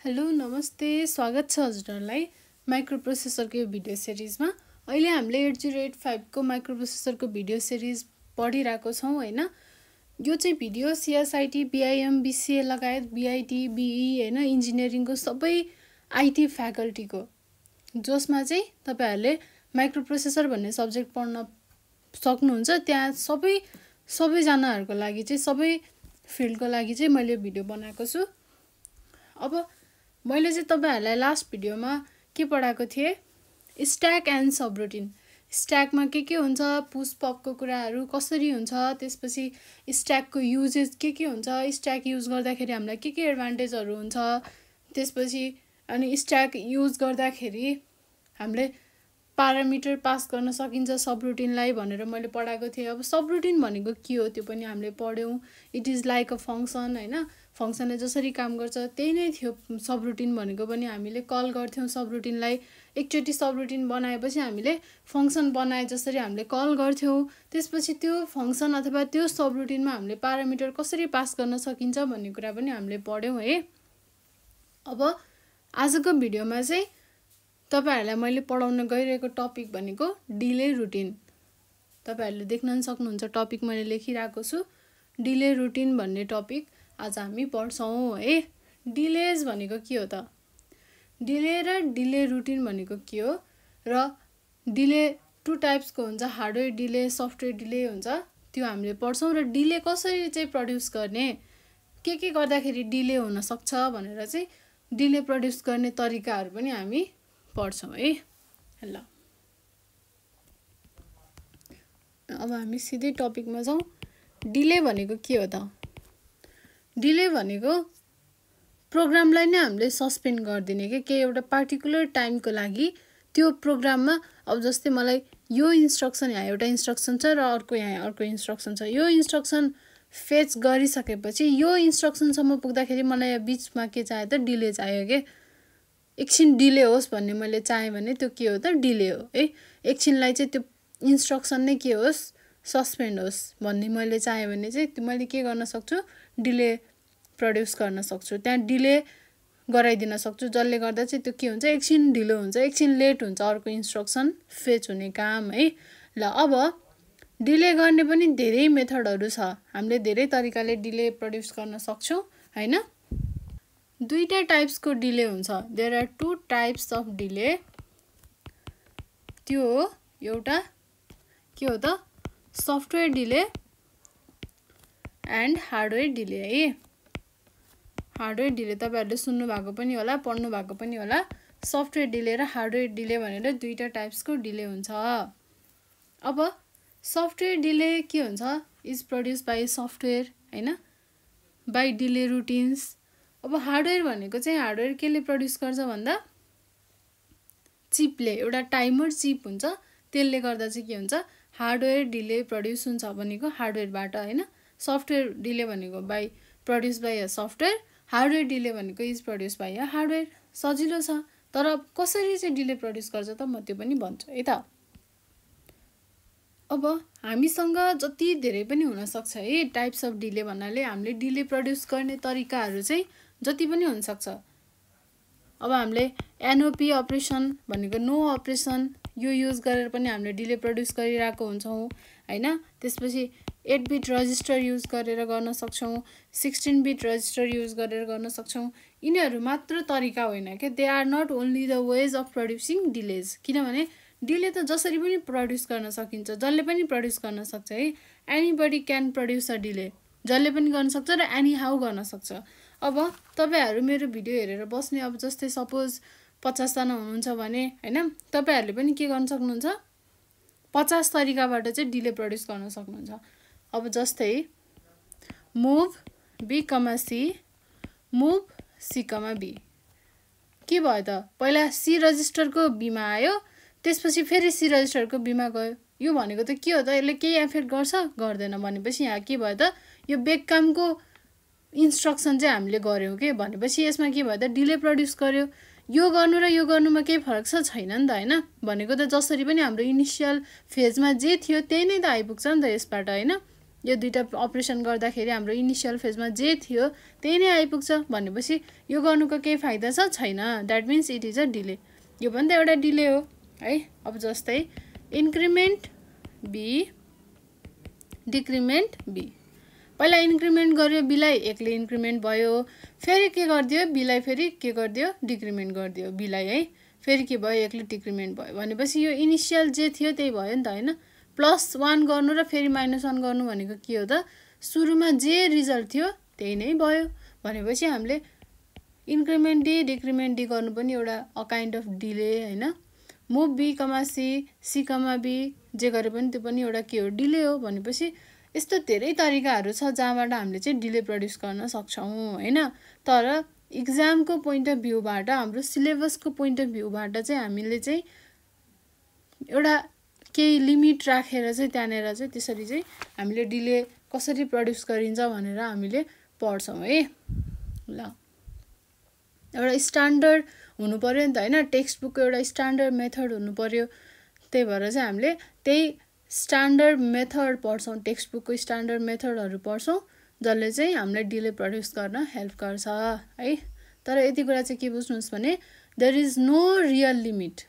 Hello नमस्ते स्वागत छ हजुरहरुलाई माइक्रो प्रोसेसरको यो भिडियो सिरिजमा। अहिले हामीले 8085 को माइक्रो प्रोसेसरको भिडियो सिरिज पढिरहेको छौं हैन। यो चाहिँ भिडियो सीएसआईटी बीआईएम बीसीए लगायत बीआईटी बीई हैन इन्जिनियरिङको सबै आईटी फ्याकल्टीको जसमा चाहिँ तपाईहरुले माइक्रो प्रोसेसर भन्ने सब्जेक्ट पढ्न सक्नुहुन्छ। त्यहाँ सबै जनाहरुको लागि चाहिँ सबै फिल्डको लागि चाहिँ मैले भिडियो बनाएको छु। अब मैले चाहिँ तपाईहरुलाई लास्ट भिडियोमा के पढाएको थिए, स्ट्याक एन्ड सबरुटिन। स्ट्याकमा के हुन्छ, पुश पपको कुराहरु कसरी हुन्छ, त्यसपछि स्ट्याकको युजेस के हुन्छ, स्ट्याक युज गर्दाखेरि हामीलाई के एडभान्टेजहरु हुन्छ, त्यसपछि अनि स्ट्याक युज गर्दाखेरि हामीले प्यारामिटर पास गर्न सकिन्छ सबरुटिनलाई भनेर मैले पढाएको थिए। अब सबरुटिन भनेको के हो त्यो पनि हामीले पढ्यौं। It is like a function हैन, फंक्सनले जसरी काम गर्छ त्यही नै थियो सबरुटिन भनेको पनि। हामीले कल गर्थ्यौं सबरुटिनलाई। एकचोटी सबरुटिन बनाएपछि हामीले फंक्सन बनाए जसरी हामीले कल गर्थ्यौं। त्यसपछि त्यो फंक्सन अथवा त्यो सबरुटिनमा हामीले प्यारामिटर कसरी पास गर्न सकिन्छ भन्ने कुरा पनि हामीले पढ्यौं है। अब आजको भिडियोमा चाहिँ तपाईहरुलाई मैले पढाउन गइरहेको टपिक भनेको डिले रुटिन। तपाईहरुले देख्न सक्नुहुन्छ टपिक मैले लेखिरहेको छु, डिले रुटिन भन्ने टपिक आज हामी पढ्छौं है। डिलेज भनेको के हो त? डिले र डिले रुटिन भनेको के हो र डिले टु टाइप्सको हुन्छ, हार्डवेयर डिले, सफ्टवेयर डिले हुन्छ, त्यो हामीले पढ्छौं। र डिले कसरी चाहिँ प्रोड्युस गर्ने, के गर्दाखेरि डिले हुन सक्छ भनेर चाहिँ डिले प्रोड्युस गर्ने तरिकाहरु पनि हामी पढ्छौं है। ल अब हामी सिधै टपिकमा जाउँ। डिले भनेको के हो त? डिले भनेको प्रोग्रामलाई नै हामीले सस्पेन्ड गर्दिने के एउटा पार्टिकुलर टाइमको लागि त्यो प्रोग्राममा। अब जस्तै मलाई यो इन्स्ट्रक्सन यहाँ एउटा इन्स्ट्रक्सन छ र अर्को यहाँ अर्को इन्स्ट्रक्सन छ। यो इन्स्ट्रक्सन फेच गरिसकेपछि यो इन्स्ट्रक्सनसम्म पुग्दाखेरि मलाई बीचमा के चाहियो त? डिले चाहियो के। एकछिन डिले होस् भन्ने मैले चाहे भने त्यो के हो त? डिले हो है। एकछिनलाई चाहिँ त्यो इन्स्ट्रक्सन नै के होस्, सस्पेन्ड होस् भन्ने मैले चाहे भने चाहिँ मैले के गर्न सक्छु? डिले प्रोड्युस गर्न सक्छु। त्यहाँ डिले गराइदिन सक्छु जसले गर्दा चाहिँ त्यो के हुन्छ, एकछिन ढिलो हुन्छ, एकछिन लेट हुन्छ अर्को इन्स्ट्रक्सन फेच हुने काम है। ल अब डिले गर्ने पनि धेरै मेथडहरु छ। हामीले धेरै तरिकाले डिले प्रोड्युस गर्न सक्छौं हैन। दुईटा टाइप्सको डिले हुन्छ। There are two types of delay. त्यो एउटा के हो त? Software delay and hardware delay है। हार्डवेयर डिले तपाईहरुले सुन्नु भएको पनि होला, पढ्नु भएको पनि होला। सफ्टवेयर डिले र हार्डवेयर डिले भनेर दुईटा टाइप्सको डिले हुन्छ। अब सफ्टवेयर डिले के हुन्छ? इज प्रोड्युस बाइ सफ्टवेयर हैन, बाइ डिले रुटिन्स। अब हार्डवेयर भनेको चाहिँ हार्डवेयर केले प्रोड्युस गर्छ भन्दा चिपले, एउटा टाइमर चिप हुन्छ, त्यसले गर्दा चाहिँ के हुन्छ? हार्डवेयर डिले प्रोड्युस हुन्छ भनेको हार्डवेयरबाट हैन। सफ्टवेयर डिले भनेको by produce by a software, hardware delay भनेको is produce by a hardware. सजिलो छ। तर कसरी चाहिँ डिले प्रोड्युस गर्छ त म त्यो पनि भन्छु है त। अब हामीसँग जति धेरै पनि हुन सक्छ है टाइप्स अफ डिले भन्नाले हामीले डिले प्रोड्युस गर्ने तरिकाहरु चाहिँ जति पनि हुन सक्छ। अब हामीले एनओपी अपरेसन भनेको नो अपरेसन यो युज गरेर पनि हामीले डिले प्रोड्युस गरिरहेको हुन्छौं हैन। त्यसपछि 8 बिट रजिस्टर युज गरेर गर्न सक्छौं, 16 बिट रजिस्टर युज गरेर गर्न सक्छौं। यिनीहरु मात्र तरिका होइन के, they are not only the ways of producing delays. किनभने डिले त जसरी पनि प्रोड्युस गर्न सकिन्छ, जसले पनि प्रोड्युस गर्न सक्छ है। Anybody can produce a delay, जसले पनि गर्न सक्छ र एनी हाउ गर्न सक्छ। अब तपाईहरु मेरो भिडियो हेरेर बस्ने, अब जस्तै सपोज 50 जना हुनुहुन्छ भने हैन, तपाईहरुले पनि के गर्न सक्नुहुन्छ? 50 तरिकाबाट चाहिँ डिले प्रोड्युस गर्न सक्नुहुन्छ। अब जस्तै move B comma C, move C comma B. के भयो त? पहिला सी रजिस्टरको बीमा आयो, त्यसपछि फेरि सी रजिस्टरको बीमा गयो। यो भनेको त के हो त? यसले केही एफेक्ट गर्छ? गर्दैन। भनेपछि यहाँ के भयो त? यो बेकामको इन्स्ट्रक्सन चाहिँ हामीले गर्यौं के। भनेपछि यसमा के भयो त? डिले प्रोड्युस गर्यो। यो गर्नु र यो गर्नुमा केही फरक छ? छैन नि त हैन। भनेको त जसरी पनि हाम्रो इनिशियल फेजमा जे थियो त्यही नै त आइपुग्छ नि त यसबाट हैन। यो दुईटा अपरेसन गर्दाखेरि हाम्रो इनिशियल फेजमा जे थियो त्यही नै आइपुग्छ भनेपछि यो गर्नुको केही फाइदा छैन। That means it is a delay. यो पनि त एउटा डिले हो है। अब जस्तै इन्क्रिमेन्ट बी डिक्रिमेन्ट बी। पहिला इन्क्रिमेन्ट गर्यो बीलाई, एकले इन्क्रिमेन्ट भयो, फेरि के गरिदियो बीलाई, फेरि के गरिदियो डिक्रिमेन्ट गरिदियो बीलाई है, फेरि के भयो एकले डिक्रिमेन्ट भयो भनेपछि यो इनिशियल जे थियो त्यही भयो नि त हैन। +1 गर्नु र फेरि -1 गर्नु भनेको के हो त, सुरुमा जे रिजल्ट थियो त्यही नै भयो भनेपछि हामीले इन्क्रिमेन्ट डी डिक्रिमेन्ट डी गर्नु पनि एउटा अ काइन्ड अफ डिले हैन। Move B comma C, C comma B जे गरे पनि त्यो पनि एउटा के हो, डिले हो भनेपछि यस्तो धेरै तरिकाहरू छ जहाँबाट हामीले चाहिँ डिले प्रड्युस गर्न सक्छौँ हैन। तर इक्जामको पोइन्ट अफ भ्यूबाट, हाम्रो सिलेबसको पोइन्ट अफ भ्यूबाट चाहिँ हामीले चाहिँ एउटा केही लिमिट राखेर चाहिँ त्यहाँनिर चाहिँ त्यसरी चाहिँ हामीले डिले कसरी प्रड्युस गरिन्छ भनेर हामीले पढ्छौँ है। ल एउटा स्ट्यान्डर्ड हुनु पर्यो नि त हैन, टेक्स्ट बुकको एउटा स्ट्यान्डर्ड मेथड हुनु पर्यो। त्यही भएर चाहिँ हामीले त्यही स्ट्यान्डर्ड मेथड पढ्छौँ, टेक्स्ट बुकको स्ट्यान्डर्ड मेथडहरू पढ्छौँ जसले चाहिँ हामीलाई डिले प्रड्युस गर्न हेल्प गर्छ है। तर यति कुरा चाहिँ के बुझ्नुहोस् भने there is no real limit,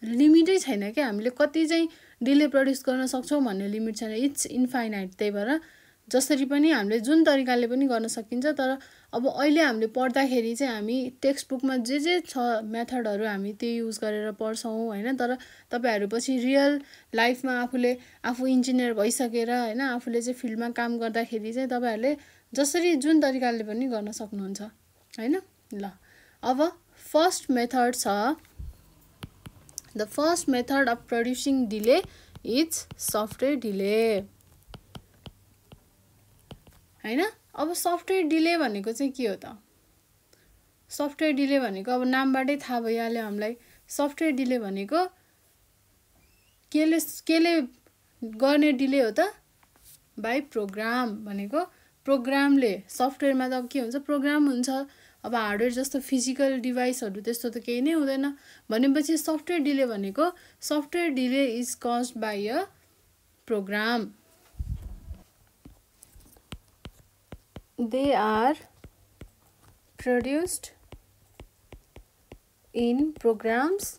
लिमिटै छैन क्या, हामीले कति चाहिँ डिले प्रड्युस गर्न सक्छौँ भन्ने लिमिट छैन, इट्स इन्फाइनाइट। त्यही भएर जसरी पनि हामीले जुन तरिकाले पनि गर्न सकिन्छ। तर अब अहिले हामीले पढ्दाखेरि चाहिँ हामी टेक्स्ट बुकमा जे छ मेथडहरू हामी त्यो युज गरेर पढ्छौँ हैन। तर तपाईहरु पछि रियल लाइफमा आफू इन्जिनियर भइसकेर हैन, आफूले चाहिँ फिल्डमा काम गर्दाखेरि चाहिँ तपाईहरुले जसरी जुन तरिकाले पनि गर्न सक्नुहुन्छ हैन। ल अब फर्स्ट मेथड छ, the first method of producing delay is software delay हैन। अब सफ्टवेयर डिले भनेको चाहिँ के हो त, सफ्टवेयर डिले भनेको अब नामबाटै थाहा भइहाल्यो हामीलाई। सफ्टवेयर डिले भनेको केले गर्ने डिले हो त, बाइ प्रोग्राम भनेको प्रोग्रामले। सफ्टवेयरमा त अब के हुन्छ, प्रोग्राम हुन्छ। अब हार्डवेयर जस्तो फिजिकल डिभाइसहरू त्यस्तो त केही नै हुँदैन भनेपछि सफ्टवेयर डिले भनेको software delay is caused by a program. They are produced in programs।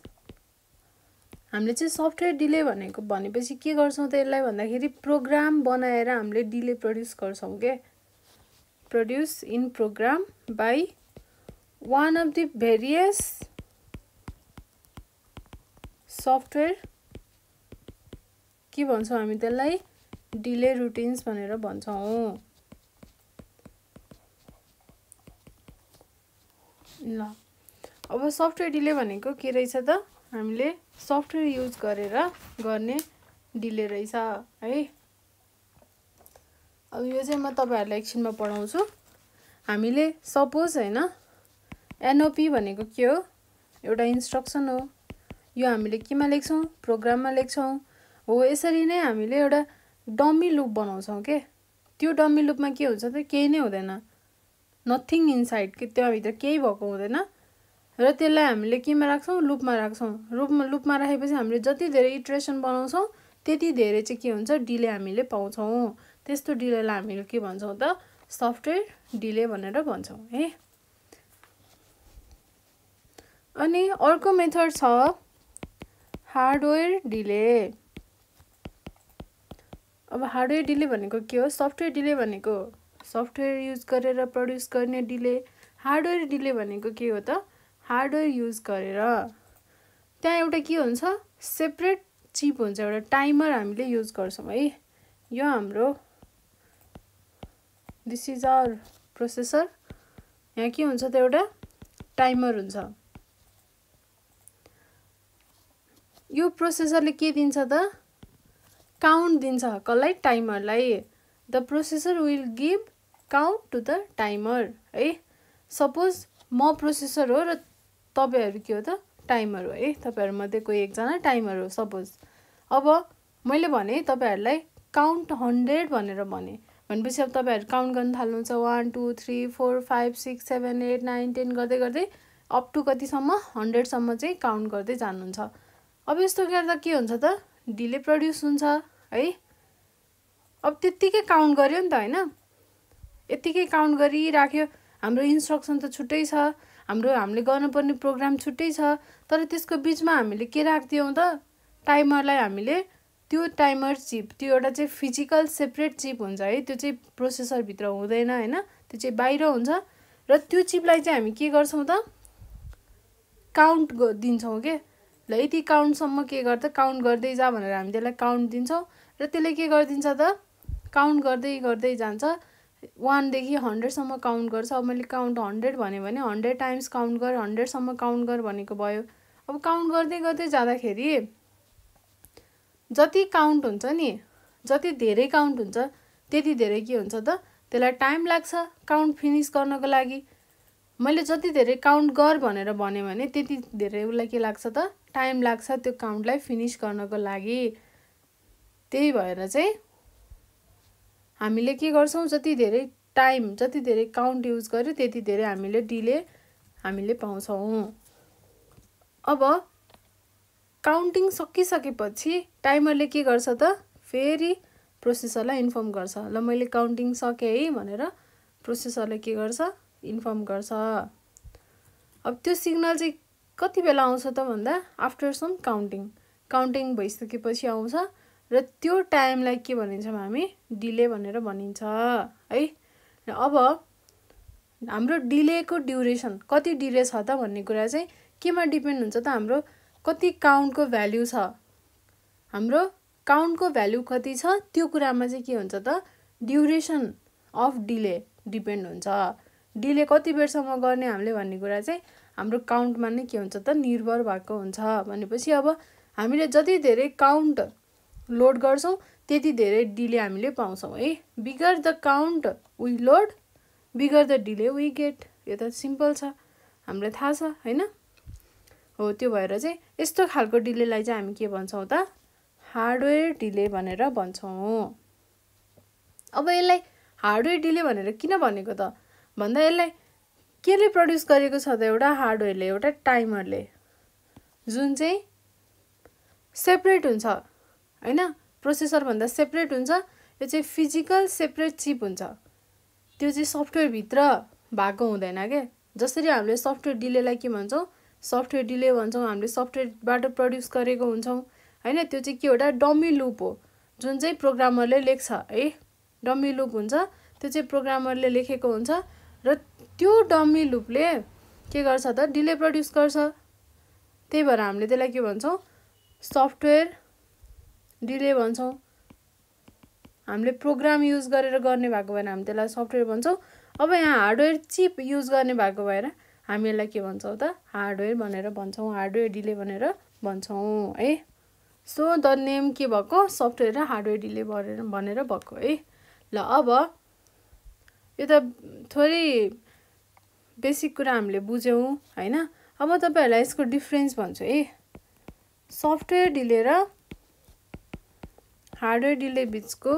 हामीले चाहिँ सफ्टवेयर डिले भनेपछि के गर्छौँ त, यसलाई भन्दाखेरि प्रोग्राम बनाएर हामीले डिले प्रड्युस गर्छौँ के। Produce in programme by one of the various software, के भन्छौँ हामी त्यसलाई, डिले रुटिन्स भनेर भन्छौँ। ल अब सफ्टवेयर डिले भनेको के रहेछ त, हामीले सफ्टवेयर युज गरेर गर्ने डिले रहेछ है। अब यो चाहिँ म तपाईहरुलाई एकछिनमा पढाउँछु। हामीले सपोज हैन, एनओपी भनेको के हो, एउटा इन्स्ट्रक्सन हो। यो हामीले केमा लेख्छौँ, प्रोग्राममा लेख्छौँ हो। यसरी नै हामीले एउटा डमी लुप बनाउँछौँ के। त्यो डमी लुपमा के हुन्छ त, केही नै हुँदैन, नथिङ इनसाइड के, त्यहाँभित्र केही भएको हुँदैन र त्यसलाई हामीले केमा राख्छौँ, लुपमा राख्छौँ। लुपमा राखेपछि हामीले जति धेरै इटरेसन बनाउँछौँ त्यति धेरै चाहिँ के हुन्छ, डिले हामीले पाउँछौँ। त्यस्तो डिलेलाई हामीले के भन्छौँ त, सफ्टवेयर डिले भनेर भन्छौँ है। अनि अर्को मेथड छ हार्डवेयर डिले। अब हार्डवेयर डिले भनेको के हो, सफ्टवेयर डिले भनेको सफ्टवेयर युज गरेर प्रड्युस गर्ने डिले। हार्डवेयर डिले भनेको के हो त, हार्डवेयर युज गरेर त्यहाँ एउटा के हुन्छ, सेपरेट चिप हुन्छ, एउटा टाइमर हामीले युज गर्छौँ है। यो हाम्रो दिस इज आवर प्रोसेसर, यहाँ के हुन्छ त, एउटा टाइमर हुन्छ। यो प्रोसेसरले के दिन्छ त, काउन्ट दिन्छ कसलाई, टाइमरलाई। The processor will give count to the timer है। सपोज म प्रोसेसर हो र तपाईहरु के हो त, टाइमर हो है। तपाईहरु मध्ये कोही एकजना टाइमर हो सपोज। अब मैले भने तपाईहरुलाई काउन्ट 100 भनेर भनेपछि अब तपाईहरु काउन्ट गर्न थाल्नुहुन्छ, 1 2 3 4 5 6 7 8 9 10 गर्दै गर्दै अप टु कतिसम्म, 100 सम्म चाहिँ काउन्ट गर्दै जानुहुन्छ। अब यस्तो गर्दा के हुन्छ त, डिले प्रड्युस हुन्छ है। अब त्यतिकै काउन्ट गर्यो नि त हैन, यतिकै काउन्ट गरिराख्यो। हाम्रो इन्स्ट्रक्सन त छुट्टै छ, हामीले गर्नुपर्ने प्रोग्राम छुट्टै छ, तर त्यसको बिचमा हामीले के राख्दियौँ त, टाइमरलाई हामीले त्यो टाइमर चिप, त्यो एउटा चाहिँ फिजिकल सेपरेट चिप हुन्छ है, त्यो चाहिँ प्रोसेसरभित्र हुँदैन हैन, त्यो चाहिँ बाहिर हुन्छ। र त्यो चिपलाई चाहिँ हामी के गर्छौँ त, काउन्ट दिन्छौँ के। ल यति काउन्टसम्म के गर्छ, काउन्ट गर्दै जा भनेर हामी त्यसलाई काउन्ट दिन्छौँ र त्यसले के गरिदिन्छ त, काउन्ट गर्दै गर्दै जान्छ, 1 देखि 100 सम्म काउन्ट गर्छ। अब मैले काउन्ट 100 भन्यो भने 100 टाइम्स काउन्ट गर, 100 सम्म काउन्ट गर भनेको भयो। अब काउन्ट गर्दै गर्दै जाँदाखेरि जति काउन्ट हुन्छ नि, जति धेरै काउन्ट हुन्छ त्यति धेरै के हुन्छ त, त्यसलाई टाइम लाग्छ काउन्ट फिनिस गर्नको लागि। मैले जति धेरै काउन्ट गर भनेर भने भने त्यति धेरै उसलाई के लाग्छ त, टाइम लाग्छ त्यो काउन्टलाई फिनिस गर्नको लागि। त्यही भएर चाहिँ हामीले के गर्छौँ, जति धेरै टाइम, जति धेरै काउन्ट युज गर्यो त्यति धेरै हामीले डिले हामीले पाउँछौँ। अब काउन्टिङ सकिसकेपछि टाइमरले के गर्छ त, फेरि प्रोसेसरलाई इन्फर्म गर्छ, ल मैले काउन्टिङ सकेँ है भनेर प्रोसेसरले के गर्छ, इन्फर्म गर्छ। अब त्यो सिग्नल चाहिँ कति बेला आउँछ त भन्दा, आफ्टर सम काउन्टिङ भइसकेपछि आउँछ र त्यो टाइमलाई के भनिन्छौँ हामी, डिले भनेर भनिन्छ है। र अब हाम्रो डिलेको ड्युरेसन कति डिले छ त भन्ने कुरा चाहिँ केमा डिपेन्ड हुन्छ त, हाम्रो कति काउन्टको भ्याल्यु छ, हाम्रो काउन्टको भ्याल्यु कति छ त्यो कुरामा चाहिँ के हुन्छ त, ड्युरेसन अफ डिले डिपेन्ड हुन्छ। डिले कति बेरसम्म गर्ने हामीले भन्ने कुरा चाहिँ हाम्रो काउन्टमा नै के हुन्छ त, निर्भर भएको हुन्छ। भनेपछि अब हामीले जति धेरै काउन्ट लोड गर्छौँ त्यति धेरै डिले हामीले पाउँछौँ है। Bigger the count we load, bigger the delay we get. यो त सिम्पल छ, हामीलाई थाहा छ हैन। हो, त्यो भएर चाहिँ यस्तो खालको डिलेलाई चाहिँ हामी के भन्छौँ त, हार्डवेयर डिले भनेर भन्छौँ। अब यसलाई हार्डवेयर डिले भनेर किन भनेको त भन्दा, यसलाई केले प्रड्युस गरेको छ त, एउटा हार्डवेयरले, एउटा टाइमरले, जुन चाहिँ सेपरेट हुन्छ हैन, प्रोसेसर भन्दा सेपरेट हुन्छ। यो चाहिँ फिजिकल सेपरेट चिप हुन्छ, त्यो चाहिँ सफ्टवेयरभित्र भएको हुँदैन के। जसरी हामीले सफ्टवेयर डिलेलाई के भन्छौँ, सफ्टवेयर डिले भन्छौँ, हामीले सफ्टवेयरबाट प्रड्युस गरेको हुन्छौँ हैन। त्यो चाहिँ के एउटा डमी लुप हो, जुन चाहिँ प्रोग्रामरले लेख्छ है, डमी लुप हुन्छ, त्यो चाहिँ प्रोग्रामरले लेखेको हुन्छ र त्यो डमी लुपले के गर्छ त, डिले प्रड्युस गर्छ। त्यही भएर हामीले त्यसलाई के भन्छौँ, सफ्टवेयर डिले भन्छौँ। हामीले प्रोग्राम युज गरेर गर्ने भएको भएर हामी त्यसलाई सफ्टवेयर भन्छौँ। अब यहाँ हार्डवेयर चिप युज गर्ने भएको भएर हामी यसलाई के भन्छौँ त, हार्डवेयर भनेर भन्छौँ, हार्डवेयर डिले भनेर भन्छौँ है। सो द नेम के भएको, सफ्टवेयर र हार्डवेयर डिले भनेर भएको है। ल अब यो त थोरै बेसिक कुरा हामीले बुझ्यौँ हैन। अब म तपाईँहरूलाई यसको डिफ्रेन्स भन्छु है। सफ्टवेयर डिले र हार्डवेयर डिले बिचको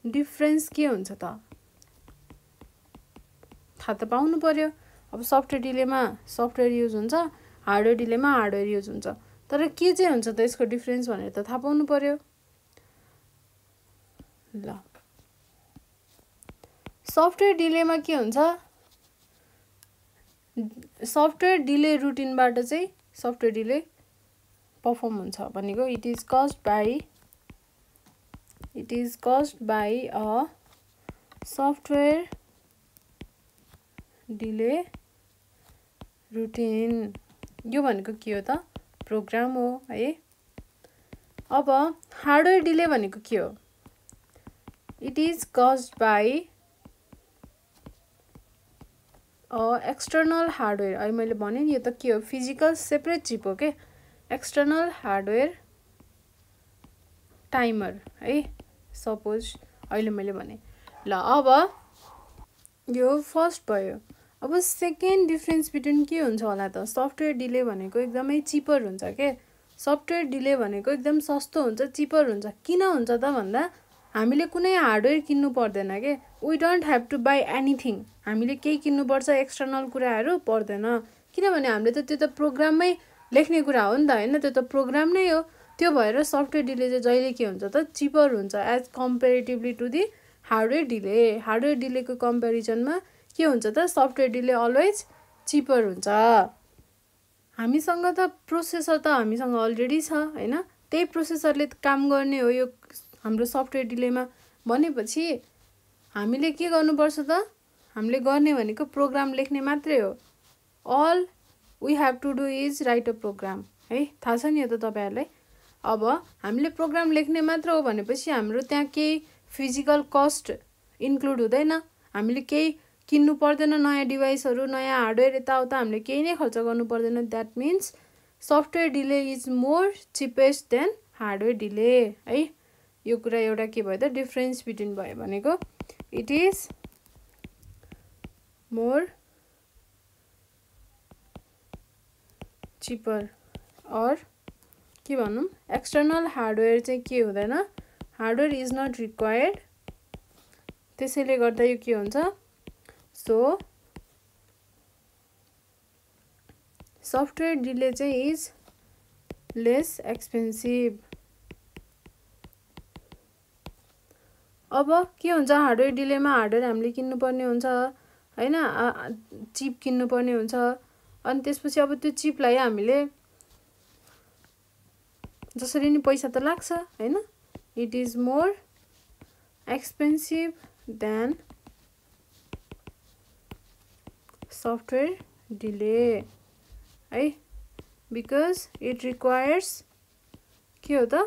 डिफ्रेन्स के हुन्छ त, थाहा त पाउनु पर्यो। अब सफ्टवेयर डिलेमा सफ्टवेयर युज हुन्छ, हार्डवेयर डिलेमा हार्डवेयर युज हुन्छ, तर के चाहिँ हुन्छ त यसको डिफ्रेन्स भनेर त थाहा पाउनु पर्यो। ल सफ्टवेयर डिलेमा के हुन्छ, सफ्टवेयर डिले रुटिनबाट चाहिँ सफ्टवेयर डिले पर्फर्म हुन्छ भनेको, it is caused by a software delay routine. यो भनेको के हो त, प्रोग्राम हो है। अब हार्डवेयर डिले भनेको के हो, it is caused by external hardware. अहिले मैले भने नि यो त के हो, फिजिकल सेपरेट चिप हो के, एक्सटर्नल हार्डवेयर टाइमर है, सपोज अहिले मैले भने। ल अब यो फर्स्ट भयो। अब सेकेन्ड डिफ्रेन्स बिट्विन के हुन्छ होला त, सफ्टवेयर डिले भनेको एकदमै चिपर हुन्छ के, सफ्टवेयर डिले भनेको एकदम सस्तो हुन्छ, चिपर हुन्छ। किन हुन्छ त भन्दा, हामीले कुनै हार्डवेयर किन्नु पर्दैन के, we don't have to buy anything. हामीले केही किन्नुपर्छ एक्सटर्नल कुराहरू पर्दैन, किनभने हामीले त त्यो त प्रोग्राममै लेख्ने कुरा हो नि त हैन, त्यो त प्रोग्राम नै हो। त्यो भएर सफ्टवेयर डिले चाहिँ जहिले के हुन्छ त चिपर हुन्छ as comparatively to the hardware delay. Hardware डिलेको कम्पेरिजनमा के हुन्छ त सफ्टवेयर डिले अलवेज चिपर हुन्छ। हामीसँग त प्रोसेसर त हामीसँग अलरेडी छ हैन, त्यही प्रोसेसरले काम गर्ने हो यो हाम्रो सफ्टवेयर डिलेमा भनेपछि हामीले के गर्नुपर्छ त हामीले गर्ने भनेको प्रोग्राम लेख्ने मात्रै हो। All we have to do is write a program है, थाहा छ नि यो त तपाईहरुलाई। अब हामीले प्रोग्राम लेख्ने मात्र हो भनेपछि हाम्रो त्यहाँ केही फिजिकल कस्ट इन्क्लुड हुँदैन, हामीले केही किन्नु पर्दैन, नयाँ डिभाइसहरु नयाँ हार्डवेयर यताउता हामीले केही नै खर्च गर्नु पर्दैन। That means software delay is more cheapest than hardware delay है। यो कुरा एउटा के भयो त डिफरेन्स बिट्विन भयो भनेको इट इज मोर चिपर और के भनौं एक्सटर्नल हार्डवेयर चाहिँ के हुँदैन, हार्डवेयर इज नट रिक्वायर्ड, त्यसैले गर्दा यो के हुन्छ सो सफ्टवेयर डिले चाहिँ इज लेस एक्सपेन्सिभ। अब के हुन्छ हार्डवेयर डिलेमा हार्डवेयर हामीले किन्नुपर्ने हुन्छ हैन, चिप किन्नुपर्ने हुन्छ अनि त्यसपछि अब त्यो चिपलाई हामीले जसरी नि पैसा त लाग्छ हैन, it is more expensive than software delay है, बिकज इट रिक्वायर्स के हो त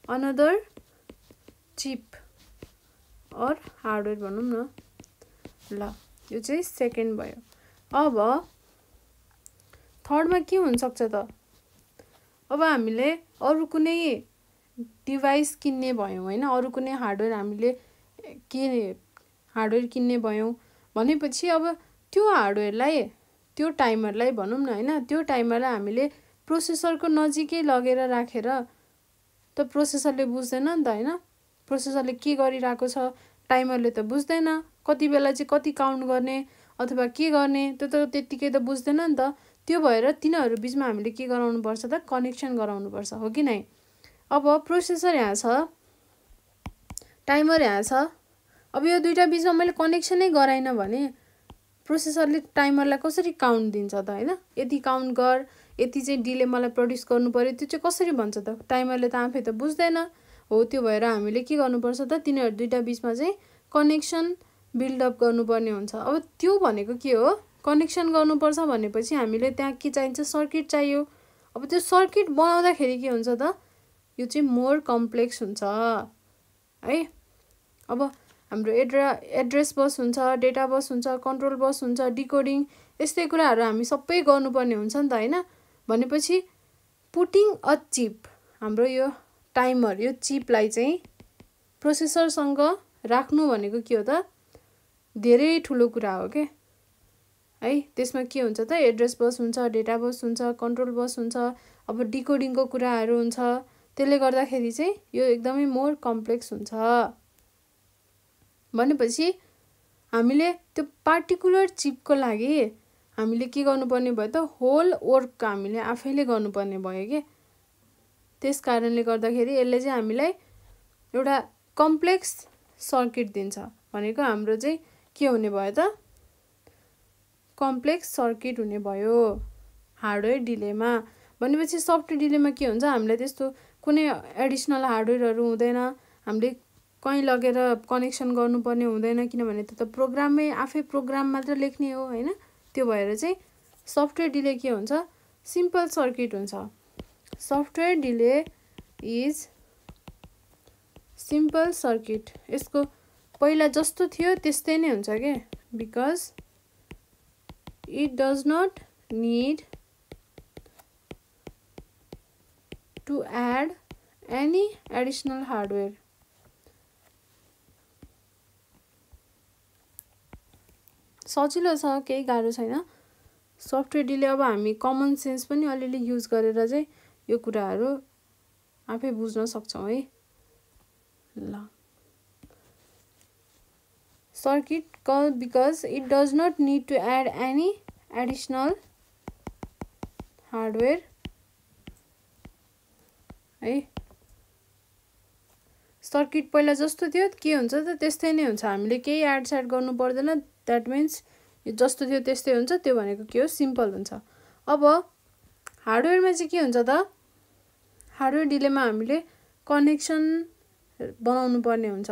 अनदर चिप और हार्डवेयर भनौं न ल। यो चाहिँ सेकेन्ड भयो। अब थर्डमा के हुन सक्छ त अब हामीले अरु कुनै डिभाइस किन्ने भयौं हैन, अरु कुनै हार्डवेयर हामीले हार्डवेयर किन्ने भयौं भनेपछि अब त्यो हार्डवेयरलाई त्यो टाइमरलाई भनौं न हैन, त्यो टाइमरलाई हामीले प्रोसेसरको नजिकै लगेर राखेर त प्रोसेसरले बुझ्दैन नि त हैन, प्रोसेसरले के गरिरहेको छ टाइमरले त बुझ्दैन, कति बेला चाहिँ कति काउन्ट गर्ने अथवा के गर्ने त्यो त त्यतिकै त बुझ्दैन नि त। त्यो भएर तिनीहरु बीचमा हामीले के गराउनु पर्छ त कनेक्सन गराउनु पर्छ हो कि नै। अब प्रोसेसर यहाँ छ, टाइमर यहाँ छ, अब यो दुईटा बीचमा मैले कनेक्सनै गराइन भने प्रोसेसरले टाइमरलाई कसरी काउन्ट दिन्छ त हैन, यति काउन्ट गर यति चाहिँ डिले मलाई प्रोड्युस गर्नु पर्यो त्यो चाहिँ कसरी भन्छ त, टाइमरले त आफै त बुझ्दैन हो। त्यो भएर हामीले के गर्नुपर्छ त तिनीहरु दुईटा बीचमा चाहिँ कनेक्सन बिल्ड अप गर्नुपर्ने हुन्छ। अब त्यो भनेको के हो कनेक्सन गर्नुपर्छ भनेपछि हामीले त्यहाँ के चाहिन्छ सर्किट चाहियो। अब त्यो सर्किट बनाउँदाखेरि के हुन्छ त यो चाहिँ मोर कम्प्लेक्स हुन्छ है। अब हाम्रो एड्रेस बस हुन्छ, डेटा बस हुन्छ, कन्ट्रोल बस हुन्छ, डिकोडिङ यस्तै कुराहरु हामी सबै गर्नुपर्ने हुन्छ नि त हैन। भनेपछि पुटिङ अ चिप हाम्रो यो टाइमर यो चिपलाई चाहिँ प्रोसेसरसँग राख्नु भनेको के हो त धेरै ठुलो कुरा हो के है। त्यसमा के हुन्छ त एड्रेस बस हुन्छ, डेटा बस हुन्छ, कन्ट्रोल बस हुन्छ, अब डिकोडिङको कुराहरु हुन्छ, त्यसले गर्दाखेरि चाहिँ यो एकदमै मोर कम्प्लेक्स हुन्छ। भनेपछि हामीले त्यो पार्टिकुलर चिपको लागि हामीले के गर्नुपर्ने भयो त होल वर्क हामीले आफैले गर्नुपर्ने भयो के। त्यस कारणले गर्दाखेरि यसले चाहिँ हामीलाई एउटा कम्प्लेक्स सर्किट दिन्छ भनेको हाम्रो चाहिँ के हुने भयो त कम्प्लेक्स सर्किट हुने भयो हार्डवेयर डिलेमा। भनेपछि सफ्टवेयर डिलेमा के हुन्छ हामीलाई त्यस्तो कुनै एडिसनल हार्डवेयरहरु हुँदैन, हामीले कहीं लगेर कनेक्सन गर्नुपर्ने हुँदैन किनभने त्यो त प्रोग्राममै आफै प्रोग्राम मात्र लेख्ने हो हैन। त्यो भएर चाहिँ सफ्टवेयर डिले के हुन्छ सिम्पल सर्किट हुन्छ। Software delay is simple circuit, यसको पहिला जस्तो थियो त्यस्तै नै हुन्छ के because it does not need to add any additional hardware। सजिलो छ केही गाह्रो छैन सफ्टवेयर डिले। अब हामी कमन सेन्स पनि अलिअलि युज गरेर चाहिँ यो कुराहरु आफै बुझ्न सक्छौं है ल। Circuit because it does not need to add any additional hardware है। सर्किट पहिला जस्तो थियो के हुन्छ त त्यस्तै नै हुन्छ, हामीले केही एड सेड गर्नु पर्दैन। द्याट मिन्स यो जस्तो थियो त्यस्तै हुन्छ, त्यो भनेको के हो सिम्पल हुन्छ। अब हार्डवेयरमा चाहिँ के हुन्छ त, हार्डवेयर डिलेमा हामीले कनेक्सन बनाउनु पर्ने हुन्छ।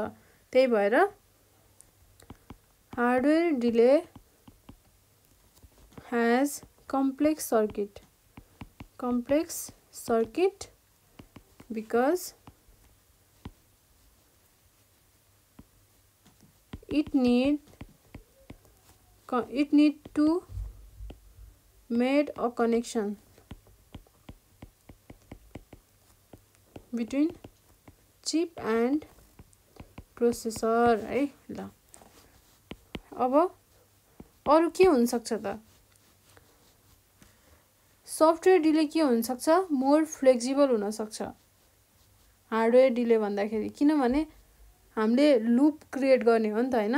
त्यही भएर hardware delay has complex circuit because it need to made a connection between chip and processor है। ल अब अरु के हुन सक्छ त, सफ्टवेयर डिले के हुन सक्छ, मोर फ्लेक्सिबल हुन सक्छ हार्डवेयर डिले भन्दाखेरि। किनभने हामीले लुप क्रिएट गर्ने हो नि त हैन,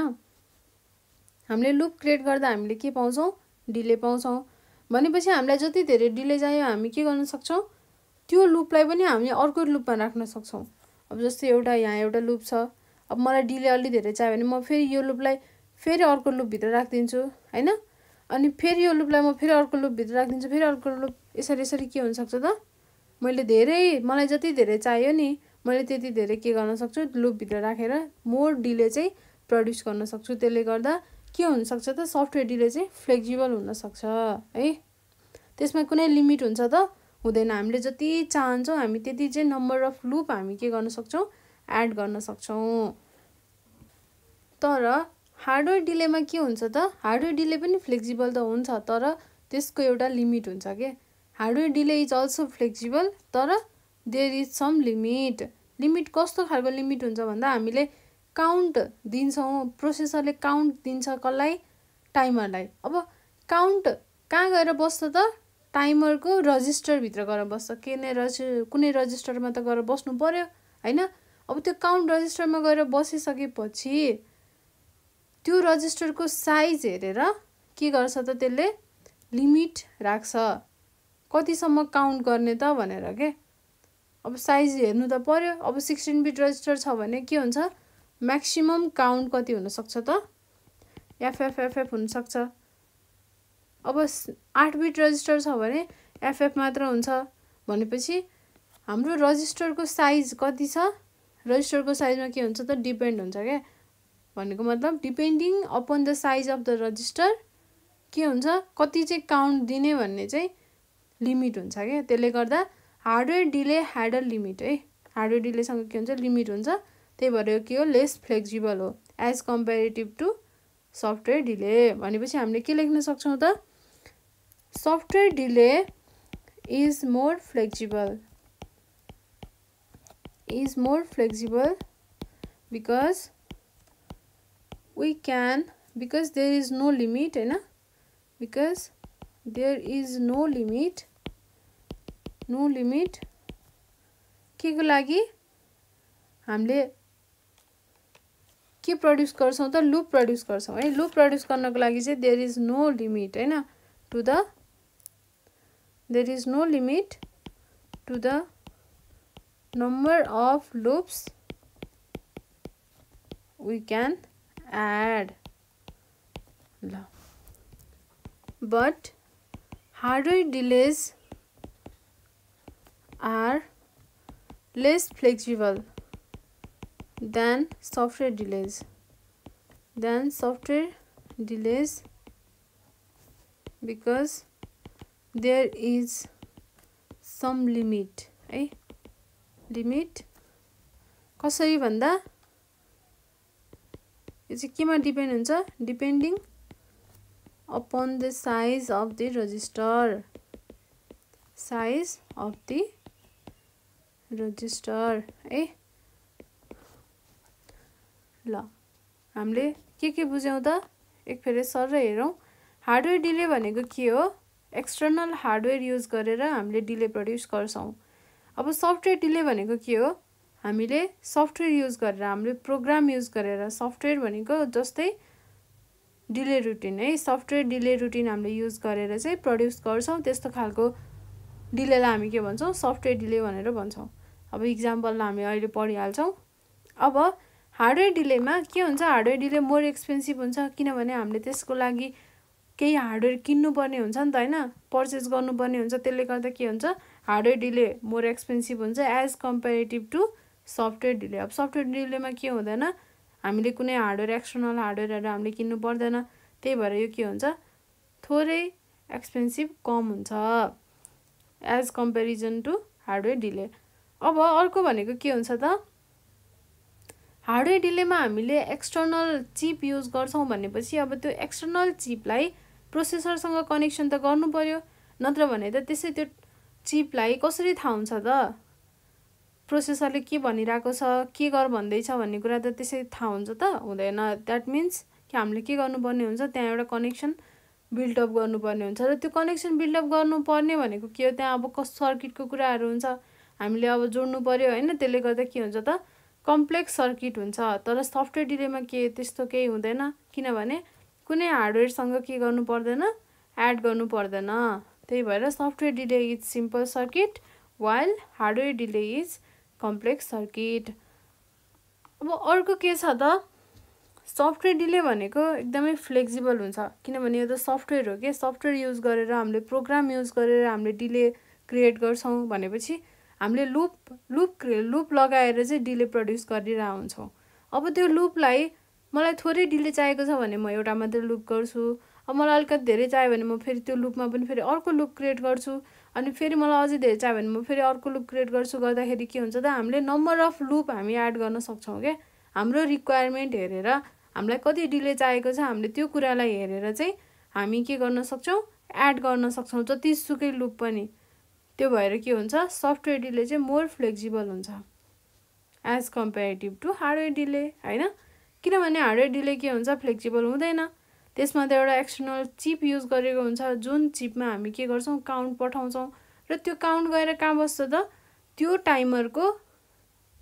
हामीले लुप क्रिएट गर्दा हामीले के पाउँछौं, डिले पाउँछौं। भनेपछि हामीलाई जति धेरै डिले चाहियो हामी के गर्न सक्छौं, त्यो लुपलाई पनि हामी अर्को लुपमा राख्न सक्छौं। अब जस्तै एउटा यहाँ एउटा लुप छ, अब मलाई डिले अलि धेरै चाहियो भने म फेरि यो लुपलाई फेरि अर्को लुप भित्र राख्दिन्छु हैन, अनि फेरि यो लुपलाई म फेरि अर्को लुप भित्र राख्दिन्छु, फेरि अर्को लुप, यसरी के हुन सक्छ त, मलाई जति धेरै चाहियो नि मैले त्यति धेरै के गर्न सक्छु, लुप भित्र राखेर मोर डिले चाहिँ प्रड्युस गर्न सक्छु। त्यसले गर्दा के हुन सक्छ त, सफ्टवेयर डिले चाहिँ फ्लेक्सिबल हुन सक्छ है। त्यसमा कुनै लिमिट हुन्छ त हुँदैन, हामीले जति चाहन्छौँ हामी त्यति चाहिँ नम्बर अफ लुप हामी के गर्न सक्छौँ, एड गर्न सक्छौँ। तर हार्डवेयर डिलेमा के हुन्छ त, हार्डवेयर डिले पनि फ्लेक्सिबल त हुन्छ तर त्यसको एउटा लिमिट हुन्छ के। Hardware delay is also flexible तर there is some limit. Limit कस्तो खालको लिमिट हुन्छ भन्दा हामीले काउन्ट दिन्छौँ, प्रोसेसरले काउन्ट दिन्छ कसलाई, टाइमरलाई। अब काउन्ट कहाँ गएर बस्छ त, टाइमरको रजिस्टरभित्र गएर बस्छ। कुनै रजिस्टरमा त गएर बस्नु पर्यो हैन। अब त्यो काउन्ट रजिस्टरमा गएर बसिसकेपछि त्यो रजिस्टरको साइज हेरेर के गर्छ त, त्यसले लिमिट राख्छ कतिसम्म काउन्ट गर्ने त भनेर के। अब साइज हेर्नु त पर्यो। अब 16 बिट रजिस्टर छ भने के हुन्छ, म्याक्सिमम काउन्ट कति हुन सक्छ त, एफएफ हुन सक्छ। अब 8 बिट रजिस्टर छ भने एफएफ मात्र हुन्छ। भनेपछि हाम्रो रजिस्टरको साइज कति छ, रजिस्टरको साइजमा के हुन्छ त, डिपेन्ड हुन्छ क्या। भनेको मतलब depending upon the size of the register के हुन्छ, कति चाहिँ काउन्ट दिने भन्ने चाहिँ लिमिट हुन्छ क्या। त्यसले गर्दा hardware delay had a limit है। हार्डवेयर डिलेसँग के हुन्छ, लिमिट हुन्छ। त्यही भएर के हो, लेस फ्लेक्सिबल हो as comparative to software delay. भनेपछि हामीले के लेख्न सक्छौँ त, software delay is more flexible because there is no limit हैन, because there is no limit के को लागि हामीले के प्रड्युस गर्छौं त, लुप प्रड्युस गर्छौं है। लुप प्रड्युस गर्नको लागि चाहिँ there is no limit हैन to the number of loops we can add. But hardware delays are less flexible than software delays. Because there is some limit है। Limit कसरी भन्दा यो चाहिँ केमा डिपेन्ड हुन्छ, depending upon the size of the register. है। ल हामीले के बुझ्यौं त, एक फेरि सर हेरौं। हार्डवेयर डिले भनेको के हो, एक्सटर्नल हार्डवेयर युज गरेर हामीले डिले प्रड्युस गर्छौं। अब सफ्टवेयर डिले भनेको के हो, हामीले सफ्टवेयर युज गरेर, हामीले प्रोग्राम युज गरेर, सफ्टवेयर भनेको जस्तै डिले रुटिन है, सफ्टवेयर डिले रुटिन हामीले युज गरेर चाहिँ प्रड्युस गर्छौं। त्यस्तो खालको डिलेलाई हामी के भन्छौं, सफ्टवेयर डिले भनेर भन्छौं। अब इक्जाम्पललाई हामी अहिले पढिहाल्छौँ। अब हार्डवेयर डिलेमा के हुन्छ, हार्डवेयर डिले मोर एक्सपेन्सिभ हुन्छ किनभने हामीले त्यसको लागि केही हार्डवेयर किन्नुपर्ने हुन्छ नि त होइन, पर्चेस गर्नुपर्ने हुन्छ। त्यसले गर्दा के हुन्छ, हार्डवेयर डिले मोर एक्सपेन्सिभ हुन्छ as comparative to software delay. अब सफ्टवेयर डिलेमा के हुँदैन, हामीले कुनै हार्डवेयर एक्सटर्नल हार्डवेयरहरू हामीले किन्नु पर्दैन, त्यही भएर यो के हुन्छ, थोरै एक्सपेन्सिभ कम हुन्छ as comparison to hardware delay. अब अर्को भनेको के हुन्छ त, हार्डवेयर डिलेमा हामीले एक्सटर्नल चिप युज गर्छौँ भनेपछि अब त्यो एक्सटर्नल चिपलाई प्रोसेसरसँग कनेक्सन त गर्नु पर्यो, नत्र भने त त्यसै त्यो चिपलाई कसरी थाहा हुन्छ त प्रोसेसरले के भनिरहेको छ, के गर भन्दैछ भन्ने कुरा त त्यसै थाहा हुन्छ त हुँदैन। द्याट मिन्स कि हामीले के गर्नुपर्ने हुन्छ, त्यहाँ एउटा कनेक्सन बिल्डअप गर्नुपर्ने हुन्छ र त्यो कनेक्सन बिल्डअप गर्नुपर्ने भनेको के हो, त्यहाँ अब सर्किटको कुराहरू हुन्छ, हामीले अब जोड्नु पर्यो होइन। त्यसले गर्दा के हुन्छ त कम्प्लेक्स सर्किट हुन्छ। तर सफ्टवेयर डिलेमा के त्यस्तो केही हुँदैन किनभने कुनै हार्डवेयरसँग के गर्नु पर्दैन, एड गर्नु पर्दैन। त्यही भएर software delay is simple circuit while hardware delay is complex circuit. अब अर्को के छ त, सफ्टवेयर डिले भनेको एकदमै फ्लेक्सिबल हुन्छ किनभने यो त सफ्टवेयर हो कि, सफ्टवेयर युज गरेर हामीले प्रोग्राम युज गरेर हामीले डिले क्रिएट गर्छौँ भनेपछि हामीले लुप लगाएर चाहिँ डिले प्रड्युस गरिरहेको हुन्छौँ। अब त्यो लुपलाई मलाई थोरै डिले चाहिएको छ भने म एउटा मात्रै लुप गर्छु, अब मलाई अलिकति धेरै चाहियो भने म फेरि त्यो लुपमा पनि फेरि अर्को लुप क्रिएट गर्छु, अनि फेरि मलाई अझै धेरै चाहियो भने म फेरि अर्को लुप क्रिएट गर्छु। गर्दाखेरि के हुन्छ त हामीले नम्बर अफ लुप हामी एड गर्न सक्छौँ क्या, हाम्रो रिक्वायरमेन्ट हेरेर हामीलाई कति डिले चाहिएको छ हामीले त्यो कुरालाई हेरेर चाहिँ हामी के गर्न सक्छौँ, एड गर्न सक्छौँ जतिसुकै लुप पनि। त्यो भएर के हुन्छ, सफ्टवेयर डिले चाहिँ मोर फ्लेक्सिबल हुन्छ as comparative to hardware delay होइन। किनभने हार्डवेयर डिले के हुन्छ, फ्लेक्सिबल हुँदैन, त्यसमा त एउटा एक्सटर्नल चिप युज गरेको हुन्छ जुन चिपमा हामी के गर्छौँ, काउन्ट पठाउँछौँ र त्यो काउन्ट गएर कहाँ बस्छ त, त्यो टाइमरको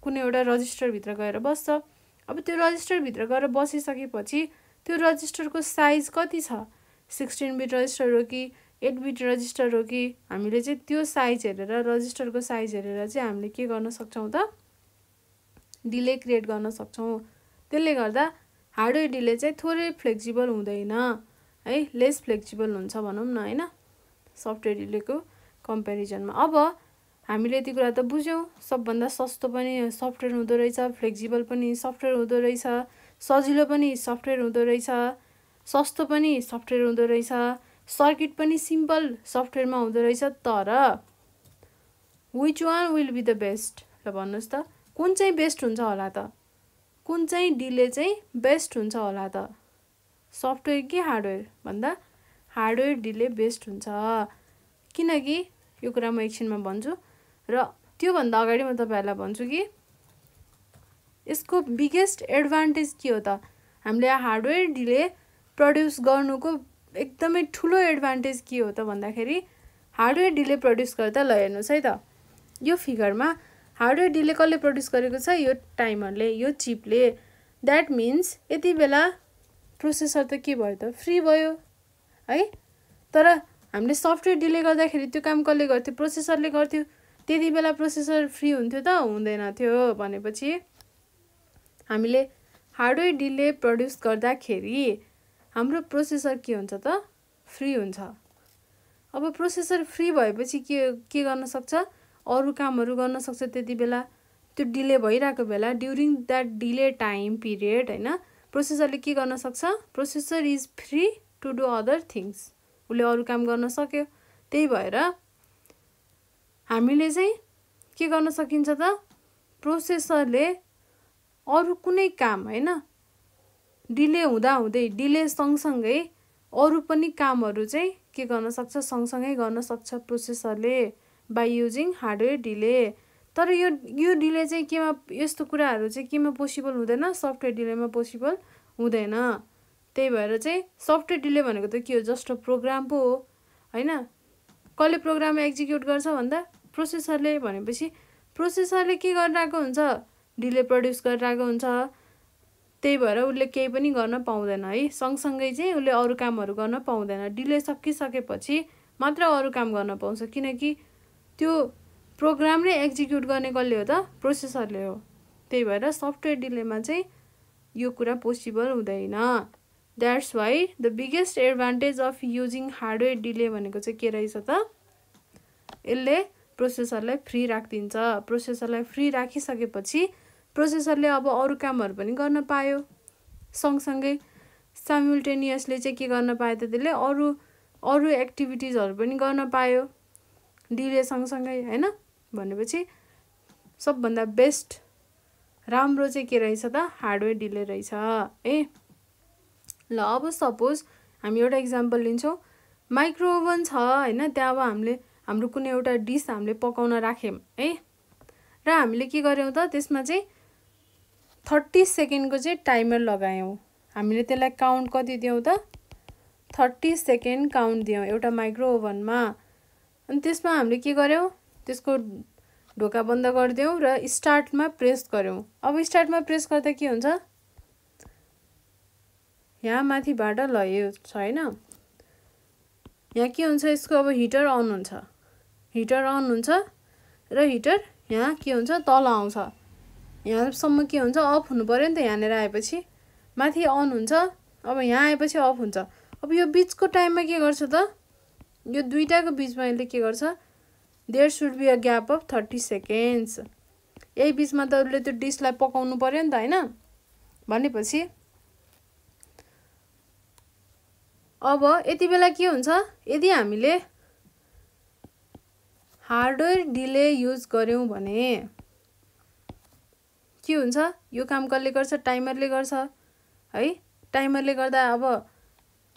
कुनै एउटा रजिस्टरभित्र गएर बस्छ। अब त्यो रजिस्टरभित्र गएर बसिसकेपछि त्यो रजिस्टरको साइज कति छ, 16 बिट रजिस्टर हो कि 8 बिट रजिस्टर हो कि, हामीले चाहिँ त्यो साइज हेरेर रजिस्टरको साइज हेरेर चाहिँ हामीले के गर्न सक्छौँ त, डिले क्रिएट गर्न सक्छौँ। त्यसले गर्दा हार्डवेयर डिले चाहिँ थोरै फ्लेक्सिबल हुँदैन है, लेस फ्लेक्सिबल हुन्छ भनौँ न होइन सफ्टवेयर डिलेको कम्पेरिजनमा। अब हामीले यति कुरा त बुझ्यौँ, सबभन्दा सस्तो पनि सफ्टवेयर हुँदो रहेछ, फ्लेक्सिबल पनि सफ्टवेयर हुँदो रहेछ, सजिलो पनि सफ्टवेयर हुँदो रहेछ, सस्तो पनि सफ्टवेयर हुँदो रहेछ, सर्किट पनि सिम्पल सफ्टवेयरमा हुँदो रहेछ। तर which one will be the best, ल भन्नुहोस् त कुन चाहिँ बेस्ट हुन्छ होला त, कुन चाहिँ डिले चाहिँ बेस्ट हुन्छ होला त, सफ्टवेयर कि हार्डवेयर भन्दा हार्डवेयर डिले बेस्ट हुन्छ। किनकि यो कुरा म एकछिनमा भन्छु र त्योभन्दा अगाडि म तपाईँहरूलाई भन्छु कि यसको बिगेस्ट एडभान्टेज के हो त, हामीले हार्डवेयर डिले प्रड्युस गर्नुको एकदमै ठुलो एडभान्टेज के हो त भन्दाखेरि हार्डवेयर डिले प्रड्युस गर्दा, ल हेर्नुहोस् है त यो फिगरमा हार्डवेयर डिले कसले प्रड्युस गरेको छ, यो टाइमरले, यो चिपले। द्याट मिन्स यति बेला प्रोसेसर त के भयो त, फ्री भयो है। तर हामीले सफ्टवेयर डिले गर्दाखेरि त्यो काम कसले गर्थ्यो, प्रोसेसरले गर्थ्यो। त्यति बेला प्रोसेसर फ्री हुन्थ्यो त, हुँदैन थियो। भनेपछि हामीले हार्डवेयर डिले प्रड्युस गर्दाखेरि हाम्रो प्रोसेसर के हुन्छ त, फ्री हुन्छ। अब प्रोसेसर फ्री भएपछि के गर्न सक्छ, अरू कामहरू गर्न सक्छ। त्यति बेला त्यो डिले भइरहेको बेला during that delay time period होइन, प्रोसेसरले के गर्न सक्छ, processor is free to do other things, उसले अरू काम गर्न सक्यो। त्यही भएर हामीले चाहिँ के गर्न सकिन्छ त, प्रोसेसरले अरू कुनै काम होइन डिले हुँदाहुँदै, डिले सँगसँगै अरू पनि कामहरू चाहिँ के गर्न सक्छ, सँगसँगै गर्न सक्छ प्रोसेसरले बाई युजिङ हार्डवेयर डिले। तर यो डिले चाहिँ केमा, यस्तो कुराहरू चाहिँ केमा पोसिबल हुँदैन, सफ्टवेयर डिलेमा पोसिबल हुँदैन। त्यही भएर चाहिँ सफ्टवेयर डिले भनेको त के हो, जस्ट अ प्रोग्राम पो हो होइन। कसले प्रोग्राम एक्जिक्युट गर्छ भन्दा प्रोसेसरले। भनेपछि प्रोसेसरले के गरिरहेको हुन्छ, डिले प्रड्युस गरिरहेको हुन्छ। त्यही भएर उसले केही पनि गर्न पाउँदैन है, सँगसँगै चाहिँ उसले अरू कामहरू गर्न पाउँदैन। डिले सकिसकेपछि मात्र अरू काम गर्न पाउँछ, किनकि त्यो प्रोग्राम नै एक्जिक्युट गर्ने कसले हो त प्रोसेसरले हो। त्यही भएर सफ्टवेयर डिलेमा चाहिँ यो कुरा पोसिबल हुँदैन। That's why the biggest advantage of using hardware delay भनेको चाहिँ के रहेछ त, यसले प्रोसेसरलाई फ्री राखिदिन्छ। प्रोसेसरलाई फ्री राखिसकेपछि प्रोसेसरले अब अरू कामहरू पनि गर्न पायो, सँगसँगै साइमल्टेनियसली चाहिँ के गर्न पायो त त्यसले अरू एक्टिभिटिजहरू पनि गर्न पायो डिले सँगसँगै हैन। भनेपछि सबभन्दा बेस्ट राम्रो चाहिँ के रहेछ त हार्डवेयर डिले रहेछ ए। ल अब सपोज हामी एउटा इक्जाम्पल लिन्छौँ, माइक्रो ओभन छ हैन, त्यहाँ अब हाम्रो कुनै एउटा डिस हामीले पकाउन राख्यौँ है, र हामीले के गर्यौँ त त्यसमा चाहिँ 30 सेकेन्डको चाहिँ टाइमर लगायौँ। हामीले त्यसलाई काउन्ट कति दियौँ त 30 सेकेन्ड काउन्ट दियौँ एउटा माइक्रो ओभनमा। अनि त्यसमा हामीले के गर्यौँ, त्यसको ढोका बन्द गरिदियौँ र स्टार्टमा प्रेस गर्यौँ। अब स्टार्टमा प्रेस गर्दा के हुन्छ, यहाँ माथिबाट ल यो छ हैन, यहाँ के हुन्छ यसको अब हिटर अन हुन्छ, हिटर अन हुन्छ र हिटर यहाँ के हुन्छ तल आउँछ, यहाँसम्म के हुन्छ अफ हुनु पर्यो नि त, यहाँनिर आएपछि माथि अन हुन्छ, अब यहाँ आएपछि अफ हुन्छ। अब यो बिचको टाइममा के गर्छ त, यो दुईटाको बिचमा यसले के गर्छ, there should be a gap of 30 seconds. यही बिचमा त उसले त्यो डिसलाई पकाउनु पर्यो नि त हैन। भनेपछि अब यति बेला के हुन्छ, यदि हामीले हार्डवेयर डिले युज गर्यौँ भने के हुन्छ, यो काम कसले गर्छ, टाइमरले गर्छ है। टाइमरले गर्दा अब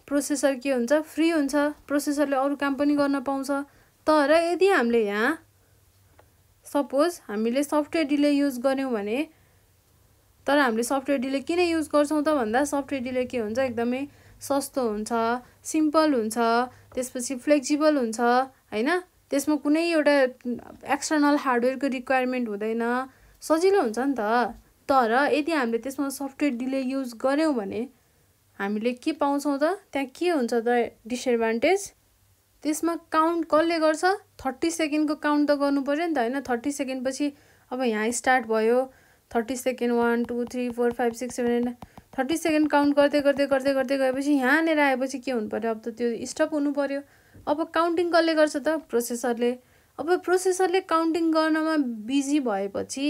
प्रोसेसर के हुन्छ फ्री हुन्छ, प्रोसेसरले अरू काम पनि गर्न पाउँछ। तर यदि हामीले यहाँ सपोज हामीले सफ्टवेयर डिले युज गर्यौँ भने, तर हामीले सफ्टवेयर डिले किन युज गर्छौँ त भन्दा सफ्टवेयर डिले के हुन्छ एकदमै सस्तो हुन्छ, सिम्पल हुन्छ, त्यसपछि फ्लेक्सिबल हुन्छ हैन, त्यसमा कुनै एउटा एक्सटर्नल हार्डवेयरको रिक्वायरमेन्ट हुँदैन, सजिलो हुन्छ नि त। तर यदि हामीले त्यसमा सफ्टवेयर डिले युज गर्यौँ भने हामीले के पाउँछौँ त, त्यहाँ के हुन्छ त डिसएडभान्टेज, त्यसमा काउन्ट कसले गर्छ, 30 सेकेन्डको काउन्ट त गर्नु पर्यो नि त हैन। 30 सेकेन्ड पछि अब यहाँ स्टार्ट भयो, 30 सेकेन्ड 1 2 3 4 5 6 7 30 सेकेन्ड काउन्ट गर्दै गर्दै गर्दै गर्दै गएपछि यहाँनिर आएपछि के हुनु पर्यो, अब त त्यो स्टप हुनु पर्यो। अब काउन्टिङ कसले गर्छ त प्रोसेसरले। अब प्रोसेसरले काउन्टिङ गर्नमा बिजी भएपछि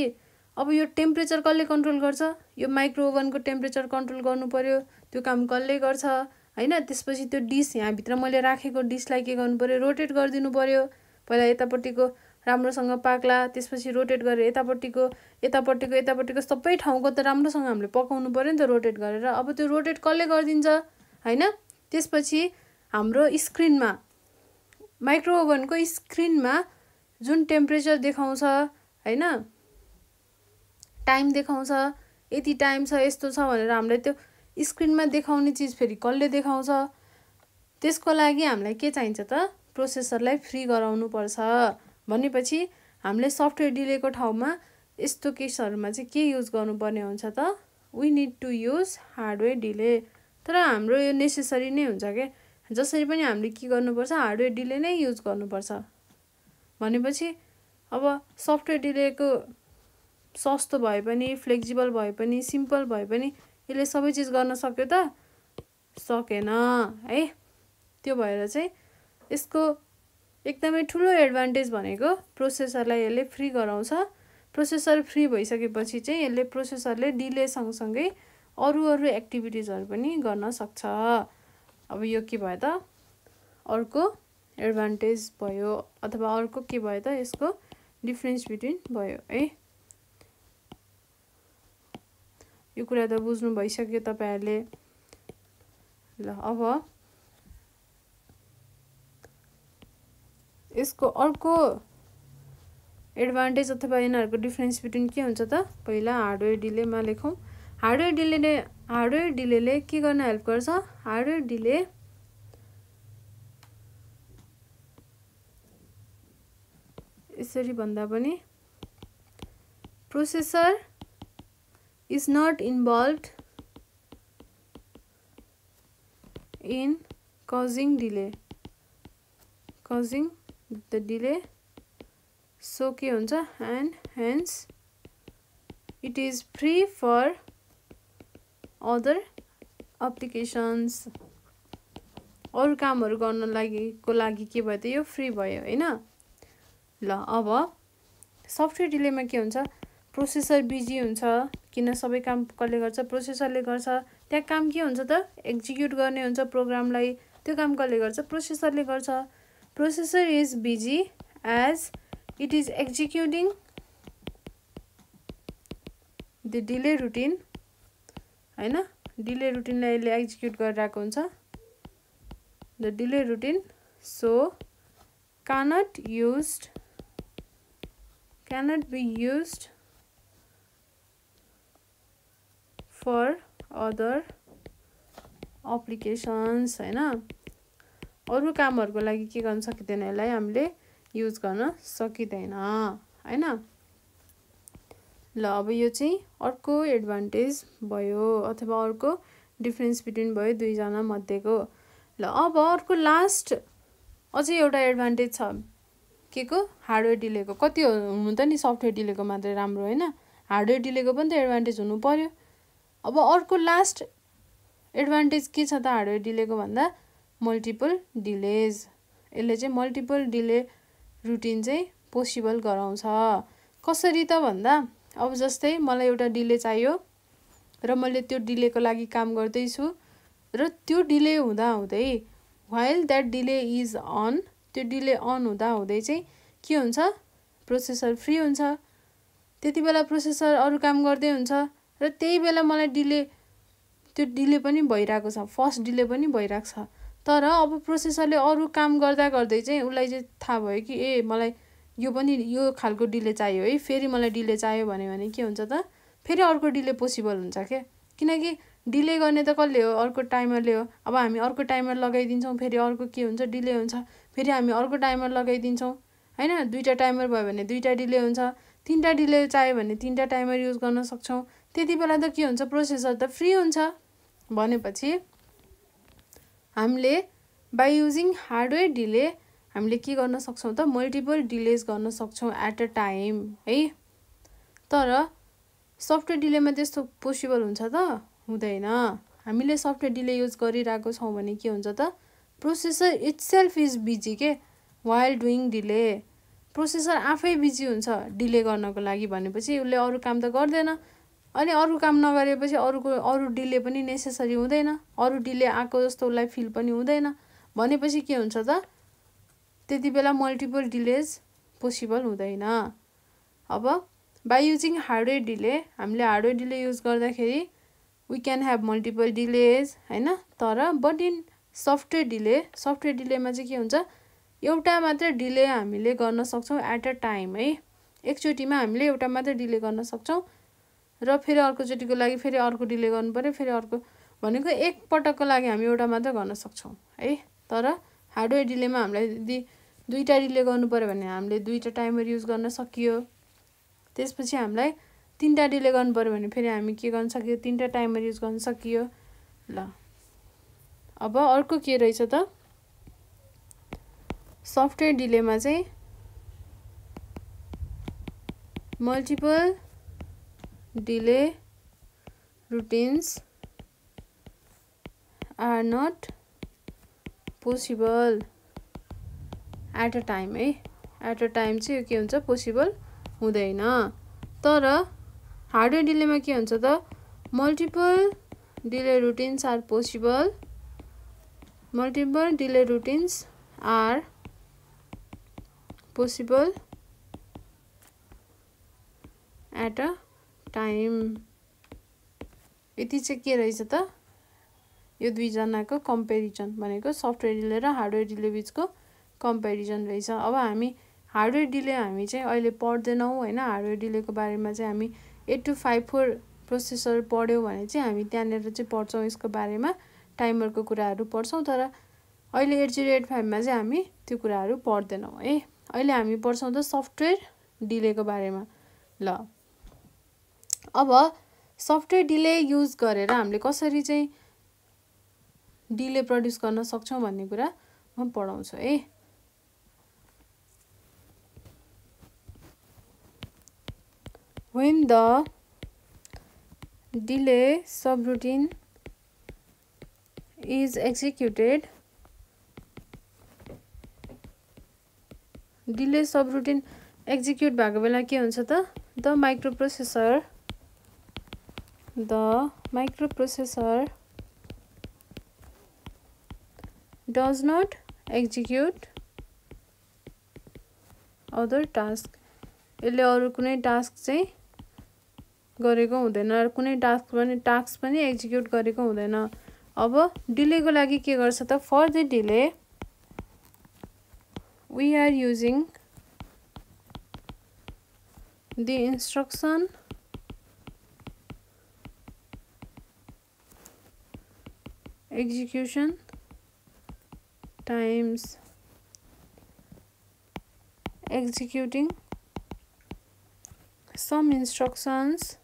अब यो टेम्परेचर कसले कन्ट्रोल गर्छ, यो माइक्रो ओभनको टेम्परेचर कन्ट्रोल गर्नु पर्यो, त्यो काम कसले गर्छ हैन। त्यसपछि त्यो डिस यहाँभित्र मैले राखेको डिसलाई के गर्नु पर्यो, रोटेट गरिदिनु पर्यो। पहिला यतापट्टिको राम्रोसँग पाक्ला, त्यसपछि रोटेट गरेर यतापट्टिको सबै ठाउँको त राम्रोसँग हामीले पकाउनु पर्यो नि त रोटेट गरेर। अब त्यो रोटेट कसले गरिदिन्छ हैन। त्यसपछि हाम्रो स्क्रिनमा माइक्रो ओभनको स्क्रिनमा जुन टेम्परेचर देखाउँछ हैन, टाइम देखाउँछ, यति टाइम छ यस्तो छ भनेर हामीलाई त्यो स्क्रिनमा देखाउने चिज फेरि कसले देखाउँछ। त्यसको लागि हामीलाई के चाहिन्छ त प्रोसेसरलाई फ्री गराउनु पर्छ। भनेपछि हामीले सफ्टवेयर डिलेको ठाउँमा यस्तो केसहरूमा चाहिँ के युज गर्नुपर्ने हुन्छ त, we need to use hardware delay. तर हाम्रो यो नेसेसरी नै हुन्छ के, जसरी पनि हामीले के गर्नुपर्छ हार्डवेयर डिले नै युज गर्नुपर्छ। भनेपछि अब सफ्टवेयर डिलेको सस्तो भए पनि, फ्लेक्सिबल भए पनि, सिम्पल भए पनि यसले सबै चिज गर्न सक्यो त सकेन है। त्यो भएर चाहिँ यसको एकदमै ठुलो एडभान्टेज भनेको प्रोसेसरलाई यसले फ्री गराउँछ। प्रोसेसर फ्री भइसकेपछि चाहिँ यसले प्रोसेसरले डिले सँगसँगै अरू एक्टिभिटिजहरू पनि गर्न सक्छ। अब यो के भयो त अर्को एडभान्टेज भयो, अथवा अर्को के भयो त यसको डिफरेन्स बिट्विन भयो है। यो कुरा त बुझ्नु भइसक्यो तपाईहरुले। ल अब यसको अर्को एडभान्टेज अथवा यिनीहरूको डिफरेन्स बिट्विन के हुन्छ त, पहिला हार्डवेयर डिलेमा लेखौँ। हार्डवेयर डिलेले के गर्न हेल्प गर्छ, हार्डवेयर डिले यसरी भन्दा पनि processor is not involved in causing the delay so के हुन्छ and hence it is free for other applications. अरू कामहरू गर्न लागि के भयो त यो फ्री भयो हैन। ल अब सफ्टवेयर डिलेमा के हुन्छ, प्रोसेसर बिजी हुन्छ, किन सबै काम कसले गर्छ, प्रोसेसरले गर्छ। त्यहाँ काम के हुन्छ त, एक्जिक्युट गर्ने हुन्छ प्रोग्रामलाई, त्यो काम कसले गर्छ, प्रोसेसरले गर्छ। Processor is busy as it is executing the delay routine हैन। डिले रुटिनलाई यसले एक्जिक्युट गरिरहेको हुन्छ, the delay routine. So cannot be used for other applications हैन। अरू कामहरुको लागि के गर्न सकिदैन, यसलाई हामीले युज गर्न सकिदैन हैन। ल अब यो चाहिँ अर्को एडभान्टेज भयो अथवा अर्को डिफरेन्स बिट्विन भयो दुई जना मध्येको। ल अब अर्को लास्ट अझै एउटा एडभान्टेज छ के को, हार्डवेयर डिलेको। कति हुनु त नि सफ्टवेयर डिलेको मात्रै राम्रो हैन, हार्डवेयर डिलेको पनि त एडभान्टेज हुनु पर्यो। अब अर्को लास्ट एडभान्टेज के छ त हार्डवेयर डिलेको भन्दा, मल्टिपल डिलेज। यसले चाहिँ मल्टिपल डिले रुटिन चाहिँ पोसिबल गराउँछ। कसरी त भन्दा, अब जस्तै मलाई एउटा डिले चाहियो र मैले त्यो डिलेको लागि काम गर्दैछु र त्यो डिले हुँदै while that delay is on, त्यो डिले अन हुँदै चाहिँ के हुन्छ, प्रोसेसर फ्री हुन्छ। त्यति बेला प्रोसेसर अरू काम गर्दै हुन्छ र त्यही बेला मलाई त्यो डिले पनि भइरहेको छ, फर्स्ट डिले पनि भइरहेको छ। तर अब प्रोसेसरले अरू काम गर्दा चाहिँ उसलाई चाहिँ थाहा भयो कि ए मलाई यो खालको डिले चाहियो है, फेरि मलाई डिले चाहियो भने के हुन्छ त, फेरि अर्को डिले पोसिबल हुन्छ के। किनकि डिले गर्ने त कसले हो, अर्को टाइमरले हो। अब हामी अर्को टाइमर लगाइदिन्छौँ, फेरि अर्को के हुन्छ, डिले हुन्छ, फेरि हामी अर्को टाइमर लगाइदिन्छौँ हैन। दुईटा टाइमर भयो भने दुईटा डिले हुन्छ, तीनटा डिले चाहियो भने तीनटा टाइमर युज गर्न सक्छौँ। त्यति बेला त के हुन्छ, प्रोसेसर त फ्री हुन्छ। भनेपछि हामीले बाइ युजिङ हार्डवेयर डिले हामीले के गर्न सक्छौँ त, मल्टिपल डिलेज गर्न सक्छौँ एट अ टाइम है। तर सफ्टवेयर डिलेमा त्यस्तो पोसिबल हुन्छ त हुँदैन। हामीले सफ्टवेयर डिले युज गरिरहेको छौँ भने के हुन्छ त, प्रोसेसर इटसेल्फ इज बिजी के व्हाइल डुइङ डिले। प्रोसेसर आफै बिजी हुन्छ डिले गर्नको लागि, भनेपछि उसले अरू काम त गर्दैन। अनि अरू काम नगरेपछि अरू डिले पनि नेसेसरी हुँदैन, अरू डिले आएको जस्तो उसलाई फिल पनि हुँदैन। भनेपछि के हुन्छ त, त्यति बेला मल्टिपल डिलेज पोसिबल हुँदैन। अब बाइ युजिङ हार्डवेयर डिले, हामीले हार्डवेयर डिले युज गर्दाखेरि we can have multiple delays हैन। तर बट इन सफ्टवेयर डिलेमा चाहिँ के हुन्छ, एउटा मात्र डिले हामीले गर्न सक्छौँ एट अ टाइम है। एकचोटिमा हामीले एउटा मात्र डिले गर्न सक्छौँ र फेरि अर्कोचोटिको लागि फेरि अर्को डिले गर्नु पर्यो, फेरि अर्को, भनेको एक पटकको लागि हामी एउटा मात्र गर्न सक्छौँ है। तर हार्डवेयर डिलेमा हामीलाई यदि दुईटा डिले गर्नु पर्यो भने हामीले दुईटा टाइमर युज गर्न सकियो। त्यसपछि हामीलाई तीनटा डिले गर्नु पर्यो भने फेरि हामी के गर्न सकियो, तीनटा टाइमर युज गर्न सकियो। ल अब अर्को के रहेछ त, सफ्टवेयर डिलेमा चाहिँ multiple delay routines are not possible at a time है। एट अ टाइम चाहिँ के हुन्छ, पोसिबल हुँदैन। तर हार्डवेयर डिलेमा के हुन्छ त, multiple delay routines are possible, multiple delay routines are possible at a time. यति चाहिँ के रहेछ त, यो दुईजनाको कम्पेरिजन भनेको सफ्टवेयर डिले र हार्डवेयर डिले बिचको कम्पेरिजन रहेछ। अब हामी हार्डवेयर डिले हामी चाहिँ अहिले पढ्दैनौँ होइन। हार्डवेयर डिलेको बारेमा चाहिँ हामी 8254 प्रोसेसर पढ्यौँ भने चाहिँ हामी त्यहाँनिर चाहिँ पढ्छौँ यसको बारेमा, टाइमरको कुराहरू पढ्छौँ। तर अहिले 8085 मा चाहिँ हामी त्यो कुराहरू पढ्दैनौँ है। अहिले हामी पढ्छौँ त सफ्टवेयर डिलेको बारेमा। ल अब सफ्टवेयर डिले युज गरेर हामीले कसरी चाहिँ डिले प्रड्युस गर्न सक्छौँ भन्ने कुरा म पढाउँछु है। when the delay subroutine is executed, delay subroutine execute भएको बेला के हुन्छ त the microprocessor does not execute other task. यसले अरु कुनै टास्क चाहिँ गरेको हुँदैन, कुनै टास्क पनि एक्जिक्युट गरेको हुँदैन। अब डिलेको लागि के गर्छ त for the delay we are using the instruction execution times executing some instructions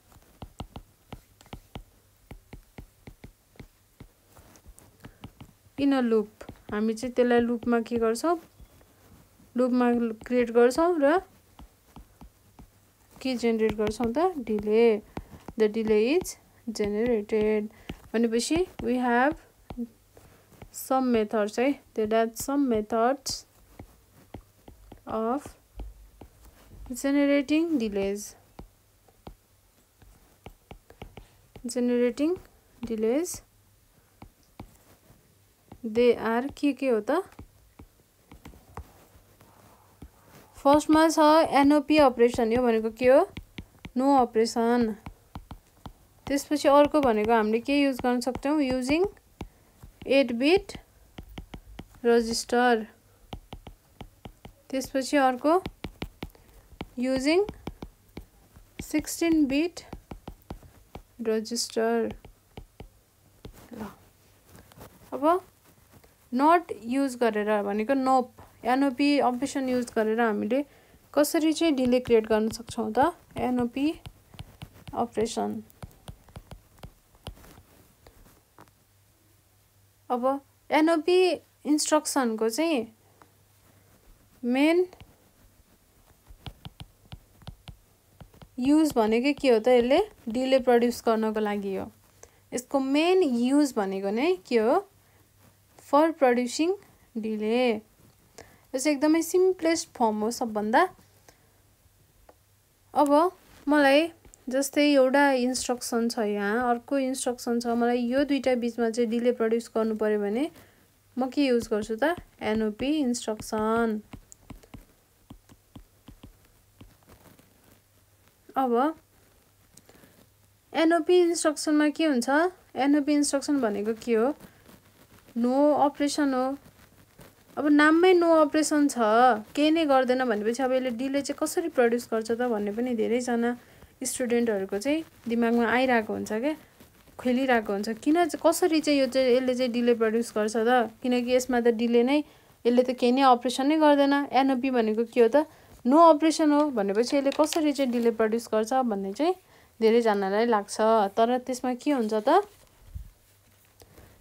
in a loop. हामी चाहिँ त्यसलाई लुपमा के गर्छौं, लुपमा क्रिएट गर्छौं र के जेनेरेट गर्छौं त delay. The delay is generated भनेपछि we have some methods है, there are some methods of generating delays. they are के हो त फर्स्टमा छ एनओपी अपरेसन, यो भनेको के हो नो अपरेसन। त्यसपछि अर्को भनेको हामीले के युज गर्न सक्छौं युजिङ 8 बिट रजिस्टर। त्यसपछि अर्को युजिङ 16 बिट रजिस्टर। ल अब नट युज गरेर भनेको नोप एनओपी अपरेसन युज गरेर हामीले कसरी चाहिँ डिले क्रिएट गर्न सक्छौं त एनओपी अपरेसन। अब एनओपी इन्स्ट्रक्सनको चाहिँ मेन युज भनेको के हो त यसले डिले प्रोड्युस गर्नको लागि हो। यसको मेन युज भनेको नै के हो फर प्रोड्युसिङ डिले। यो चाहिँ एकदमै सिम्पलेस्ट फर्म हो सबभन्दा। अब मलाई जस्तै एउटा इन्स्ट्रक्सन छ यहाँ, अर्को इन्स्ट्रक्सन छ, मलाई यो दुईटा बीचमा चाहिँ डिले प्रोड्युस गर्नु पर्यो भने म के युज गर्छु त एनओपी इन्स्ट्रक्सन। अब एनओपी इन्स्ट्रक्सनमा के हुन्छ, एनओपी इन्स्ट्रक्सन भनेको के हो नो अपरेसन हो। अब नाममै नो अपरेसन छ, केही नै गर्दैन भनेपछि अब यसले डिले चाहिँ कसरी प्रोड्युस गर्छ त भन्ने पनि धेरैजना स्टुडेन्टहरुको चाहिँ दिमागमा आइरहेको हुन्छ के, खेलिरहेको हुन्छ किन कसरी चाहिँ यो चाहिँ यसले चाहिँ डिले प्रोड्युस गर्छ त, किनकि यसमा त डिले नै यसले त केही नै अपरेसन नै गर्दैन। एनओपी भनेको के हो त नो अपरेसन हो भनेपछि यसले कसरी चाहिँ डिले प्रोड्युस गर्छ भन्ने चाहिँ धेरैजनालाई लाग्छ। तर त्यसमा के हुन्छ त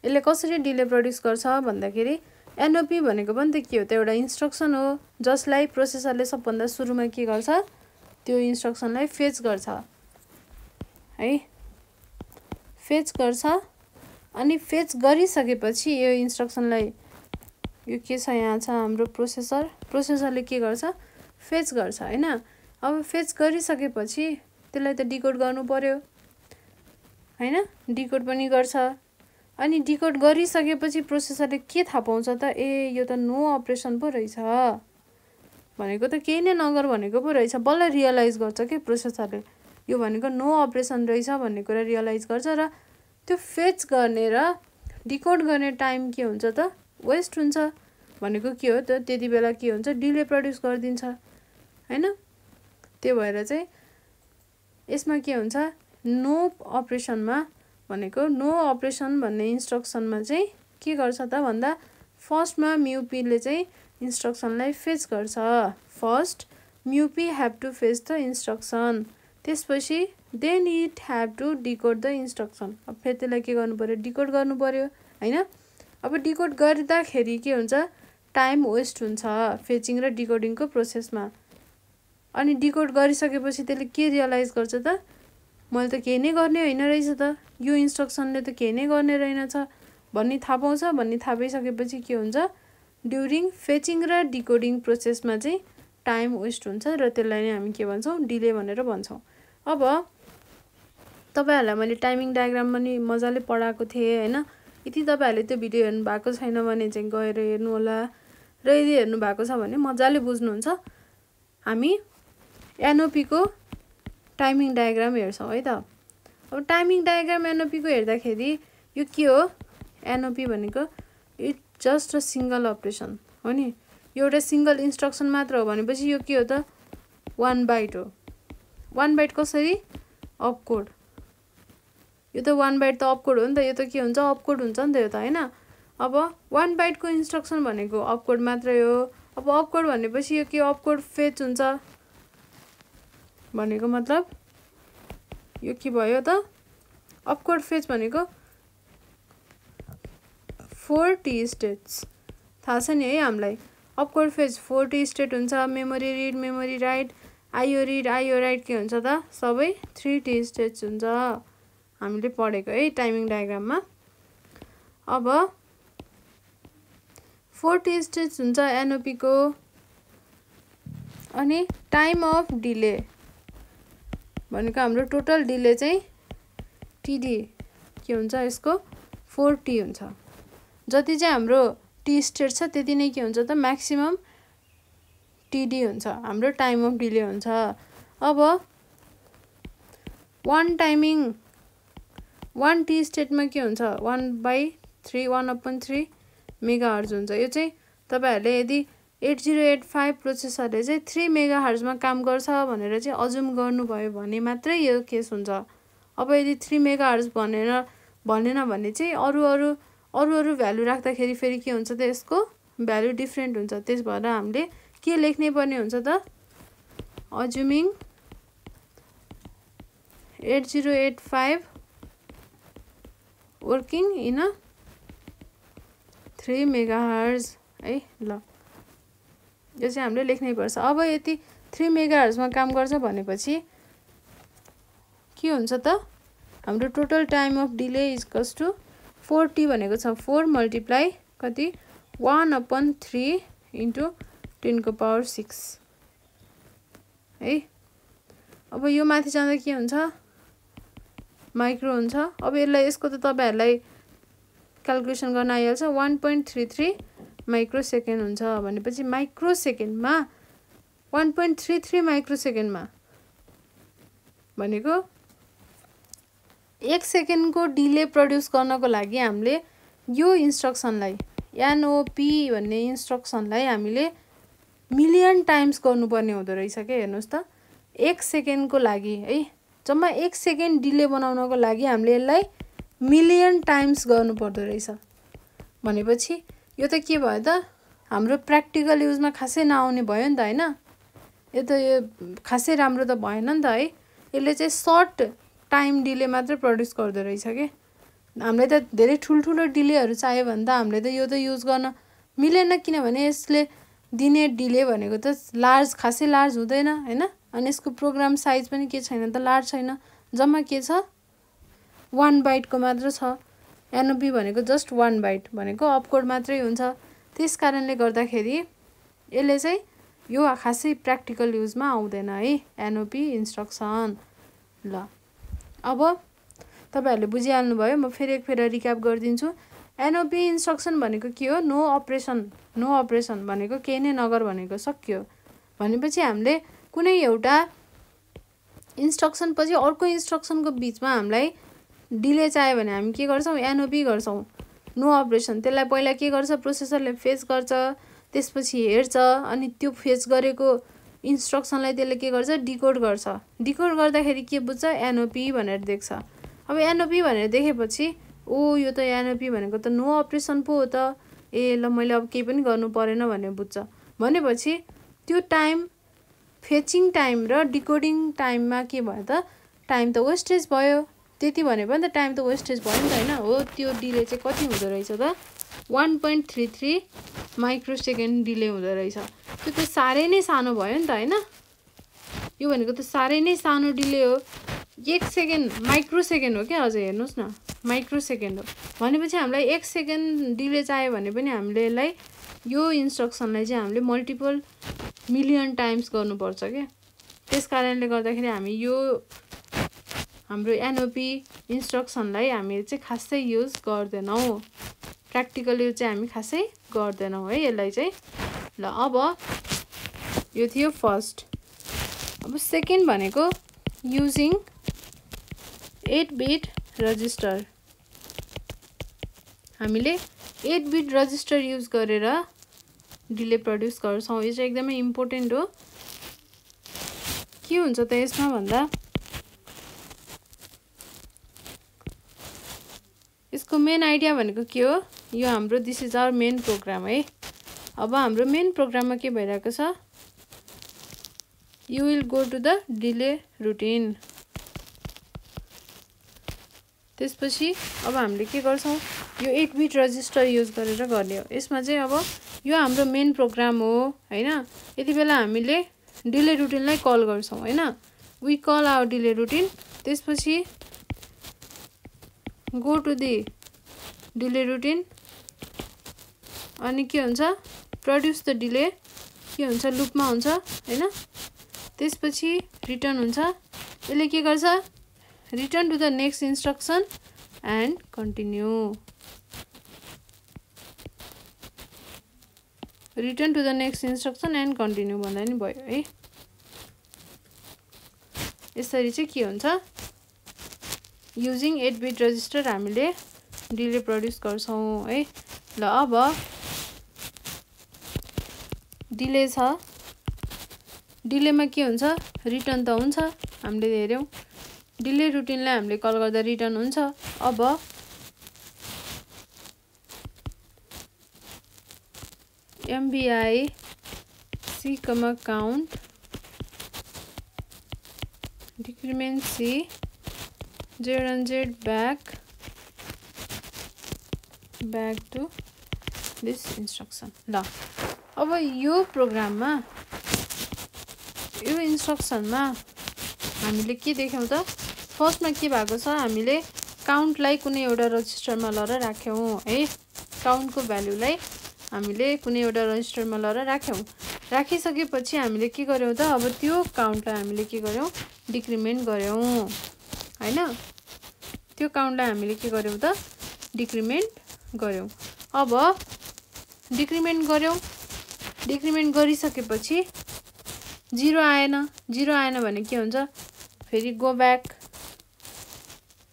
यसले कसरी डिले प्रोड्युस गर्छ भन्दाखेरि एनओपी भनेको पनि त के हो त एउटा इन्स्ट्रक्सन हो जसलाई प्रोसेसरले सबभन्दा सुरुमा के गर्छ त्यो इन्स्ट्रक्सनलाई फेच गर्छ है, फेच गर्छ। अनि फेच गरिसकेपछि यो इन्स्ट्रक्सनलाई यो के छ यहाँ छ हाम्रो प्रोसेसरले के गर्छ फेच गर्छ हैन। अब फेच गरिसकेपछि त्यसलाई त डिकोड गर्नु पर्यो हैन, डिकोड पनि गर्छ। अनि डिकोड गरिसकेपछि प्रोसेसरले के थाहा पाउँछ त ए यो त नो अपरेसन पो रहेछ भनेको त केही नै नगर भनेको पो रहेछ, बल्ल रियलाइज गर्छ के प्रोसेसरले यो भनेको नो अपरेसन रहेछ भन्ने कुरा रियलाइज गर्छ। र त्यो फेच गर्ने र डिकोड गर्ने टाइम के हुन्छ त वेस्ट हुन्छ भनेको के हो त त्यति बेला के हुन्छ डिले प्रोड्युस गरिदिन्छ हैन। त्यो भएर चाहिँ यसमा के हुन्छ नो अपरेसनमा भनेको नो अपरेसन भन्ने इन्स्ट्रक्सनमा चाहिँ के गर्छ त भन्दा फर्स्टमा म्युपीले चाहिँ इन्स्ट्रक्सनलाई फेच गर्छ। First mu P have to fetch the instruction, त्यसपछि then it have to decode the instruction. अब फेरि त्यसलाई के गर्नु पर्यो डिकोड गर्नु पर्यो हैन। अब डिकोड गर्दाखेरि के हुन्छ टाइम वेस्ट हुन्छ फेचिङ र डिकोडिङको प्रोसेसमा अनि डिकोड गरिसकेपछि त्यसले के रियलाइज गर्छ त मैले त केही नै गर्ने होइन रहेछ त यो इन्स्ट्रक्सनले त केही नै गर्ने रहेनछ भन्ने थाहा पाउँछ। भन्ने थाहा पाइसकेपछि के हुन्छ ड्युरिङ फेचिङ र डिकोडिङ प्रोसेसमा चाहिँ टाइम वेस्ट हुन्छ र त्यसलाई नै हामी के भन्छौँ डिले भनेर भन्छौँ। अब तपाईँहरूलाई मैले टाइमिङ डायग्राम पनि मजाले पढाएको थिएँ होइन। यदि तपाईँहरूले त्यो भिडियो हेर्नु भएको छैन भने चाहिँ गएर हेर्नु होला र यदि हेर्नु भएको छ भने मजाले बुझ्नुहुन्छ। हामी एनओपीको टाइमिङ डायग्राम हेर्छौँ है त। अब टाइमिङ डायग्राम एनओपीको हेर्दाखेरि यो के हो एनओपी भनेको it just a single operation हो नि। यो एउटा सिङ्गल इन्स्ट्रक्सन मात्र हो भनेपछि यो के हो त 1 बाइट हो। 1 बाइट कसरी अपकोड यो त 1 बाइट त अपकोड हो नि त। यो त के हुन्छ अपकोड हुन्छ नि त यो त होइन। अब 1 बाइटको इन्स्ट्रक्सन भनेको अपकोड मात्रै हो। अब अपकोड भनेपछि यो के अपकोड फेच हुन्छ भनेको मतलब यो के भयो त अपकोड फेच भनेको 4T स्टेट्स थाहा छ नि है हामीलाई। अपकोड फेच 4T स्टेट हुन्छ। Memory read memory write IO read IO write के हुन्छ त सबै 3T स्टेट्स हुन्छ हामीले पढेको है टाइमिङ डायग्राममा। अब 4T स्टेट्स हुन्छ एनओपीको। अनि टाइम अफ डिले भनेको हाम्रो टोटल डिले चाहिँ टिडी के हुन्छ यसको 4T हुन्छ। जति चाहिँ हाम्रो टी स्टेट छ त्यति नै के हुन्छ त म्याक्सिमम टिडी हुन्छ हाम्रो टाइम अफ डिले हुन्छ। अब 1 टी स्टेटमा के हुन्छ 1/3 मेगाहर्ज हुन्छ। यो चाहिँ तपाईँहरूले यदि 8085 प्रोसेसरले चाहिँ 3 मेगाहर्जमा काम गर्छ भनेर चाहिँ अजुम गर्नुभयो भने मात्रै यो केस हुन्छ। अब यदि 3 मेगाहर्ज भनेन भने चाहिँ अरू भ्यालु राख्दाखेरि फेरि के हुन्छ त यसको भ्यालु डिफ्रेन्ट हुन्छ। त्यस भएर हामीले के लेख्नै पर्ने हुन्छ त अजुमिङ 8085 वर्किङ इन 3 मेगाहर्ज है ल यो चाहिँ हामीले लेख्नै पर्छ। अब यदि 3 मेगाहर्जमा काम गर्छ भनेपछि के हुन्छ त हाम्रो total time of delay equals to 4T भनेको छ 4 मल्टिप्लाई कति 1/3 इन्टु 10⁶ है। अब यो माथि जाँदा के हुन्छ माइक्रो हुन्छ। अब यसको त तपाईँहरूलाई क्याल्कुलेसन गर्न आइहाल्छ 1.33 माइक्रो सेकेन्ड हुन्छ भनेपछि माइक्रो सेकेन्डमा 1.33 माइक्रो सेकेन्डमा भनेको 1 सेकेन्डको डिले प्रड्युस गर्नको लागि हामीले यो इन्स्ट्रक्सनलाई एनओपी भन्ने इन्स्ट्रक्सनलाई हामीले मिलियन टाइम्स गर्नुपर्ने हुँदो रहेछ के हेर्नुहोस् त 1 सेकेन्डको लागि है जम्मा 1 सेकेन्ड डिले बनाउनको लागि हामीले यसलाई मिलियन टाइम्स गर्नुपर्दो रहेछ भनेपछि यो त के भयो त हाम्रो प्र्याक्टिकल युजमा खासै नआउने भयो नि त होइन। यो खासै राम्रो त भएन नि त है। यसले चाहिँ सर्ट टाइम डिले मात्र प्रड्युस गर्दो रहेछ के। हामीलाई त धेरै ठुल्ठुलो डिलेहरू चाहियो भने त हामीले त यो त युज गर्न मिलेन किनभने यसले दिने डिले भनेको त खासै लार्ज हुँदैन होइन। अनि यसको प्रोग्राम साइज पनि के छैन त लार्ज छैन जम्मा के छ 1 बाइटको मात्र छ। एनओपी भनेको जस्ट 1 बाइट भनेको अपकोड मात्रै हुन्छ। त्यस कारणले गर्दाखेरि यसले चाहिँ यो खासै प्र्याक्टिकल युजमा आउँदैन है एनओपी इन्स्ट्रक्सन। ल अब तपाईँहरूले बुझिहाल्नु भयो। म फेरि रिक्याप गरिदिन्छु। एनओपी इन्स्ट्रक्सन भनेको के हो नो अपरेसन भनेको केही नै नगर भनेको सक्यो भनेपछि हामीले कुनै एउटा इन्स्ट्रक्सन पछि अर्को इन्स्ट्रक्सनको बिचमा हामीलाई डिले चाहियो भने हामी के गर्छौँ एनओपी गर्छौँ नो अपरेसन। त्यसलाई पहिला के गर्छ प्रोसेसरले फेच गर्छ त्यसपछि हेर्छ अनि त्यो फेच गरेको इन्स्ट्रक्सनलाई त्यसले के गर्छ डिकोड गर्छ। डिकोड गर्दाखेरि के बुझ्छ एनओपी भनेर देख्छ। अब एनओपी भनेर देखेपछि ओ यो त एनओपी भनेको त नो अपरेसन पो हो त ए ल मैले अब केही पनि गर्नु परेन भनेर बुझ्छ। भनेपछि त्यो टाइम फेचिङ टाइम र डिकोडिङ टाइममा के भयो त टाइम त वेस्टेज भयो। त्यति भने पनि त टाइम त वेस्टेज भयो नि त होइन। हो त्यो डिले चाहिँ कति हुँदो रहेछ त 1.33 माइक्रो सेकेन्ड डिले हुँदो रहेछ। त्यो त साह्रै नै सानो भयो नि त होइन। यो भनेको त साह्रै नै सानो डिले हो 1 सेकेन्ड माइक्रो सेकेन्ड हो क्या अझ हेर्नुस् न माइक्रो सेकेन्ड हो भनेपछि हामीलाई 1 सेकेन्ड डिले चाहियो भने पनि हामीले यसलाई यो इन्स्ट्रक्सनलाई चाहिँ हामीले मल्टिपल मिलियन टाइम्स गर्नुपर्छ के त्यस कारणले गर्दाखेरि हामी यो हाम्रो एनओपी इन्स्ट्रक्सनलाई हामी चाहिँ खासै युज गर्दैनौं प्र्याक्टिकल युज चाहिँ हामी खासै गर्दैनौं है यसलाई चाहिँ ल अब यो थियो फर्स्ट अब सेकेन्ड भनेको युजिङ 8 बिट रजिस्टर हामीले 8 बिट रजिस्टर युज गरेर डिले प्रोड्युस गर्छौं यो चाहिँ एकदमै इम्पोर्टेन्ट हो के हुन्छ त यसमा भन्दा यसको मेन आइडिया भनेको के हो यो हाम्रो this is our main program है अब हाम्रो मेन प्रोग्राममा के भइरहेको छ you will go to the delay routine त्यसपछि अब हामीले के गर्छौं यो 8 बिट रजिस्टर युज गरेर गर्ने हो यसमा चाहिँ अब यो हाम्रो मेन प्रोग्राम हो हैन यति बेला हामीले डिले रुटिनलाई कल गर्छौं हैन we call our delay routine त्यसपछि go to the delay routine अनि के हुन्छ प्रोड्युस द डिले के हुन्छ लुपमा हुन्छ हैन त्यसपछि रिटर्न हुन्छ यसले के गर्छ return to the next instruction and continue return to the next instruction and continue भन्दा नि भयो है यसरी चाहिँ के हुन्छ युजिङ 8 बिट रजिस्टर हामीले डिले प्रोड्युस गर्छौं है ल अब डिले छ डिलेमा के हुन्छ रिटर्न त हुन्छ हामीले हेर्यौं डिले रुटिनलाई हामीले कल गर्दा रिटर्न हुन्छ अब MVI C, count decrement C Z and Z back to this instruction ल अब यो प्रोग्राममा यो इन्स्ट्रक्सनमा हामीले के देख्यौं त फर्स्टमा के भएको छ हामीले काउन्टलाई कुनै एउटा रजिस्टरमा लएर राख्यौं है काउन्टको भ्यालुलाई हामीले कुनै एउटा रजिस्टरमा लएर राख्यौं राखिसकेपछि हामीले के गर्यौं त अब त्यो काउन्टलाई हामीले के गर्यौं डिक्रिमेन्ट गर्यौं हैन त्यो काउन्टलाई हामीले के गर्यौं त डिक्रिमेन्ट गर्यौं अब डिक्रिमेन्ट गरिसकेपछि 0 आएन भने के हुन्छ फेरि गो ब्याक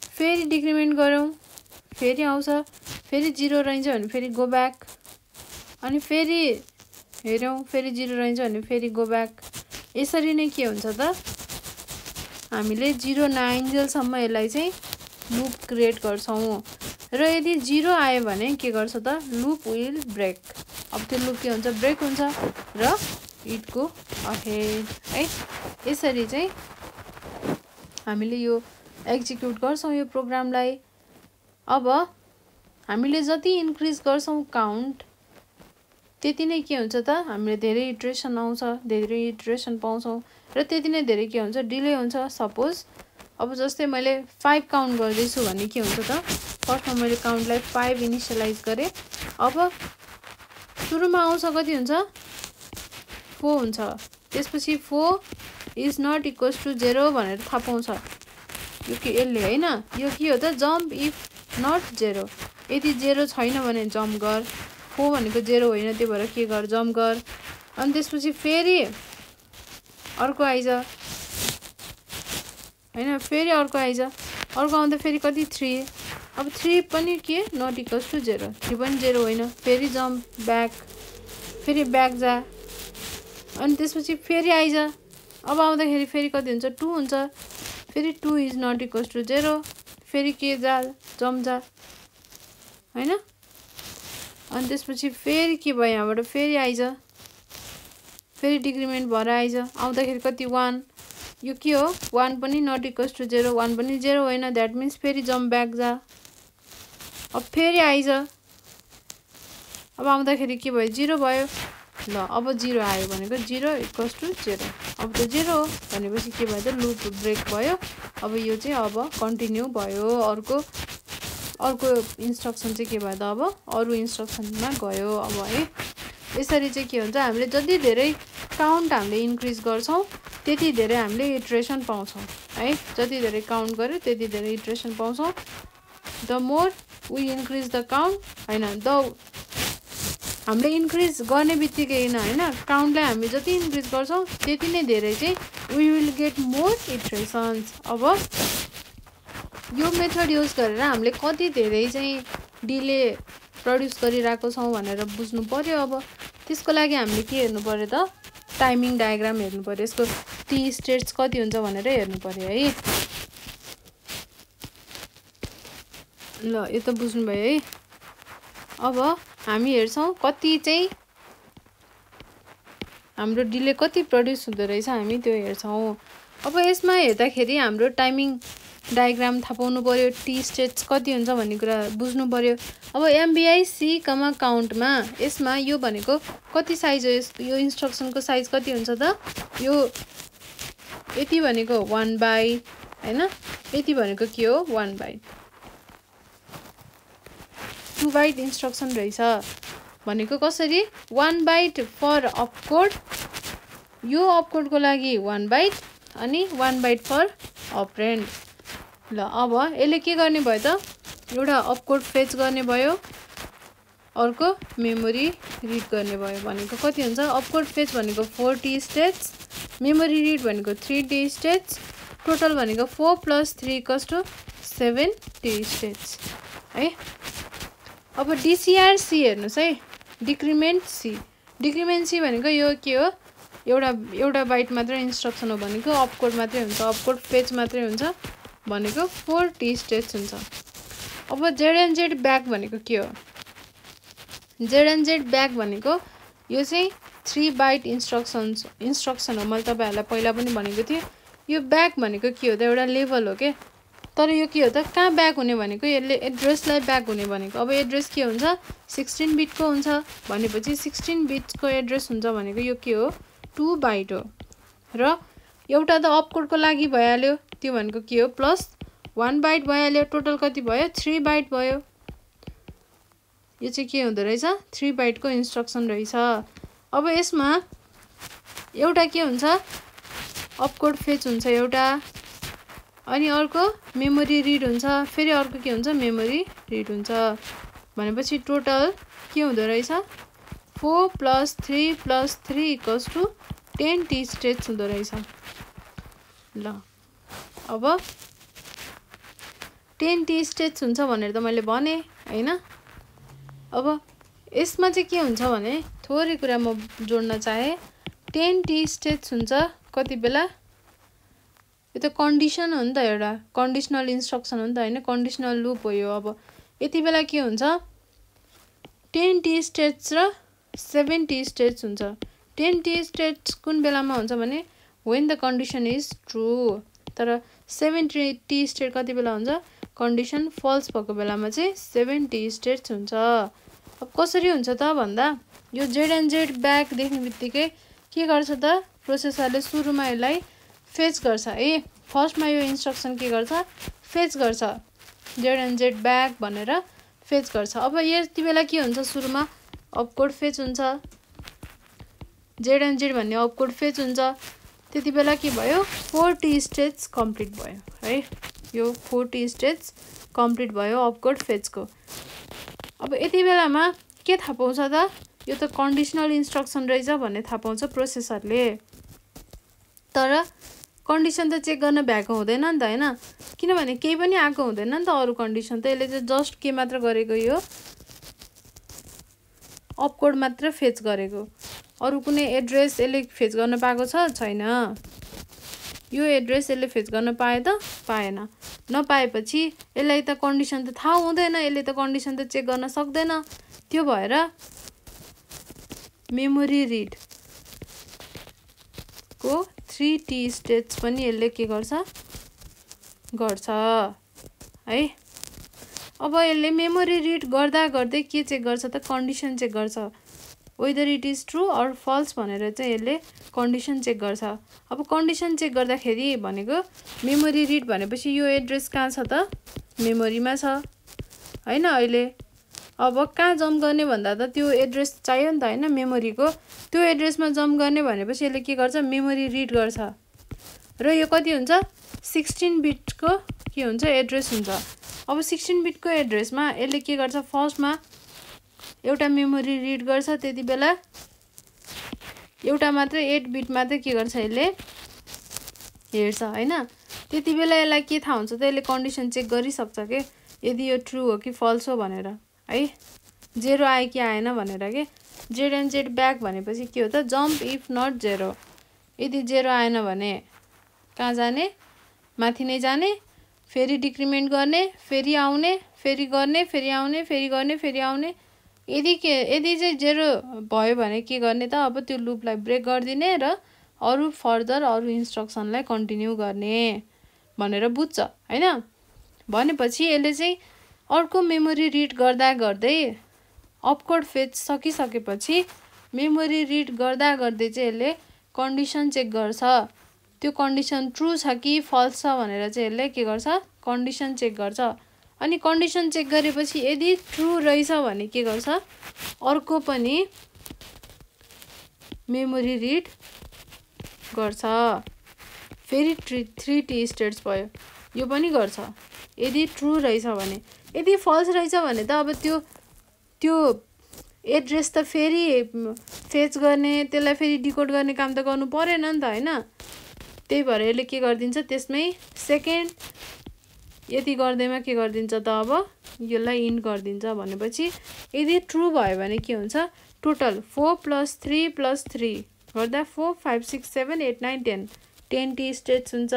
फेरि डिक्रिमेन्ट गर्यौं फेरि आउँछ फेरि 0 रहन्छ भने फेरि गो ब्याक अनि फेरि हेर्यौं फेरि 0 रहन्छ भने फेरि गो ब्याक यसरी नै के हुन्छ त हामीले 0 नआइन्जेलसम्म यसलाई चाहिँ लुप क्रिएट गर्छौं र यदि 0 आयो भने के गर्छ त लुप विल ब्रेक अब त्यो लुप के हुन्छ ब्रेक हुन्छ र इट गो अहेड है यसरी चाहिँ हामीले यो एक्जिक्युट गर्छौं यो प्रोग्रामलाई अब हामीले जति इन्क्रिज गर्छौं काउन्ट त्यति नै के हुन्छ त हामीले धेरै इटरेसन आउँछ धेरै इटरेसन पाउँछौं र त्यति नै धेरै के हुन्छ डिले हुन्छ सपोज अब जस्तै मैले 5 काउन्ट गर्दै छु भने के हुन्छ त फर्स्टमा मैले काउन्टलाई 5 इनिशियलाइज गरे अब सुरुमा आउँछ कति हुन्छ 4 हुन्छ त्यसपछि 4 इज नट इक्वल्स टु 0 भनेर थाहा पाउँछ यो के यसले हैन यो के हो त जम्प इफ नट 0 यदि 0 छैन भने जम्प गर 4 भनेको 0 होइन त्यो भएर के गर जम्प गर अनि त्यसपछि फेरि अर्को आइज हैन फेरि अर्को आइज अर्को आउँदा फेरि कति 3 अब 3 पनि के नट इक्वल्स टु 0 3 पनि 0 होइन फेरि जम्प ब्याक फेरि ब्याक जा अनि त्यसपछि फेरि आइज अब आउँदाखेरि फेरि कति हुन्छ 2 हुन्छ फेरि 2 इज नट इक्वल्स टु 0 फेरि के जा जम्प जा हैन अनि त्यसपछि फेरि के भयो यहाँबाट फेरि आइज फेरि डिक्रिमेन्ट भएर आइज आउँदाखेरि कति 1 यो के हो 1 पनि नट इक्वल्स टु 0 1 पनि 0 होइन दैट मिन्स फेरि जम्प ब्याक जा अब फेरि आइज अब आउँदाखेरि के भयो 0 भयो ल अब 0 आयो भनेको 0 इक्वल्स टु 0 अब त 0 हो भनेपछि के भयो त लुप ब्रेक भयो अब यो चाहिँ अब कन्टिन्यू भयो अर्को इन्स्ट्रक्सन चाहिँ के भयो त अब अरु इन्स्ट्रक्सनमा गयो अब है यसरी चाहिँ के हुन्छ हामीले जति धेरै काउन्ट हामीले इन्क्रिज गर्छौं त्यति धेरै हामीले इटरेसन पाउँछौं है जति धेरै काउन्ट गर्यो त्यति धेरै इटरेसन पाउँछौं the more we increase the count हैन द हामीले इन्क्रिज गर्ने बित्तिकै हैन काउन्टलाई हामी जति इन्क्रिज गर्छौं त्यति नै धेरै चाहिँ वी विल गेट मोर इटरेसन्स अब यो मेथड युज गरेर हामीले कति धेरै चाहिँ डिले प्रड्युस गरिराको छौं भनेर बुझ्नु पर्यो अब त्यसको लागि हामीले के हेर्नु पर्यो त टाइमिङ डायग्राम हेर्नु पर्यो यसको टी स्टेट्स कति हुन्छ भनेर हेर्नु पर्यो है ल यो त बुझ्नु भयो है अब हामी हेर्छौं कति चाहिँ हाम्रो डिले कति प्रड्युस हुँदै रहेछ हामी त्यो हेर्छौं अब यसमा हेर्दाखेरि हाम्रो टाइमिङ डायग्राम थाहा पाउनु पर्यो टी स्टेट्स कति हुन्छ भन्ने कुरा बुझ्नु पर्यो अब एमबीआई सी कमा काउन्टमा यसमा यो भनेको कति साइज हो यो इन्स्ट्रक्सनको साइज कति हुन्छ त यो यति भनेको 1 बाइट हैन यति भनेको के हो 1 बाइट 2 बाइट इन्स्ट्रक्सन रहेछ भनेको कसरी 1 बाइट फर अपकोड यो अपकोडको लागि 1 बाइट अनि 1 बाइट फर अपरेन्ड ल अब यसले के गर्ने भयो त एउटा अपकोड फेच गर्ने भयो अर्को मेमोरी रिड गर्ने भयो भनेको कति हुन्छ अपकोड फेच भनेको 4t स्टेट्स मेमोरी रिड भनेको 3t स्टेट्स टोटल भनेको 4 + 3 = 7t स्टेट्स है अब डीसीआरसी हेर्नुस् है डिक्रिमेन्ट सी भनेको यो के हो एउटा बाइट मात्र इन्स्ट्रक्सन हो भनेको अपकोड मात्रै हुन्छ अपकोड फेच मात्रै हुन्छ भनेको 4t स्टेट्स हुन्छ अब जेड ब्याक भनेको के हो जेड ब्याक भनेको यो चाहिँ 3 बाइट इन्स्ट्रक्सन हो मैले तपाईहरुलाई पहिला पनि भनेको थिएँ यो ब्याक भनेको के हो त एउटा लेभल हो के तर यो के हो त कहाँ ब्याक हुने भनेको यसले एड्रेसलाई ब्याक हुने भनेको अब एड्रेस के हुन्छ 16 बिटको हुन्छ भनेपछि 16 बिटको एड्रेस हुन्छ भनेको यो के हो 2 बाइट हो र एउटा त अपकोडको लागि भइहाल्यो त्यो भनेको के हो प्लस 1 बाइट भइहाल्यो टोटल कति भयो 3 बाइट भयो यो चाहिँ के हुँदै रहेछ 3 बाइटको इन्स्ट्रक्सन रहेछ अब यसमा एउटा के हुन्छ अपकोड फेच हुन्छ एउटा अनि अर्को मेमोरी रिड हुन्छ फेरि अर्को के हुन्छ मेमोरी रिड हुन्छ भनेपछि टोटल के हुँदै रहेछ 4 + 3 + 3 = 10t स्टेट्स हुँदै रहेछ ल अब 10t स्टेट्स हुन्छ भनेर त मैले भने हैन अब यसमा चाहिँ के हुन्छ भने थोरै कुरा म जोड्न चाहे 10t स्टेट्स हुन्छ कति बेला यो त कन्डिसन हो नि त एउटा कन्डिसनल इन्स्ट्रक्सन हो नि त हैन कन्डिसनल लूप हो यो अब यति बेला के हुन्छ 10t स्टेट्स र 7t स्टेट्स हुन्छ 10t स्टेट्स कुन बेलामा हुन्छ भने when the condition is true तर 7t स्टेट कति बेला हुन्छ कन्डिसन फल्स भएको बेलामा चाहिँ 7t स्टेट्स हुन्छ अब कसरी हुन्छ त भन्दा यो जेड ब्याक देख्ने बित्तिकै के गर्छ त प्रोसेसरले सुरुमा यसलाई फेच गर्छ है फर्स्टमा यो इन्स्ट्रक्सन के गर्छ फेच गर्छ जेड ब्याक भनेर फेच गर्छ अब यति बेला के हुन्छ सुरुमा अपकोड फेच हुन्छ जेड भन्ने अपकोड फेच हुन्छ त्यति बेला के भयो 4t स्टेट्स कम्प्लिट भयो है यो 4t स्टेट्स कम्प्लिट भयो अपकोड फेचको अब यति बेलामा के थाहा पाउँछ त यो त कन्डिसनल इन्स्ट्रक्सन रहेछ भन्ने थाहा पाउँछ प्रोसेसरले तर कन्डिसन त चेक गर्न भ्याएको हुँदैन नि त हैन किनभने केही पनि आएको हुँदैन नि त अरु कन्डिसन त यसले चाहिँ जस्ट के मात्र गरेको यो अपकोड मात्र फेच गरेको अरु कुनै एड्रेस यसले फेच गर्न पाएको छैन यो एड्रेस यसले फेच गर्न पाए त पाएन नपाएपछि यसलाई त कन्डिसन त थाहा हुँदैन यसले त कन्डिसन त चेक गर्न सक्दैन त्यो भएर मेमोरी रिड को 3t स्टेट्स पनि यसले के गर्छ है अब यसले मेमोरी रिड गर्दा गर्दै के चेक गर्छ त कन्डिसन चेक गर्छ whether it is true or false भनेर चाहिँ यसले कन्डिसन चेक गर्छ। अब कन्डिसन चेक गर्दाखेरि भनेको मेमोरी रिड भनेपछि यो एड्रेस कहाँ छ त मेमोरीमा छ हैन। अहिले अब कहाँ जम्प गर्ने भन्दा त त्यो एड्रेस चाहियो नि त हैन मेमोरीको, त्यो एड्रेसमा जम्प गर्ने भनेपछि यसले के गर्छ मेमोरी रिड गर्छ र यो कति हुन्छ 16 बिटको के हुन्छ एड्रेस हुन्छ। अब 16 बिटको एड्रेसमा यसले के गर्छ फर्स्टमा एउटा मेमोरी रिड गर्छ, त्यति बेला एउटा मात्र 8 बिट मात्र के गर्छ यसले हेर्छ हैन। त्यति बेला यसलाई के थाहा हुन्छ त यसले कन्डिसन चेक गरिसक्छ के यदि यो ट्रू हो कि फल्स हो भनेर है, 0 आयो कि आएन भनेर के। जेड एन्ड जेड ब्याक भनेपछि के हो त जम्प इफ नट 0, यदि 0 आएन भने कहाँ जाने माथि नै जाने, फेरि डिक्रिमेन्ट गर्ने, फेरि आउने, फेरि गर्ने, फेरि आउने, फेरि गर्ने, फेरि आउने। यदि चाहिँ 0 भयो भने के गर्ने त अब त्यो लुपलाई ब्रेक गरिदिने र अरू फर्दर अरू इन्स्ट्रक्सनलाई कन्टिन्यू गर्ने भनेर बुझ्छ हैन। भनेपछि यसले चाहिँ अर्को मेमोरी रिड गर्दा गर्दै अपकोड फेच सकिसकेपछि मेमोरी रिड गर्दा गर्दै चाहिँ यसले कन्डिसन चेक गर्छ, त्यो कन्डिसन ट्रू छ कि फल्स छ भनेर चाहिँ यसले के गर्छ कन्डिसन चेक गर्छ। अनि कन्डिसन चेक गरेपछि यदि ट्रू रहेछ भने के गर्छ अर्को पनि मेमोरी रिड गर्छ। फेरि 3T स्टेट्स भयो, यो पनि गर्छ यदि ट्रू रहेछ भने। यदि फल्स रहेछ भने त अब त्यो एड्रेस त फेरि फेच गर्ने, त्यसलाई फेरि डिकोड गर्ने काम त गर्नु परेन नि त हैन। त्यही भएर यसले के गरिदिन्छ त्यसमै सेकेन्ड यति गर्दैमा के गरिदिन्छ त अब यसलाई इन्ड गरिदिन्छ। भनेपछि यदि ट्रू भयो भने के हुन्छ टोटल 4 + 3 + 3 गर्दा 4 5 6 7 8 9 10 स्टेट्स हुन्छ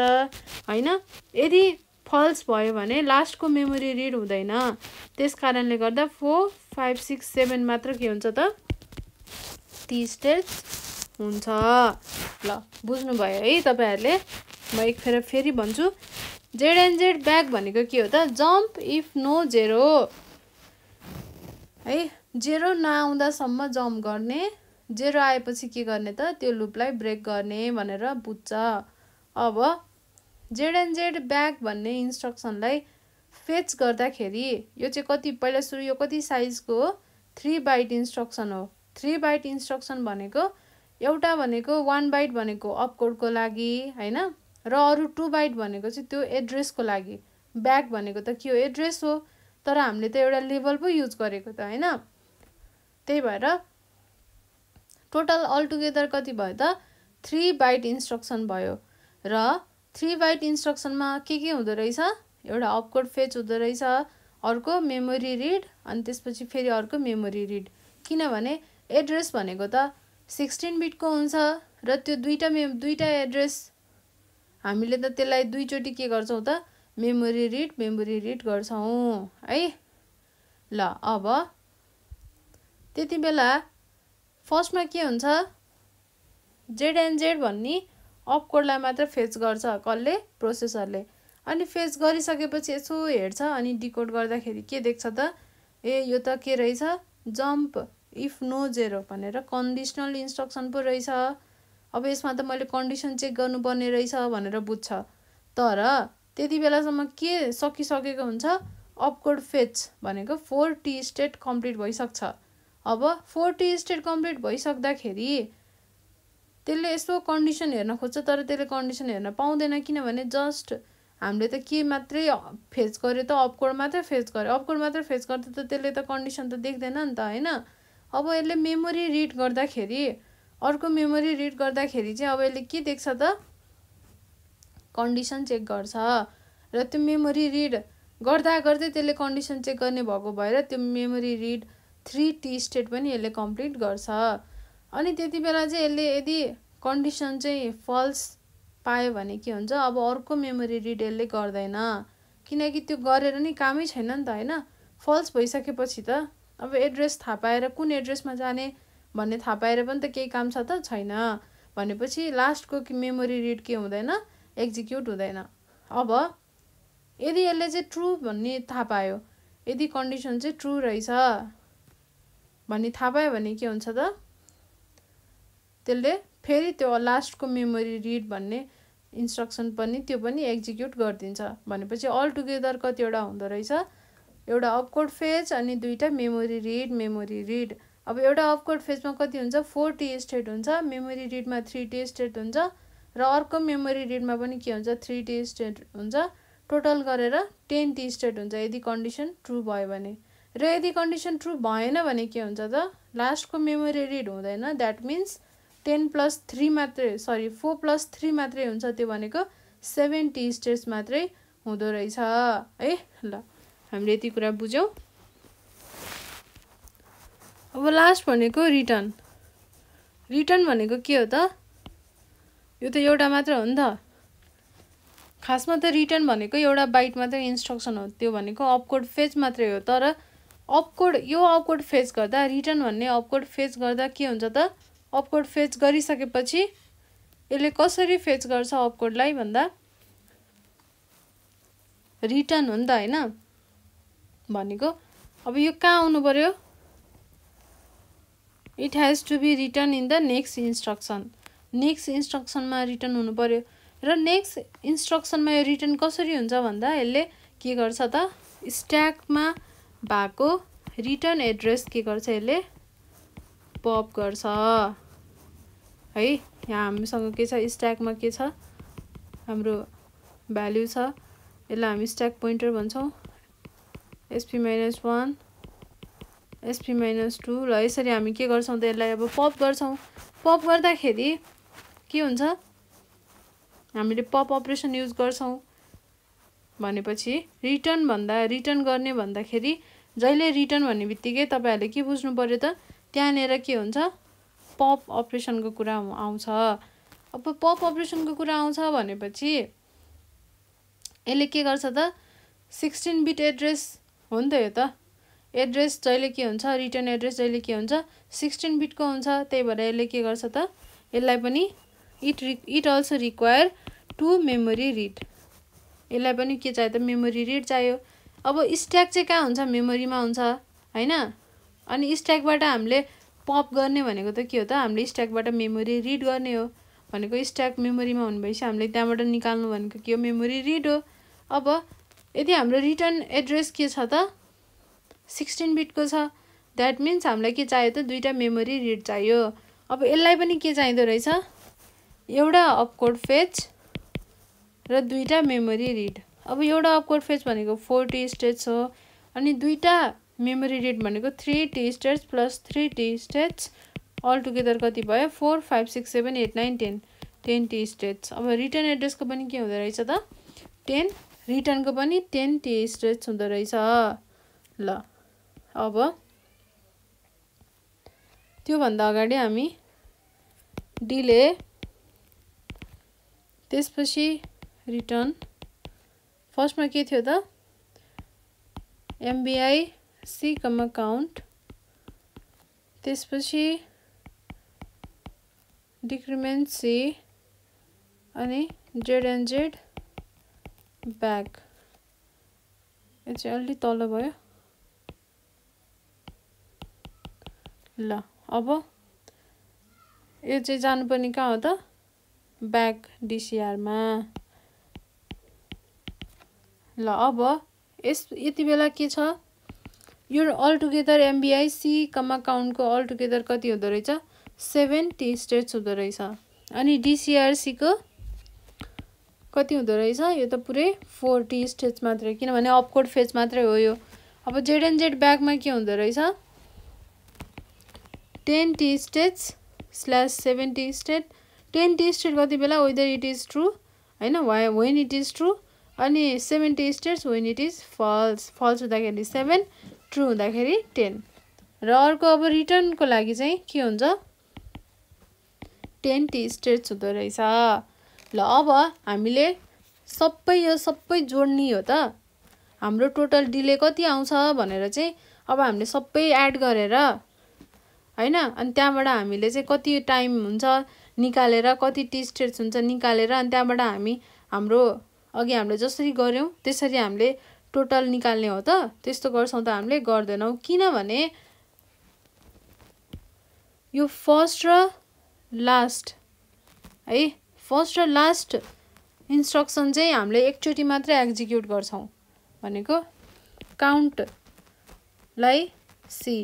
हैन। यदि फल्स भयो भने लास्टको मेमोरी रिड हुँदैन, त्यस कारणले गर्दा 4 5 6 7 मात्र के हुन्छ त टी स्टेट्स हुन्छ। ल बुझ्नुभयो है तपाईहरुले। म एक फेरि भन्छु, जेड एन्ड जेड ब्याक भनेको के हो त जम्प इफ नो 0 है, 0 नआउँदासम्म जम्प गर्ने, 0 आएपछि के गर्ने त त्यो लुपलाई ब्रेक गर्ने भनेर बुझ्छ। अब जेड एन्ड जेड ब्याक भन्ने इन्स्ट्रक्सनलाई फेच गर्दाखेरि यो चाहिँ कति पहिला सुरु यो कति साइजको हो 3 बाइट इन्स्ट्रक्सन हो। 3 बाइट इन्स्ट्रक्सन भनेको एउटा भनेको 1 बाइट भनेको अपकोडको लागि हैन, र अरू 2 बाइट भनेको चाहिँ त्यो एड्रेसको लागि। ब्याक भनेको त के हो एड्रेस हो, तर हामीले त एउटा लेभल पो युज गरेको त हैन। त्यही भएर टोटल अल टुगेदर कति भयो त 3 बाइट इन्स्ट्रक्सन भयो। र 3 बाइट इन्स्ट्रक्सनमा के हुँदो रहेछ, एउटा अपकोड फेच हुँदो रहेछ, अर्को मेमोरी रिड, अनि त्यसपछि फेरि अर्को मेमोरी रिड। किनभने एड्रेस भनेको त 16 बिटको हुन्छ र त्यो दुईटा एड्रेस हामीले त त्यसलाई दुईचोटि के गर्छौं त मेमोरी रिड गर्छौं है। ल अब त्यति बेला फर्स्टमा के हुन्छ जेड एन्ड जेड भन्ने अपकोडलाई मात्र फेच गर्छ कसले प्रोसेसरले। अनि फेच गरिसकेपछि यसो हेर्छ अनि डिकोड गर्दाखेरि के देख्छ त ए यो त के रहेछ जम्प इफ नो 0 भनेर कन्डिसनल इन्स्ट्रक्सन पो रहेछ। अब यसमा त मैले कन्डिसन चेक गर्नुपर्ने रहेछ भनेर बुझ्छ। तर त्यति बेलासम्म के सकिसकेको हुन्छ अपकोड फेच भनेको 4T स्टेट कम्प्लिट भइसक्छ। अब 4T स्टेट कम्प्लिट भइसक्दाखेरि त्यसले यसो कन्डिसन हेर्न खोज्छ, तर त्यसले कन्डिसन हेर्न पाउँदैन। किनभने जस्ट हामीले त के मात्रै फेच गर्यो त अपकोड मात्र फेच गर्यो, अपकोड मात्र फेच गर्दा त त्यसले त कन्डिसन त देख्दैन नि त हैन। अब यसले मेमोरी रिड गर्दाखेरि अर्को मेमोरी रिड गर्दाखेरि चाहिँ अब यसले के देख्छ त कन्डिसन चेक गर्छ, र त्यो मेमोरी रिड गर्दा गर्दै त्यसले कन्डिसन चेक गर्ने भएको भएर त्यो मेमोरी रिड 3T स्टेट पनि यसले कम्प्लिट गर्छ। अनि त्यति बेला चाहिँ यसले यदि कन्डिसन चाहिँ फल्स पायो भने के हुन्छ अब अर्को मेमोरी रिड यसले गर्दैन, किनकि त्यो गरेर नि कामै छैन नि त हैन। फल्स भइसकेपछि त अब एड्रेस थाहा पाएर कुन एड्रेसमा जाने भन्ने थाहा पाएर पनि त केही काम छ त छैन। भनेपछि लास्टको मेमोरी रिड के हुँदैन एक्जिक्युट हुँदैन। अब यदि यसले चाहिँ ट्रू भन्ने थाहा पायो, यदि कन्डिसन चाहिँ ट्रू रहेछ भन्ने थाहा पायो भने के हुन्छ त त्यसले फेरि त्यो लास्टको मेमोरी रिड भन्ने इन्स्ट्रक्सन पनि त्यो पनि एक्जिक्युट गरिदिन्छ। भनेपछि अल टुगेदर कतिवटा हुँदो रहेछ, एउटा अपकोड फेज अनि दुईटा मेमोरी रिड। अब एउटा अपकोड फेजमा कति हुन्छ, 4 टी स्टेट हुन्छ, मेमोरी रिडमा 3 टी स्टेट हुन्छ र अर्को मेमोरी रिडमा पनि के हुन्छ 3 टी स्टेट हुन्छ। टोटल गरेर 10 टी स्टेट हुन्छ यदि कन्डिसन ट्रु भयो भने। र यदि कन्डिसन ट्रु भएन भने के हुन्छ त, लास्टको मेमोरी रिड हुँदैन। द्याट मिन्स 4 + 3 मात्रै हुन्छ, त्यो भनेको 7 टी स्टेट्स मात्रै हुँदो रहेछ है। ल हामीले यति कुरा बुझ्यौँ। अब लास्ट भनेको रिटर्न भनेको के हो त, यो त एउटा मात्र हो नि त। खासमा त रिटर्न भनेको एउटा बाइट मात्रै इन्स्ट्रक्सन हो, त्यो भनेको अपकोड फेज मात्रै हो। तर यो अपकोड फेज गर्दा, रिटर्न भन्ने अपकोड फेज गर्दा के हुन्छ त, अपकोड फेज गरिसकेपछि यसले कसरी फेज गर्छ अपकोडलाई भन्दा, रिटर्न हो नि त हैन भनेको। अब यो कहाँ आउनु पर्यो, it has to be return in the next इन्स्ट्रक्सनमा रिटर्न हुनु पर्यो। र नेक्स्ट इन्स्ट्रक्सनमा यो रिटर्न कसरी हुन्छ भन्दा, यसले के गर्छ त, स्ट्याकमा भएको रिटर्न एड्रेस के गर्छ, यसले पप गर्छ है। यहाँ हामीसँग के छ, स्ट्याकमा के छ, हाम्रो भ्याल्यु छ, यसलाई हामी स्ट्याक पोइन्टर भन्छौँ। SP-1 SP-2 ल यसरी हामी के गर्छौँ त, यसलाई अब पप गर्छौँ। पप गर्दाखेरि के हुन्छ, हामीले पप अपरेसन युज गर्छौँ भनेपछि रिटर्न गर्ने भन्दाखेरि जहिले रिटर्न भन्ने बित्तिकै तपाईँहरूले के बुझ्नु पर्यो त, त्यहाँनिर के हुन्छ, पप अपरेसनको कुरा आउँछ। अब पप अपरेसनको कुरा आउँछ भनेपछि यसले के गर्छ त, 16 बिट एड्रेस हो नि त यो त। एड्रेस जहिले के हुन्छ, रिटर्न एड्रेस जहिले के हुन्छ 16 बिटको हुन्छ। त्यही भएर यसले के गर्छ त, यसलाई पनि it also require to memory read. यसलाई पनि के चाहियो त, मेमोरी रिड चाहियो। अब स्ट्याक चाहिँ कहाँ हुन्छ, मेमोरीमा हुन्छ हैन। अनि स्ट्याकबाट हामीले पप गर्ने भनेको त के हो त, हामीले स्ट्याकबाट मेमोरी रिड गर्ने हो भनेको। स्ट्याक मेमोरीमा हुने भएपछि हामीले त्यहाँबाट निकाल्नु भनेको के हो, मेमोरी रिड हो। अब यदि हाम्रो रिटर्न एड्रेस के छ त, 16 बिटको छ, द्याट मिन्स हामीलाई के चाहियो त, दुईटा मेमोरी रिड चाहियो। अब यसलाई पनि के चाहिँदो रहेछ, एउटा अपकोड फेज र दुईटा मेमोरी रिड। अब एउटा अपकोड फेज भनेको 4 टी स्टेट्स हो, अनि दुईटा मेमोरी रिड भनेको 3 T states plus 3 T states, all together कति भयो, 4 5 6 7 8 9 10 टी स्टेट्स। अब रिटर्न एड्रेसको पनि के हुँदो रहेछ त, 10, रिटर्नको पनि 10 टी स्टेट्स हुँदो रहेछ। ल अब त्योभन्दा अगाडि हामी डिले, त्यसपछि रिटर्न, फर्स्टमा के थियो त, MBI C, काउन्ट, त्यसपछि डिक्रिमेन्ट C अनि ZNZ ब्याक। यो चाहिँ अलि तल भयो। ल अब यो चाहिँ जानुपर्ने कहाँ हो त, ब्याक DCRमा। ल अब यति बेला के छ, यो अल टुगेदर MBI C, काउन्टको अल टुगेदर कति हुँदो रहेछ, 7 टी स्टेट्स हुँदो रहेछ। अनि DCRC को कति हुँदो रहेछ, यो त पुरै 4 टी स्टेट्स मात्रै, किनभने अपकोड फेज मात्रै हो यो। अब ZNZ ब्याकमा के हुँदो रहेछ, 10 T states / 7 T state. 10 T state कति बेला, वेदर इट इज ट्रु हैन, वेन इट इज ट्रु, अनि 7 T states when it is false. False हुँदाखेरि 7, ट्रु हुँदाखेरि 10। र अर्को अब रिटर्नको लागि चाहिँ के हुन्छ, 10 टी स्टेट्स हुँदो रहेछ। ल अब हामीले यो सबै जोड्ने हो त, हाम्रो टोटल डिले कति आउँछ भनेर चाहिँ अब हामीले सबै एड गरेर हैन, अनि त्यहाँबाट हामीले चाहिँ कति टाइम हुन्छ निकालेर, कति टी स्टेट्स हुन्छ निकालेर, अनि त्यहाँबाट हामी हाम्रो अघि हामीले जसरी गर्यौं त्यसरी हामीले टोटल निकाल्ने हो त। त्यस्तो गर्छौं त हामीले गर्दैनौं, किनभने यो फर्स्ट र लास्ट है फर्स्ट र लास्ट इन्स्ट्रक्सन चाहिँ हामीले एकचोटि मात्रै एक्जिक्युट गर्छौं भनेको काउन्टलाई सी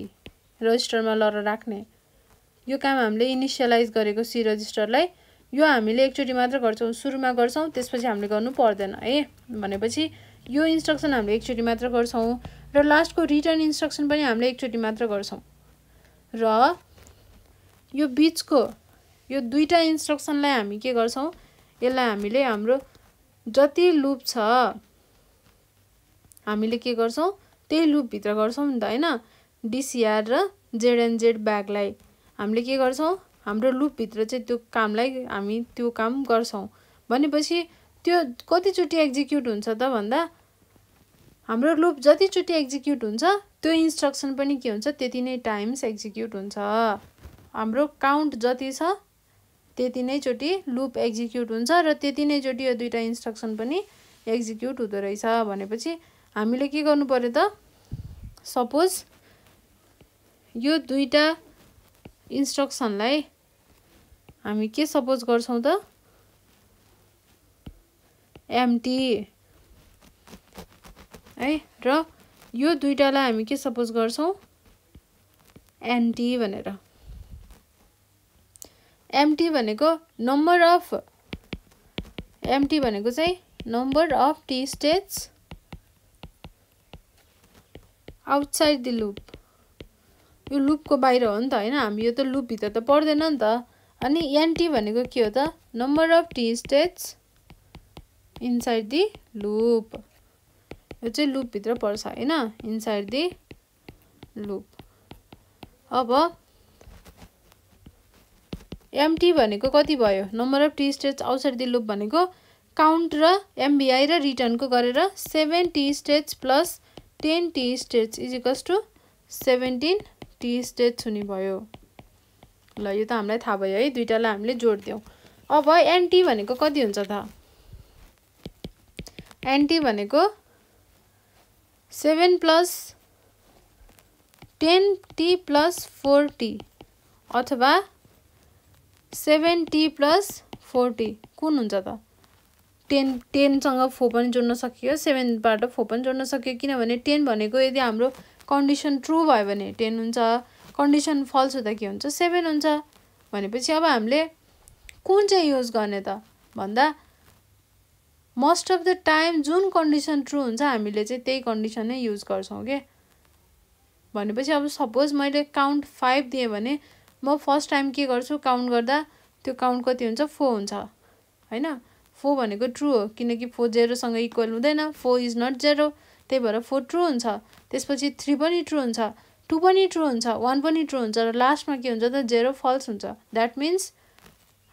रजिस्टरमा लएर राख्ने यो काम हामीले इनिशियलाइज गरेको सी रजिस्टरलाई यो हामीले एकचोटि मात्र गर्छौं सुरुमा गर्छौं त्यसपछि हामीले गर्नु पर्दैन है भनेपछि यो इन्स्ट्रक्सन हामीले एकचोटि मात्र गर्छौं र लास्टको रिटर्न इन्स्ट्रक्सन पनि हामीले एकचोटि मात्र गर्छौं र यो बीचको यो दुईटा इन्स्ट्रक्सनलाई हामी के गर्छौं यसलाई हामीले हाम्रो जति लूप छ हामीले के गर्छौं त्यही लूप भित्र गर्छौं नि त हैन डीसीआर र जेड ब्यागलाई हामीले के गर्छौं हाम्रो लूप भित्र चाहिँ त्यो कामलाई हामी त्यो काम गर्छौं भनेपछि त्यो कति चोटी एक्जिक्युट हुन्छ त भन्दा हाम्रो लूप जति चोटी एक्जिक्युट हुन्छ त्यो इन्स्ट्रक्सन पनि के हुन्छ त्यति नै टाइम्स एक्जिक्युट हुन्छ हाम्रो काउन्ट जति छ त्यति नै चोटी लूप एक्जिक्युट हुन्छ र त्यति नै चोटी यो दुईटा इन्स्ट्रक्सन पनि एक्जिक्युट हुँदो रहेछ भनेपछि हामीले के गर्नु पर्यो त सपोज यो दुईटा इन्स्ट्रक्सनलाई हामी के सपोज गर्छौं त एम्प्टी है र यो दुईटालाई हामी के सपोज गर्छौं एन्टी भनेर एम्प्टी भनेको नम्बर अफ एम्प्टी भनेको चाहिँ number of T states outside the loop यो लूपको बाहिर हो नि त हैन हामी यो त लूप भित्र त पर्दैन नि त अनि एन्टी भनेको के हो त number of T states inside the loop यो चाहिँ लूप भित्र पर्छ हैन इनसाइड द लूप अब एम्प्टी भनेको कति भयो number of T states outside the loop भनेको काउन्ट र एमबीआई र रिटर्नको गरेर 7 T states plus 10 T states is equals to 17 T states हुने भयो ल यो त हामीलाई थाहा भयो है दुईटालाई हामीले जोड्दियौ अब एन्टी भनेको कति हुन्छ त एन्टी भनेको 7 प्लस 10 टी प्लस 4 टी अथवा 7 टी प्लस 4 टी कुन हुन्छ त 10 सँग 4 पनि जोड्न सकियो 7 बाट 4 पनि जोड्न सकियो किनभने 10 भनेको यदि हाम्रो कन्डिसन ट्रू भयो भने 10 हुन्छ कन्डिसन फल्स हुँदा के हुन्छ 7 हुन्छ भनेपछि अब हामीले कुन चाहिँ युज गर्ने त भन्दा मोस्ट अफ द टाइम जुन कन्डिसन ट्रू हुन्छ हामीले चाहिँ त्यही कन्डिसन नै युज गर्छौं के भनेपछि अब सपोज मैले काउन्ट 5 दिए भने म फर्स्ट टाइम के गर्छु काउन्ट गर्दा त्यो काउन्ट कति हुन्छ 4 हुन्छ हैन 4 भनेको ट्रू हो किनकि 4 0 सँग इक्वल हुँदैन 4 इज नट 0 त्यही भएर 4 ट्रू हुन्छ त्यसपछि 3 पनि ट्रू हुन्छ 2 पनि ट्रू हुन्छ 1 पनि ट्रू हुन्छ र लास्टमा के हुन्छ त 0 फल्स हुन्छ दैट मीन्स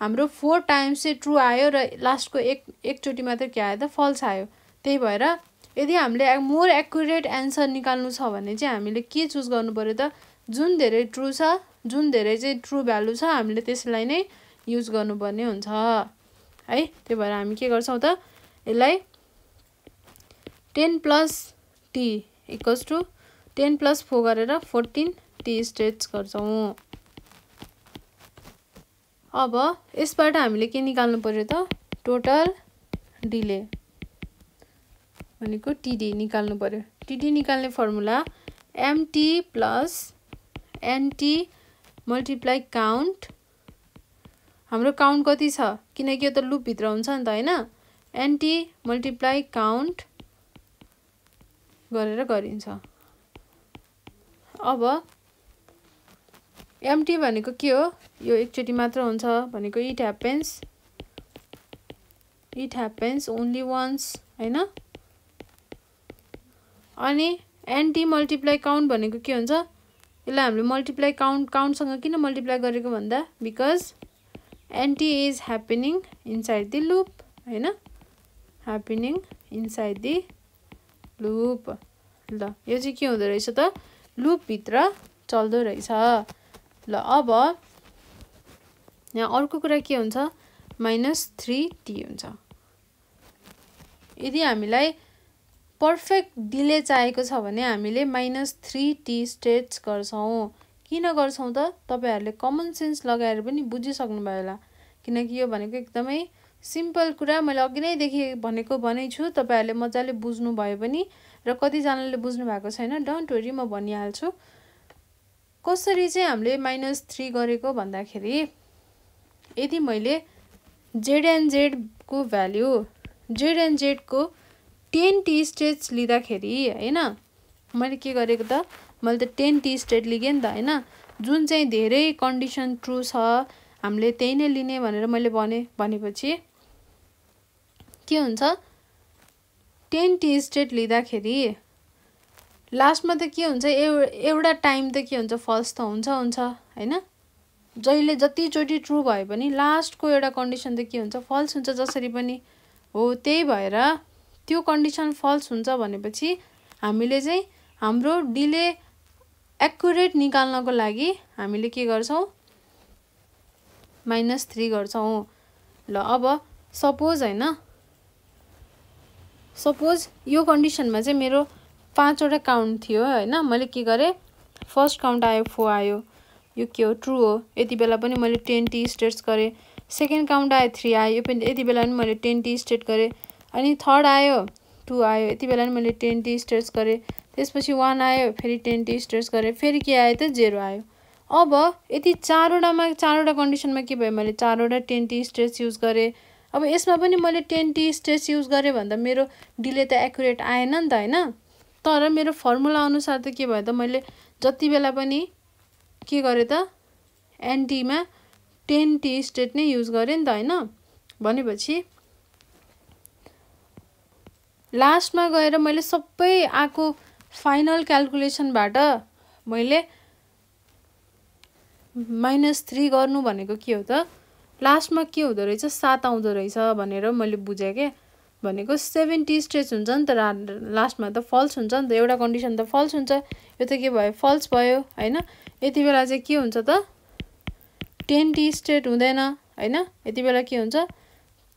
हाम्रो 4 टाइम्स चाहिँ ट्रू आयो र लास्टको एक चोटी मात्र के आयो त फल्स आयो त्यही भएर यदि हामीले मोर एक्युरेट आन्सर निकाल्नु छ भने चाहिँ हामीले के चुज गर्नु पर्यो त जुन धेरै ट्रू छ जुन धेरै चाहिँ ट्रू भ्यालु छ हामीले त्यसलाई नै युज गर्नुपर्ने हुन्छ है त्यही भएर हामी के गर्छौं त यसलाई 10 plus T equals to 10 plus 4 गरेर 14 टी स्टेट्स गर्छौं अब यसबाट हामीले के निकाल्नु पर्यो त टोटल डिले भनेको टीडी निकाल्नु पर्यो टीडी निकाल्ने formula MT plus NT multiply count हाम्रो काउन्ट कति छ किनकि यो त लूप भित्र हुन्छ नि त हैन एनटी मल्टिप्लाई काउन्ट गरेर गरिन्छ अब एमटी भनेको के हो यो एकचोटी मात्र हुन्छ भनेको इट ह्यापेन्स ओन्ली वन्स हैन अनि एनटी मल्टिप्लाई काउन्ट भनेको के हुन्छ यसलाई हामीले मल्टिप्लाई काउन्टसँग किन मल्टिप्लाई गरेको भन्दा बिकज एनटी is happening inside the loop हैन ह्यापनिङ इनसाइड द लूप ल यो चाहिँ के हुँदो रहेछ त लूप भित्र चल्दो रहेछ ल अब यहाँ अर्को कुरा के हुन्छ -3t हुन्छ यदि हामीलाई पर्फेक्ट डिले चाहिएको छ भने हामीले -3t स्टेट्स गर्छौं किन गर्छौँ त तपाईहरुले कमन सेन्स लगाएर पनि बुझिसक्नु भयो होला किनकि यो भनेको एकदमै सिम्पल कुरा मैले अघि नै देखि भनेको भनै छु तपाईहरुले मजाले बुझ्नु भयो पनि र कति जनाले बुझ्नु भएको छैन डोन्ट वरी म भनिहाल्छु कसरी चाहिँ हामीले -3 गरेको भन्दाखेरि यदि मैले z and z को भ्यालु z and z को 10 t स्टेट्स लिँदाखेरि हैन मैले के गरेको त मैले त 10 t स्टेट लिगे नि त हैन जुन चाहिँ धेरै कन्डिसन ट्रू छ हामीले त्यही नै लिने भनेर मैले भनेपछि के हुन्छ 10 t स्टेट लिँदाखेरि लास्टमा त के हुन्छ एउटा टाइम त के हुन्छ फल्स त हुन्छ हैन जहिले जति चोटी ट्रू भए पनि लास्टको एउटा कन्डिसन त के हुन्छ फल्स हुन्छ जसरी पनि हो त्यही भएर त्यो कन्डिसन फल्स हुन्छ भनेपछि हामीले चाहिँ हाम्रो डिले एक्युरेट निकाल्नको लागि हामीले के गर्छौं -3 गर्छौं ल अब सपोज हैन सपोज यो कन्डिसनमा चाहिँ मेरो 5 वटा काउन्ट थियो हैन मैले के गरे फर्स्ट काउन्ट आयो 4 आयो यो के हो ट्रू हो यति बेला पनि मैले 10 t स्टेट्स गरे सेकेन्ड काउन्ट आयो 3 आयो यो पनि यति बेला पनि मैले 10 t स्टेट गरे अनि थर्ड आयो 2 आयो यति बेला पनि मैले 10 t स्टेट्स गरे त्यसपछि 1 आयो फेरि 10 t स्टेट्स गरे फेरि के आयो त 0 आयो अब यति चारवटा कन्डिसनमा के भयो मैले चारवटा 10 t स्टेट्स युज गरे अब यसमा पनि मैले 10 t स्टेट्स युज गरे भन्दा मेरो डिले त एक्युरेट आएन नि त हैन तर मेरो फर्मुला अनुसार त के भयो त मैले जति बेला पनि के गरे त एनटी मा 10 t स्टेट नै युज गरे नि त हैन भनेपछि लास्टमा गएर मैले सबै आको फाइनल क्याल्कुलेसनबाट मैले -3 गर्नु भनेको के हो त लास्टमा के हुँदो रहेछ 7 आउँदो रहेछ भनेर मैले बुझे के भनेको 70 स्टेट्स हुन्छ नि त लास्टमा त फल्स हुन्छ नि त एउटा कन्डिसन त फल्स हुन्छ यो त के भयो फल्स भयो हैन यति बेला चाहिँ के हुन्छ त 10 t स्टेट हुँदैन हैन यति बेला के हुन्छ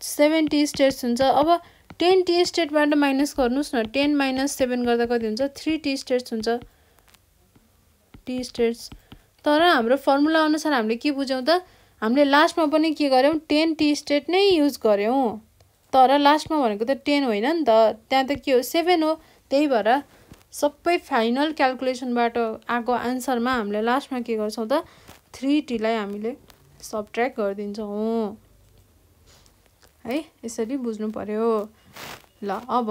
70 स्टेट्स हुन्छ अब 10 t स्टेटबाट माइनस गर्नुस् न 10 - 7 गर्दा कति हुन्छ 3 t स्टेट्स हुन्छ t स्टेट्स तर हाम्रो फर्मुला अनुसार हामीले के बुझ्यौं त हामीले लास्टमा पनि के गर्यौं 10 t स्टेट नै युज गर्यौं तर लास्टमा भनेको त 10 होइन नि त त्यहाँ त के हो 7 हो त्यही भएर सबै फाइनल क्याल्कुलेसनबाट आको आन्सरमा हामीले लास्टमा के गर्छौं त 3t लाई हामीले सबट्र्याक्ट गर्दिन्छौं है यसरी बुझ्नु पर्यो ल अब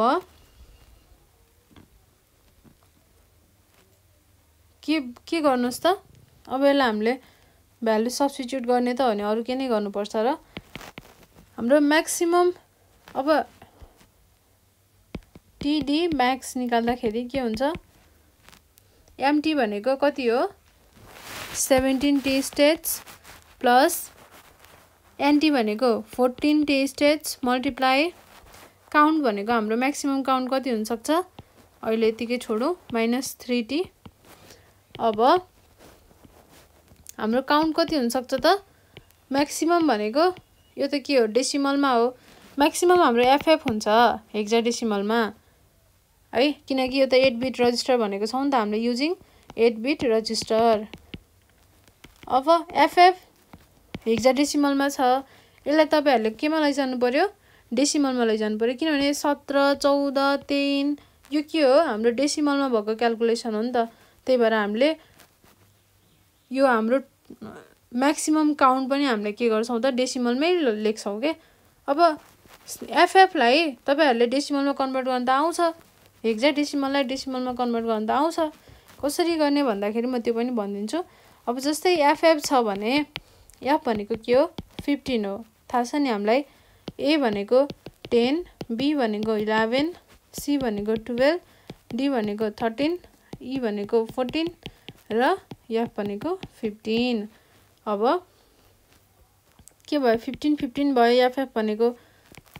के गर्नुस् त अब यसलाई हामीले भ्यालु सब्स्टिट्युट गर्ने त हो नि अरु के नै गर्नुपर्छ र हाम्रो म्याक्सिमम अब टीडी म्याक्स निकाल्दाखेरि के हुन्छ एमटी भनेको कति हो 17 t स्टेट्स प्लस एनटी भनेको 14 t स्टेट्स मल्टिप्लाई काउन्ट भनेको हाम्रो म्याक्सिमम काउन्ट कति हुन सक्छ अहिले यतिकै छोडौ -3t अब हाम्रो काउन्ट कति हुन सक्छ त म्याक्सिमम भनेको यो त के हो डेसिमलमा हो म्याक्सिमम हाम्रो एफएफ हुन्छ हेक्साडेसिमलमा है किनकि यो त 8 बिट रजिस्टर भनेको छ नि त हामीले युजिङ 8 बिट रजिस्टर अब एफएफ हेक्साडेसिमलमा छ यसलाई तपाईहरुले केमा लैजानु पर्यो डेसिमलमा लैजानु पर्यो किनभने 17 14 3 यो के हो हाम्रो डेसिमलमा भएको क्याल्कुलेसन हो नि त त्यही भएर हामीले यो हाम्रो म्याक्सिमम काउन्ट पनि हामीले के गर्छौं त डेसिमलमै लेख्छौं के अब एफएफ लाई तपाईहरुले डेसिमलमा कन्भर्ट गर्न त आउँछ हेक्साडेसिमललाई डेसिमलमा कन्भर्ट गर्न त आउँछ कसरी गर्ने भन्दाखेरि म त्यो पनि भनिदिन्छु अब जस्तै एफएफ छ भने एफ भनेको के हो 15 हो थाहा छ नि हामीलाई ए भनेको 10 बी भनेको 11 सी भनेको 12 डी भनेको 13 ई भनेको 14 र एफ भनेको 15 अब के भयो 15 भयो एफएफ भनेको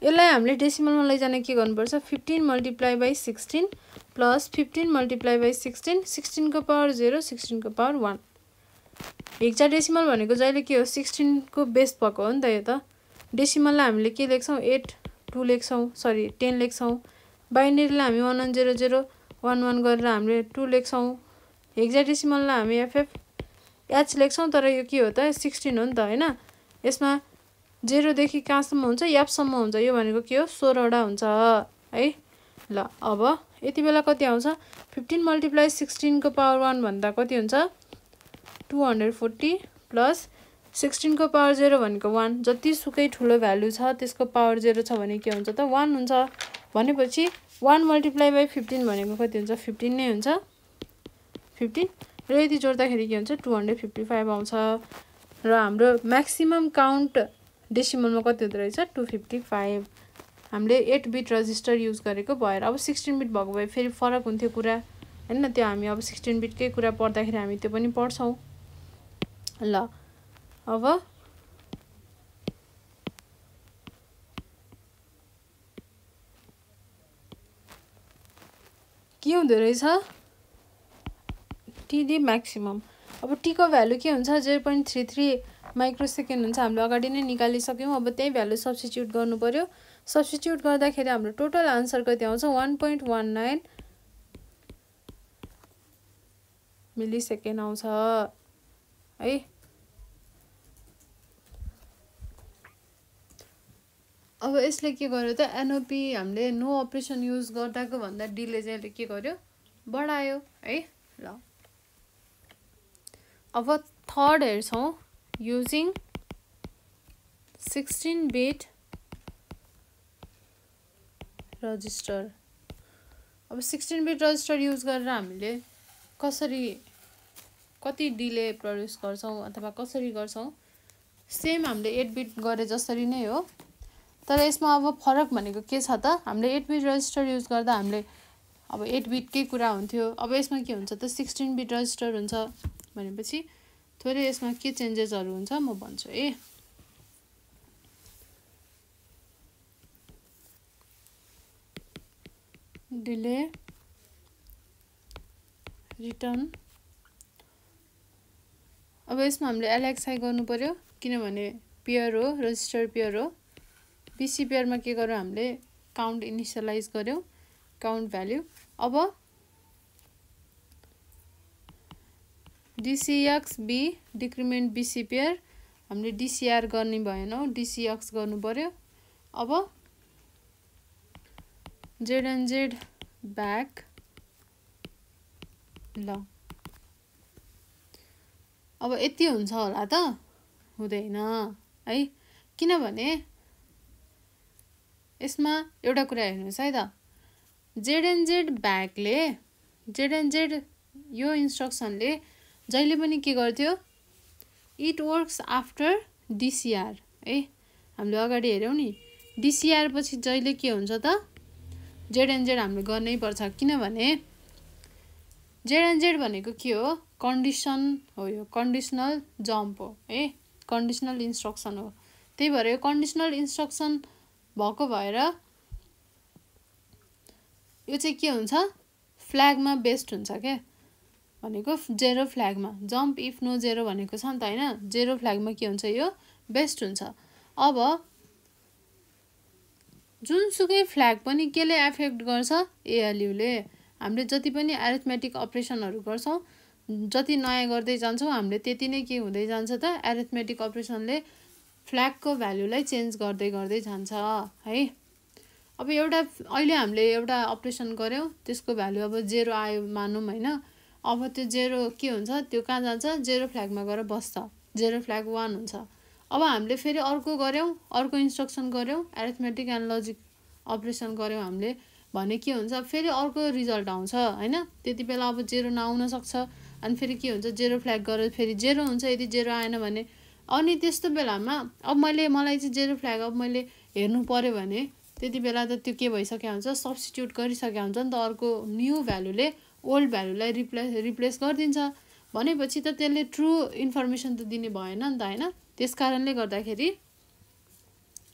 यसलाई हामीले डेसिमलमा लैजान के गर्नुपर्छ 15 × 16 प्लस 15 × 16 16 को पावर 0 16 को पावर 1 हेक्साडेसिमल भनेको जहिले के हो 16 को बेस भएको हो नि त यो त डेसिमललाई हामीले के लेख्छौं 8 2 लेख्छौं सरी 10 लेख्छौं बाइनरीलाई हामी 1100 11 गरेर हामीले 2 लेख्छौं हेक्साडेसिमललाई हामी एफएफ एच लेख्छौँ तर यो के हो त 16 हो नि त हैन। यसमा 0 देखि कहाँसम्म हुन्छ एफसम्म हुन्छ, यो भनेको के हो 16 वटा हुन्छ है। ल अब यति बेला कति आउँछ 15 × 16 को पावर 1 भन्दा कति हुन्छ 240 प्लस 16 को पावर 0 भनेको 1, जति सुकै ठुलो भ्यालु छ त्यसको पावर 0 छ भने के हुन्छ त 1 हुन्छ। भनेपछि 1 × 15 भनेको कति हुन्छ 15 नै हुन्छ 15 र यति जोड्दाखेरि के हुन्छ 255 आउँछ। र हाम्रो म्याक्सिमम काउन्ट डेसिमलमा कति हुँदो रहेछ 255। हामीले 8 बिट रजिस्टर युज गरेको भएर अब 16 बिट भएको भए फेरि फरक हुन्थ्यो कुरा हैन। त्यो हामी अब 16 बिटकै कुरा पढ्दाखेरि हामी त्यो पनि पढ्छौँ। ल अब के हुँदो रहेछ टिडी म्याक्सिमम। अब टी को भ्यालु के हुन्छ 0.33 माइक्रोसेकेन्ड हुन्छ। हामीले अगाडि नै निकालिसक्यौँ। अब त्यही भ्यालु सब्स्टिट्युट गर्नु पर्यो। सब्स्टिट्युट गर्दाखेरि हाम्रो टोटल आन्सर कति आउँछ 1.19 मिलिसेकेन्ड आउँछ है। अब यसले के गर्यो त एनओपी हामीले नो अपरेसन युज गर्दाको भन्दा डीले चाहिँ के गर्यो बढायो है। ल अब थर्ड हेर्छौँ युजिङ 16 बिट रजिस्टर। अब 16 बिट रजिस्टर युज गरेर हामीले कसरी कति डिले प्रड्युस गर्छौँ अथवा कसरी गर्छौँ सेम हामीले 8 बिट गरे जसरी नै हो। तर यसमा अब फरक भनेको के छ त हामीले 8 बिट रजिस्टर युज गर्दा हामीले अब 8 बिटकै कुरा हुन्थ्यो। अब यसमा के हुन्छ त 16 बिट रजिस्टर हुन्छ भनेपछि थोरै यसमा के चेन्जेसहरू हुन्छ म भन्छु है। डिले रिटर्न अब यसमा हामीले एलएक्सआई गर्नु पर्यो किनभने पेयर हो रजिस्टर पेयर हो। बीसी पेयरमा के गर्यो हामीले काउन्ट इनिशियलाइज गर्यो काउन्ट भ्याल्यु। अब डिसिएक्स बी डिक्रिमेन्ट बीसी पेयर हामीले डिसिआर गर्ने भएनौँ डिसिएक्स गर्नु पर्यो। अब जेड एन्ड जेड ब्याक। ल अब यति हुन्छ होला त हुँदैन है किनभने यसमा एउटा कुरा हेर्नुहोस् है त जेड एन्ड जेड ब्याकले जेड एन्ड जेड यो इन्स्ट्रक्सनले जहिले पनि के गर्थ्यो इट वर्क्स आफ्टर डिसिआर है। हामीले अगाडि हेऱ्यौँ नि डिसिआर पछि जहिले के हुन्छ त जेड एन्ड जेड हामीले गर्नै पर्छ किनभने जेड एन्ड जेड भनेको के हो कन्डिसन हो। यो कन्डिसनल जम्प हो है कन्डिसनल इन्स्ट्रक्सन हो। त्यही भएर यो कन्डिसनल इन्स्ट्रक्सन भएको भएर यो चाहिँ के हुन्छ फ्ल्यागमा बेस्ड हुन्छ क्या भनेको जेरो फ्ल्यागमा जम्प इफ नो जेरो भनेको छ नि त हैन। जेरो फ्ल्यागमा के हुन्छ यो बेस्ट हुन्छ। अब जुनसुकै फ्ल्याग पनि केले एफेक्ट गर्छ एएलयुले। हामीले जति पनि एरिथमेटिक अपरेसनहरू गर्छौँ जति नयाँ गर्दै जान्छौँ हामीले त्यति नै के हुँदै जान्छ त एरिथमेटिक अपरेसनले फ्ल्यागको भ्यालुलाई चेन्ज गर्दै गर्दै जान्छ है। अब एउटा अहिले हामीले एउटा अपरेसन गऱ्यौँ त्यसको भ्यालु अब जेरो आयो मानौँ हैन। अब त्यो जेरो के हुन्छ त्यो कहाँ जान्छ जेरो फ्ल्यागमा गएर बस्छ जेरो फ्ल्याग 1 हुन्छ। अब हामीले फेरि अर्को गऱ्यौँ अर्को इन्स्ट्रक्सन गऱ्यौँ एरिथमेटिक एन्ड लजिक अपरेसन गऱ्यौँ हामीले भने के हुन्छ फेरि अर्को रिजल्ट आउँछ हैन। त्यति बेला अब जेरो नआउन सक्छ अनि फेरि के हुन्छ जेरो फ्ल्याग गरेर फेरि जेरो हुन्छ यदि जेरो आएन भने। अनि त्यस्तो बेलामा अब मलाई चाहिँ जेरो फ्ल्याग अब मैले हेर्नु पर्यो भने त्यति बेला त त्यो के भइसक्यो हुन्छ सब्स्टिट्युट गरिसक्यो हुन्छ नि त अर्को न्यू भ्यालुले ओल्ड भ्यालुलाई रिप्लेस गरिदिन्छ भनेपछि त त्यसले ट्रु इन्फर्मेसन त दिने भएन नि त हैन। त्यस कारणले गर्दाखेरि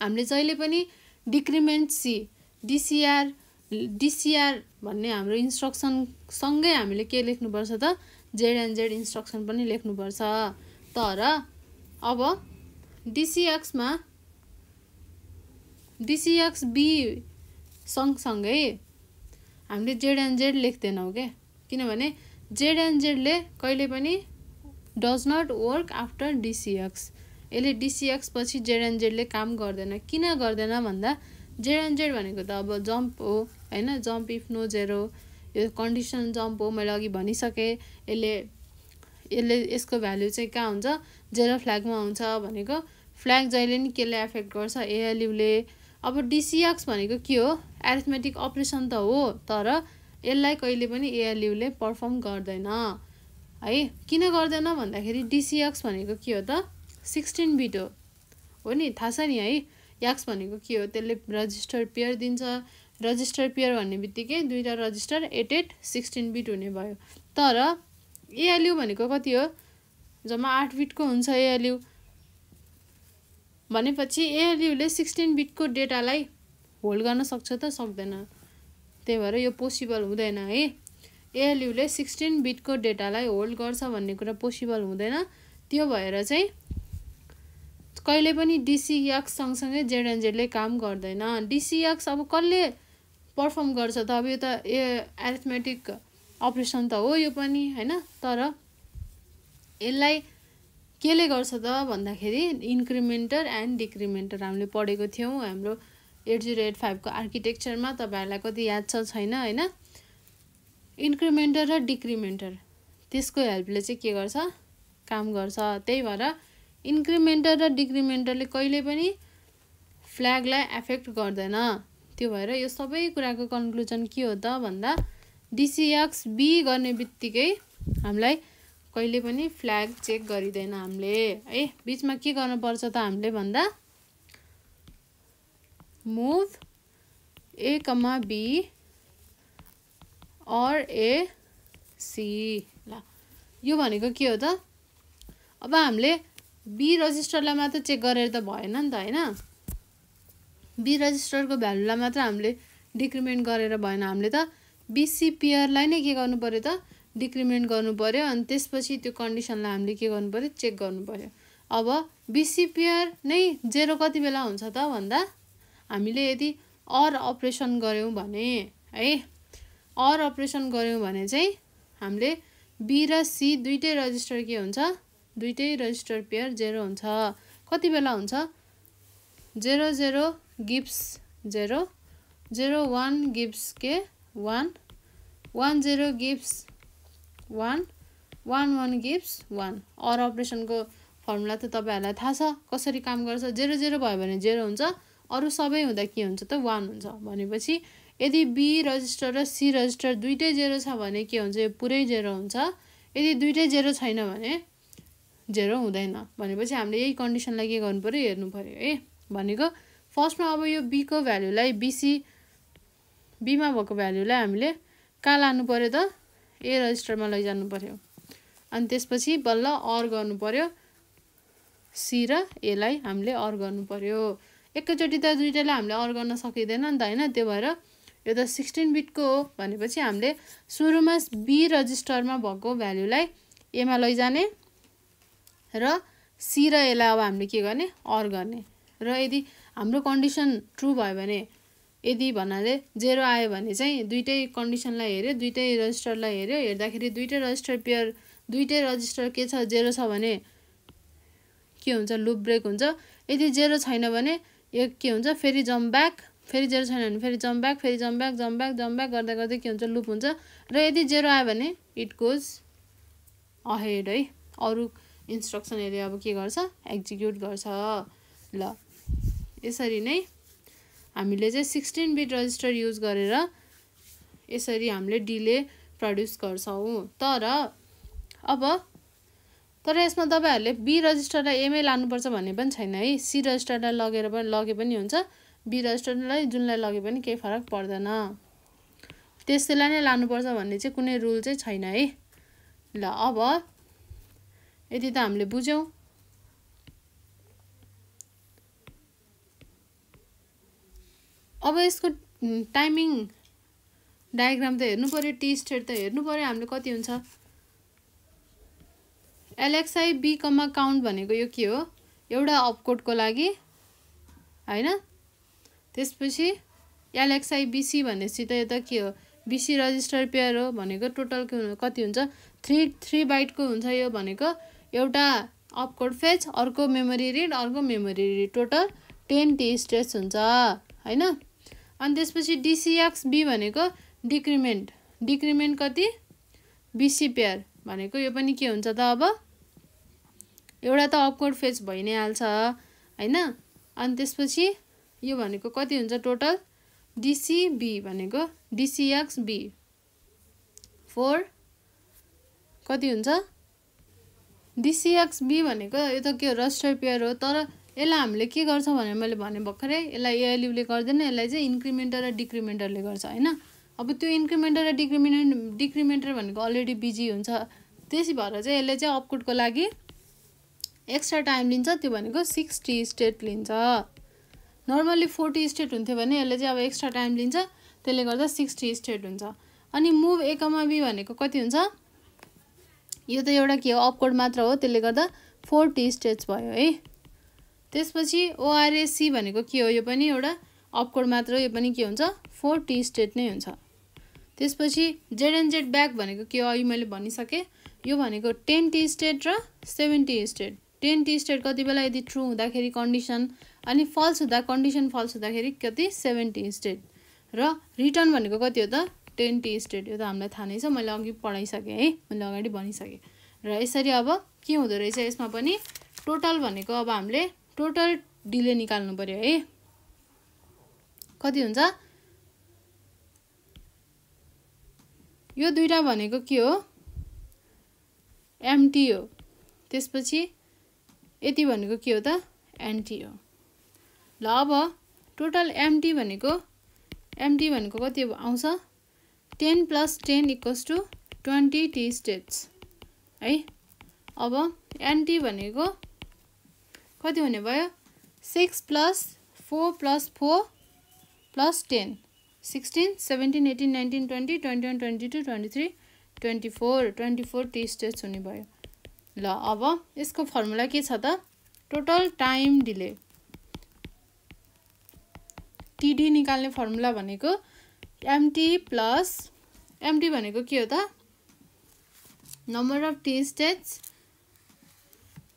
हामीले जहिले पनि डिक्रिमेन्ट सी डिसिआर भन्ने हाम्रो इन्स्ट्रक्सन सँगै हामीले के लेख्नुपर्छ त जेड एन्ड जेड इन्स्ट्रक्सन पनि लेख्नुपर्छ। तर अब डिसिएक्स बी सँगसँगै हामीले जेड एन्ड जेड लेख्दैनौँ के किनभने जेड एन्ड जेडले कहिले पनि डज नट वर्क आफ्टर डिसिएक्स। यसले डिसिएक्स पछि जेड एन्ड जेडले काम गर्दैन। किन गर्दैन भन्दा जेड एन्ड जेड भनेको त अब जम्प हो हैन, जम्प इफ नो जेरो, यो कन्डिसन जम्प हो, मैले अघि भनिसकेँ। यसले यसको भ्यालु चाहिँ कहाँ हुन्छ, जेरो फ्ल्यागमा हुन्छ भनेको। फ्ल्याग जहिले नि केले एफेक्ट गर्छ, एएलयुले। अब डिसिएक्स भनेको के हो, एरिथमेटिक अपरेसन त हो, तर यसलाई कहिले पनि एएलयुले पर्फर्म गर्दैन है। किन गर्दैन भन्दाखेरि डिसिएक्स भनेको के हो त, 16 बिट हो नि, थाहा छ नि है। एक्स भनेको के हो, त्यसले रजिस्टर पेयर दिन्छ। रजिस्टर पेयर भन्ने बित्तिकै दुईटा रजिस्टर 8 16 बिट हुने भयो। तर एएलयु भनेको कति हो, जम्मा 8 बिटको हुन्छ एएलयु भनेपछि एएलयुले 16 बिटको डेटालाई होल्ड गर्न सक्छ त सक्दैन। त्यही भएर यो पोसिबल हुँदैन है। एएलयुले 16 बिटको डेटालाई होल्ड गर्छ भन्ने कुरा पोसिबल हुँदैन। त्यो भएर चाहिँ कहिले पनि डिसिएक्स सँगसँगै जेड एन्ड जेडले काम गर्दैन। डिसिएक्स अब कसले पर्फर्म गर्छ त, अब यो त एरिथमेटिक अपरेसन त हो यो पनि हैन, तर यसलाई केले गर्छ त भन्दाखेरि इन्क्रिमेन्टर एन्ड डिक्रिमेन्टर हामीले पढेको थियौँ हाम्रो 8085 को आर्किटेक्चरमा। तपाईहरुलाई कति याद छ छैन हैन। इन्क्रिमेन्टर र डिक्रिमेन्टर त्यसको हेल्पले चाहिँ के गर्छ, काम गर्छ। त्यही भएर इन्क्रिमेन्टर र डिक्रिमेन्टरले कहिले पनि फ्ल्यागलाई एफेक्ट गर्दैन। त्यो भएर यो सबै कुराको कन्क्लुजन के हो त भन्दा डिसिएक्स बी गर्ने बित्तिकै हामीलाई कहिले पनि फ्ल्याग चेक गरिदैन हामीले है। बीचमा के गर्नुपर्छ त हामीले भन्दा मुभ ए कमा बी और ए सी। ल यो भनेको के हो त, अब हामीले बी रजिस्टरलाई मात्र चेक गरेर त भएन नि त हैन। बी रजिस्टरको भ्यालुलाई मात्र हामीले डिक्रिमेन्ट गरेर भएन, हामीले त बीसी पेयरलाई नै के गर्नु पर्यो त, डिक्रिमेन्ट गर्नु पर्यो। अनि त्यसपछि त्यो कन्डिसनलाई हामीले के गर्नु पर्यो, चेक गर्नु पर्यो। अब बीसी पेयर नै जेरो कति बेला हुन्छ त भन्दा हामीले यदि अर अपरेसन गर्यौं भने है, अर अपरेसन गर्यौं भने चाहिँ हामीले बी र सी दुईटै रजिस्टर के हुन्छ, दुईटै रजिस्टर पेयर जेरो हुन्छ। कति बेला हुन्छ, 0 0 गिव्स 0, 0 1 गिव्स के 1, 1 0 गिव्स 1, 1 1 गिव्स 1। अर अपरेसनको फर्मुला त तपाईहरुलाई थाहा छ कसरी काम गर्छ। 0 0 भयो भने 0 हुन्छ, अरु सबै हुँदा के हुन्छ त 1 हुन्छ। भनेपछि यदि बी रजिस्टर र सी रजिस्टर दुईटै जेरो छ भने के हुन्छ, यो पुरै जेरो हुन्छ। यदि दुईटै जेरो छैन भने जेरो हुँदैन। भनेपछि हामीले यही कन्डिसनलाई के गर्नु पर्यो, हेर्नु पर्यो है। भनेको फर्स्टमा अब यो बी को भ्यालुलाई बीमा भएको भ्यालुलाई हामीले कहाँ लानु पर्यो त, ए रजिस्टरमा लैजानु पर्यो। अनि त्यसपछि बल्ल अर गर्नु पर्यो, सी र ए लाई हामीले अर गर्नु पर्यो। एकैचोटी त दुईटैलाई हामीले अर गर्न सकिँदैन नि त हैन। त्यो भएर यो त 16 बिटको हो भनेपछि हामीले सुरुमा बी रजिस्टरमा भएको भ्यालुलाई ए मा लैजाने र सी र ए लाई अब हामीले के गर्ने, अर गर्ने। र यदि हाम्रो कन्डिसन ट्रु भयो भने, यदि भन्नाले 0 आयो भने चाहिँ दुईटै कन्डिसनलाई हेर्यो, दुईटै रजिस्टरलाई हेर्यो, हेर्दाखेरि दुईटै रजिस्टर पेयर दुईटै रजिस्टर के छ, जेरो छ भने के हुन्छ, लुप ब्रेक हुन्छ। यदि जेरो छैन भने यो के हुन्छ, फेरि जम्प ब्याक, फेरि जेरो छैन भने फेरि जम्प ब्याक, फेरि jump back, jump back, jump back गर्दै गर्दै के हुन्छ, लुप हुन्छ। र यदि जेरो आयो भने इट गोज अहेड है, अरु इन्स्ट्रक्सन यसले अब के गर्छ, एक्जिक्युट गर्छ। ल यसरी नै हामीले चाहिँ 16 बिट रजिस्टर युज गरेर यसरी हामीले डिले प्रड्युस गर्छौं। तर यसमा तपाईहरुले बी रजिस्टरलाई एमै लानुपर्छ भन्ने पनि छैन है। सी रजिस्टरलाई लगे पनि हुन्छ, बी रजिस्टरलाई जुनलाई लगे पनि केही फरक पर्दैन। त्यसैलाई नै लानुपर्छ भन्ने चाहिँ कुनै रुल चाहिँ छैन है। ल अब यदि त हामीले बुझ्यौं। अब यसको टाइमिङ डायग्राम त हेर्नु पर्यो, टी स्टेट त हेर्नु पर्यो हामीले कति हुन्छ। एलएक्सआई बी कमा काउन्ट भनेको यो के हो, एउटा अपकोडको लागि हैन। त्यसपछि एलएक्सआई बीसी भनेपछि त यो त के हो, बीसी रजिस्टर पेयर हो भनेको टोटल कति हुन्छ, 3 बाइटको हुन्छ यो भनेको। एउटा अपकोड फेच, अर्को मेमोरी रिड, अर्को memory read, total 10 T states हुन्छ हैन। अनि त्यसपछि DCXB भनेको डिक्रिमेन्ट, डिक्रिमेन्ट कति BC पेयर भनेको यो पनि के हुन्छ त, अब एउटा त अपकोड फेच भइ नै हाल्छ हैन। अनि त्यसपछि यो भनेको कति हुन्छ टोटल DCB भनेको DCXB 4 कति हुन्छ DCXB भनेको यो त के हो रजिस्टर पेयर हो, तर यसलाई हामीले के गर्छ भने मैले भने भर्खरै यसलाई ALU ले गर्दैन, यसलाई चाहिँ इन्क्रिमेन्टर र डिक्रिमेन्टरले गर्छ हैन। अब त्यो इन्क्रिमेन्टर र डिक्रिमेन्टर भनेको अलरेडी बिजी हुन्छ, त्यसै भएर चाहिँ यसले चाहिँ अपकोडको लागि एक्स्ट्रा टाइम लिन्छ, त्यो भनेको 6 टी स्टेट लिन्छ। नर्मली 4 टी स्टेट हुन्थ्यो भने यसले चाहिँ अब एक्स्ट्रा टाइम लिन्छ, त्यसले गर्दा 6 टी स्टेट हुन्छ। अनि मुभ A, B भनेको कति हुन्छ, यो त एउटा के हो अपकोड मात्र हो, त्यसले गर्दा 4 टी स्टेट्स भयो है। त्यसपछि ORAC भनेको के हो, यो पनि एउटा अपकोड मात्र हो, यो पनि के हुन्छ 4 टी स्टेट नै हुन्छ। त्यसपछि ZNZ ब्याक भनेको के हो, अघि मैले भनिसकेँ, यो भनेको 10 टी स्टेट र 7 टी स्टेट। 10 टी स्टेट कति बेला यदि ट्रू हुँदाखेरि कन्डिसन, अनि फल्स हुँदा कन्डिसन फल्स हुँदाखेरि कति 7 टी स्टेट, र रिटर्न भनेको कति हो त 10 टी स्टेट। यो त हामीलाई थाहा नै छ, मैले अघि पढाइसकेँ है, मैले अगाडि भनिसकेँ। र यसरी अब के हुँदो रहेछ यसमा पनि टोटल भनेको अब हामीले टोटल डिले निकाल्नु पर्यो है, कति हुन्छ यो दुईटा भनेको के हो एमटी हो, त्यसपछि यति भनेको के हो त एनटी हो। ल अब टोटल एमटी भनेको कति आउँछ 10 + 10 = 20 टी स्टेट्स है। अब एनटी भनेको कति हुने भयो 6 + 4 + 4 + 10 16 17 18 19 20 21 22 23 24 टी स्टेट्स हुने भयो। ल अब यसको फर्मुला के छ त टोटल टाइम डिले, टिडी निकाल्ने फर्मुला भनेको एमटी भनेको के हो त number of T states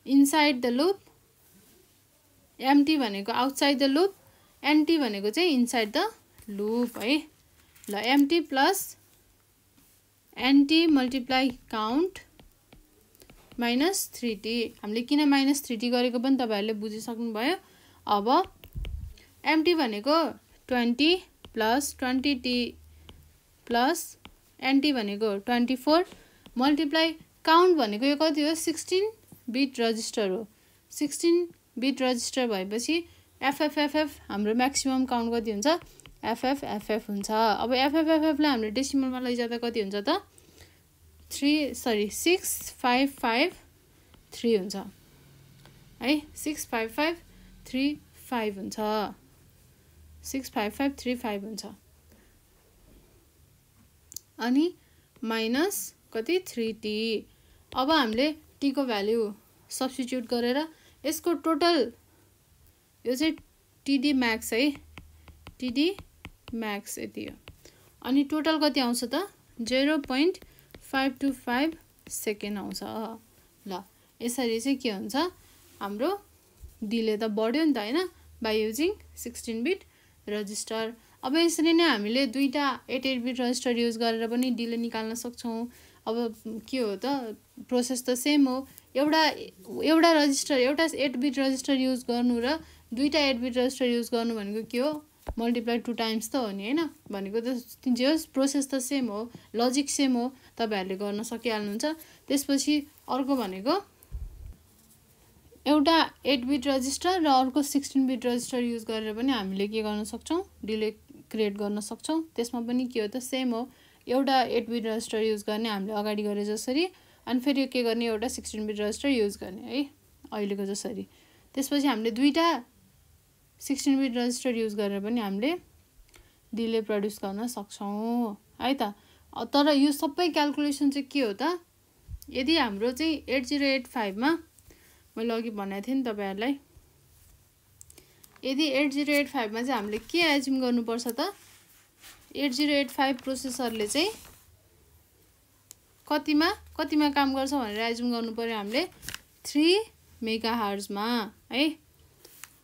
inside the loop, MT भनेको आउटसाइड द लूप, एनटी भनेको चाहिँ इनसाइड द लूप है। ल MT + n t multiply count -3t, हामीले किन -3t गरेको पनि तपाईहरुले बुझिसक्नु भयो। अब एमटी भनेको 20 + 20t + एनटी भनेको 24 मल्टिप्लाई काउन्ट भनेको यो कति हो 16 बिट रजिस्टर हो। 16 बिट रजिस्टर भएपछि एफएफएफएफ हाम्रो म्याक्सिमम काउन्ट कति हुन्छ एफएफएफएफ हुन्छ। अब एफएफएफएफ लाई हामीले डेसिमलमा लैजाँदा कति हुन्छ त 6553 हुन्छ है, 65535 हुन्छ, 65535 हुन्छ। अनि माइनस कति 3t। अब हामीले t को भ्यालु सब्स्टिट्युट गरेर यसको टोटल यो चाहिँ टिडी म्याक्स है, टिडी म्याक्स यति हो। अनि टोटल कति आउँछ त 0.525 सेकेन्ड आउँछ। ल यसरी चाहिँ के हुन्छ हाम्रो डिले त बढ्यो नि त हैन बाइ युजिङ 16 बिट रजिस्टर। अब यसरी नै हामीले दुईटा 8 बिट रजिस्टर युज गरेर पनि डिले निकाल्न सक्छौं। अब के हो त प्रोसेस त सेम हो, एउटा रजिस्टर एउटा 8 बिट रजिस्टर युज गर्नु र दुईटा 8 बिट रजिस्टर युज गर्नु भनेको के हो मल्टिप्लाई 2 टाइम्स त हो नि हैन, भनेको त जे होस् प्रोसेस त सेम हो, लजिक सेम हो, तपाईहरुले गर्न सकिहाल्नुहुन्छ। त्यसपछि अर्को भनेको एउटा 8 बिट रजिस्टर र अर्को 16 बिट रजिस्टर युज गरेर पनि हामीले के गर्न सक्छौं डिले क्रिएट गर्न सक्छौं। त्यसमा पनि के हो त सेम हो, एउटा 8 बिट रजिस्टर युज गर्ने हामीले अगाडि गरे जसरी, अनि फेरि के गर्ने एउटा 16 बिट रजिस्टर युज गर्ने है अहिलेको जसरी। त्यसपछि हामीले दुईटा 16 बिट रजिस्टर युज गरेर पनि हामीले डिले प्रोड्युस गर्न सक्छौं है त। तर यो सबै क्याल्कुलेसन चाहिँ के हो त यदि हाम्रो चाहिँ 8085 मा मैले अघि भनेको थिएँ नि तपाईहरुलाई, यदि 8085 मा चाहिँ हामीले के एज्युम गर्नुपर्छ त 8085 प्रोसेसरले चाहिँ कतिमा काम गर्छ भनेर एज्युम गर्नु पर्यो हामीले 3 मेगाहर्जमा है।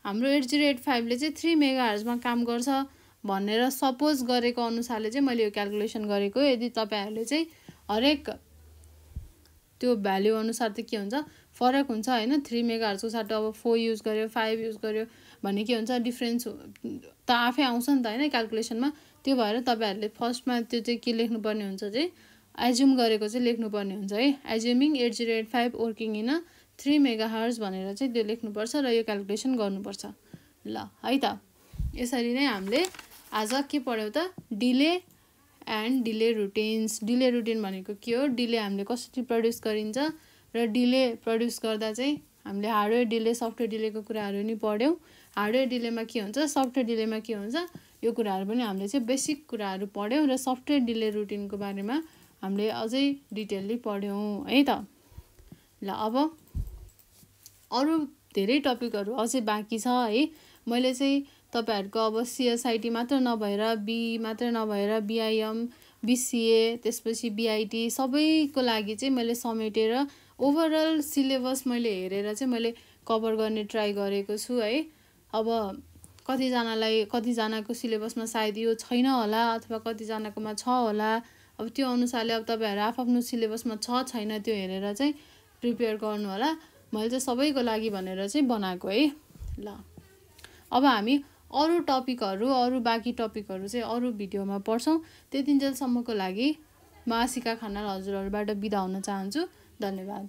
हाम्रो 8085 ले चाहिँ 3 मेगाहर्जमा काम गर्छ भनेर सपोज गरेको अनुसारले चाहिँ मैले यो क्याल्कुलेसन गरेको। यदि तपाईहरुले चाहिँ हरेक त्यो भ्यालु अनुसार त के हुन्छ फरक हुन्छ हैन। 3 मेगाहर्जको साटो अब 4 युज गर्यो 5 युज गर्यो भने के हुन्छ डिफरेन्स त आफै आउँछ नि त हैन क्याल्कुलेसनमा। त्यो भएर तपाईहरुले फर्स्टमा त्यो चाहिँ के लेख्नु पर्ने हुन्छ चाहिँ एज्युम गरेको चाहिँ लेख्नु पर्ने हुन्छ है। एज्युमिङ 8085 वर्किङ इन 3 मेगाहर्ज भनेर चाहिँ त्यो लेख्नु पर्छ र यो क्याल्कुलेसन गर्नुपर्छ ल है त। यसरी नै हामीले आज के पढ्यौ त delay and delay routines. Delay routine भनेको के हो, डिले हामीले कसरी प्रड्युस गरिन्छ र डिले प्रड्युस गर्दा चाहिँ हामीले हार्डवेयर डिले सफ्टवेयर डिलेको कुराहरु नि पढ्यौ। हार्डवेयर डिलेमा के हुन्छ सफ्टवेयर डिलेमा के हुन्छ यो कुराहरु पनि हामीले चाहिँ बेसिक कुराहरु पढ्यौ र सफ्टवेयर डिले रुटिनको बारेमा हामीले अझै डिटेलली पढ्यौ है त। ल अब अरु धेरै टपिकहरु अझै बाँकी छ है। मैले चाहिँ तपाईहरुको अब सीएसआईटी मात्र नभएर बी मात्र नभएर बीआईएम बीसीए त्यसपछि बीआईटी सबैको लागि चाहिँ मैले समेटेर ओभरअल सिलेबस मैले हेरेर चाहिँ मैले कभर गर्ने ट्राई गरेको छु है। अब कतिजनाको सिलेबसमा सायद यो छैन होला अथवा कतिजनाकोमा छ होला। अब त्यो अनुसारले अब तपाईहरु आफ्नो सिलेबसमा छ छैन त्यो हेरेर चाहिँ प्रिपेयर गर्नु होला। मैले चाहिँ सबैको लागि भनेर चाहिँ बनाएको है ल। अब हामी अरु टपिकहरु अरु बाँकी टपिकहरु चाहिँ अरु भिडियोमा पढ्छौं। त्यतिन्जेलसम्मको लागि म आशिका खनाल हजुरहरुबाट बिदा हुन चाहन्छु। धन्यवाद।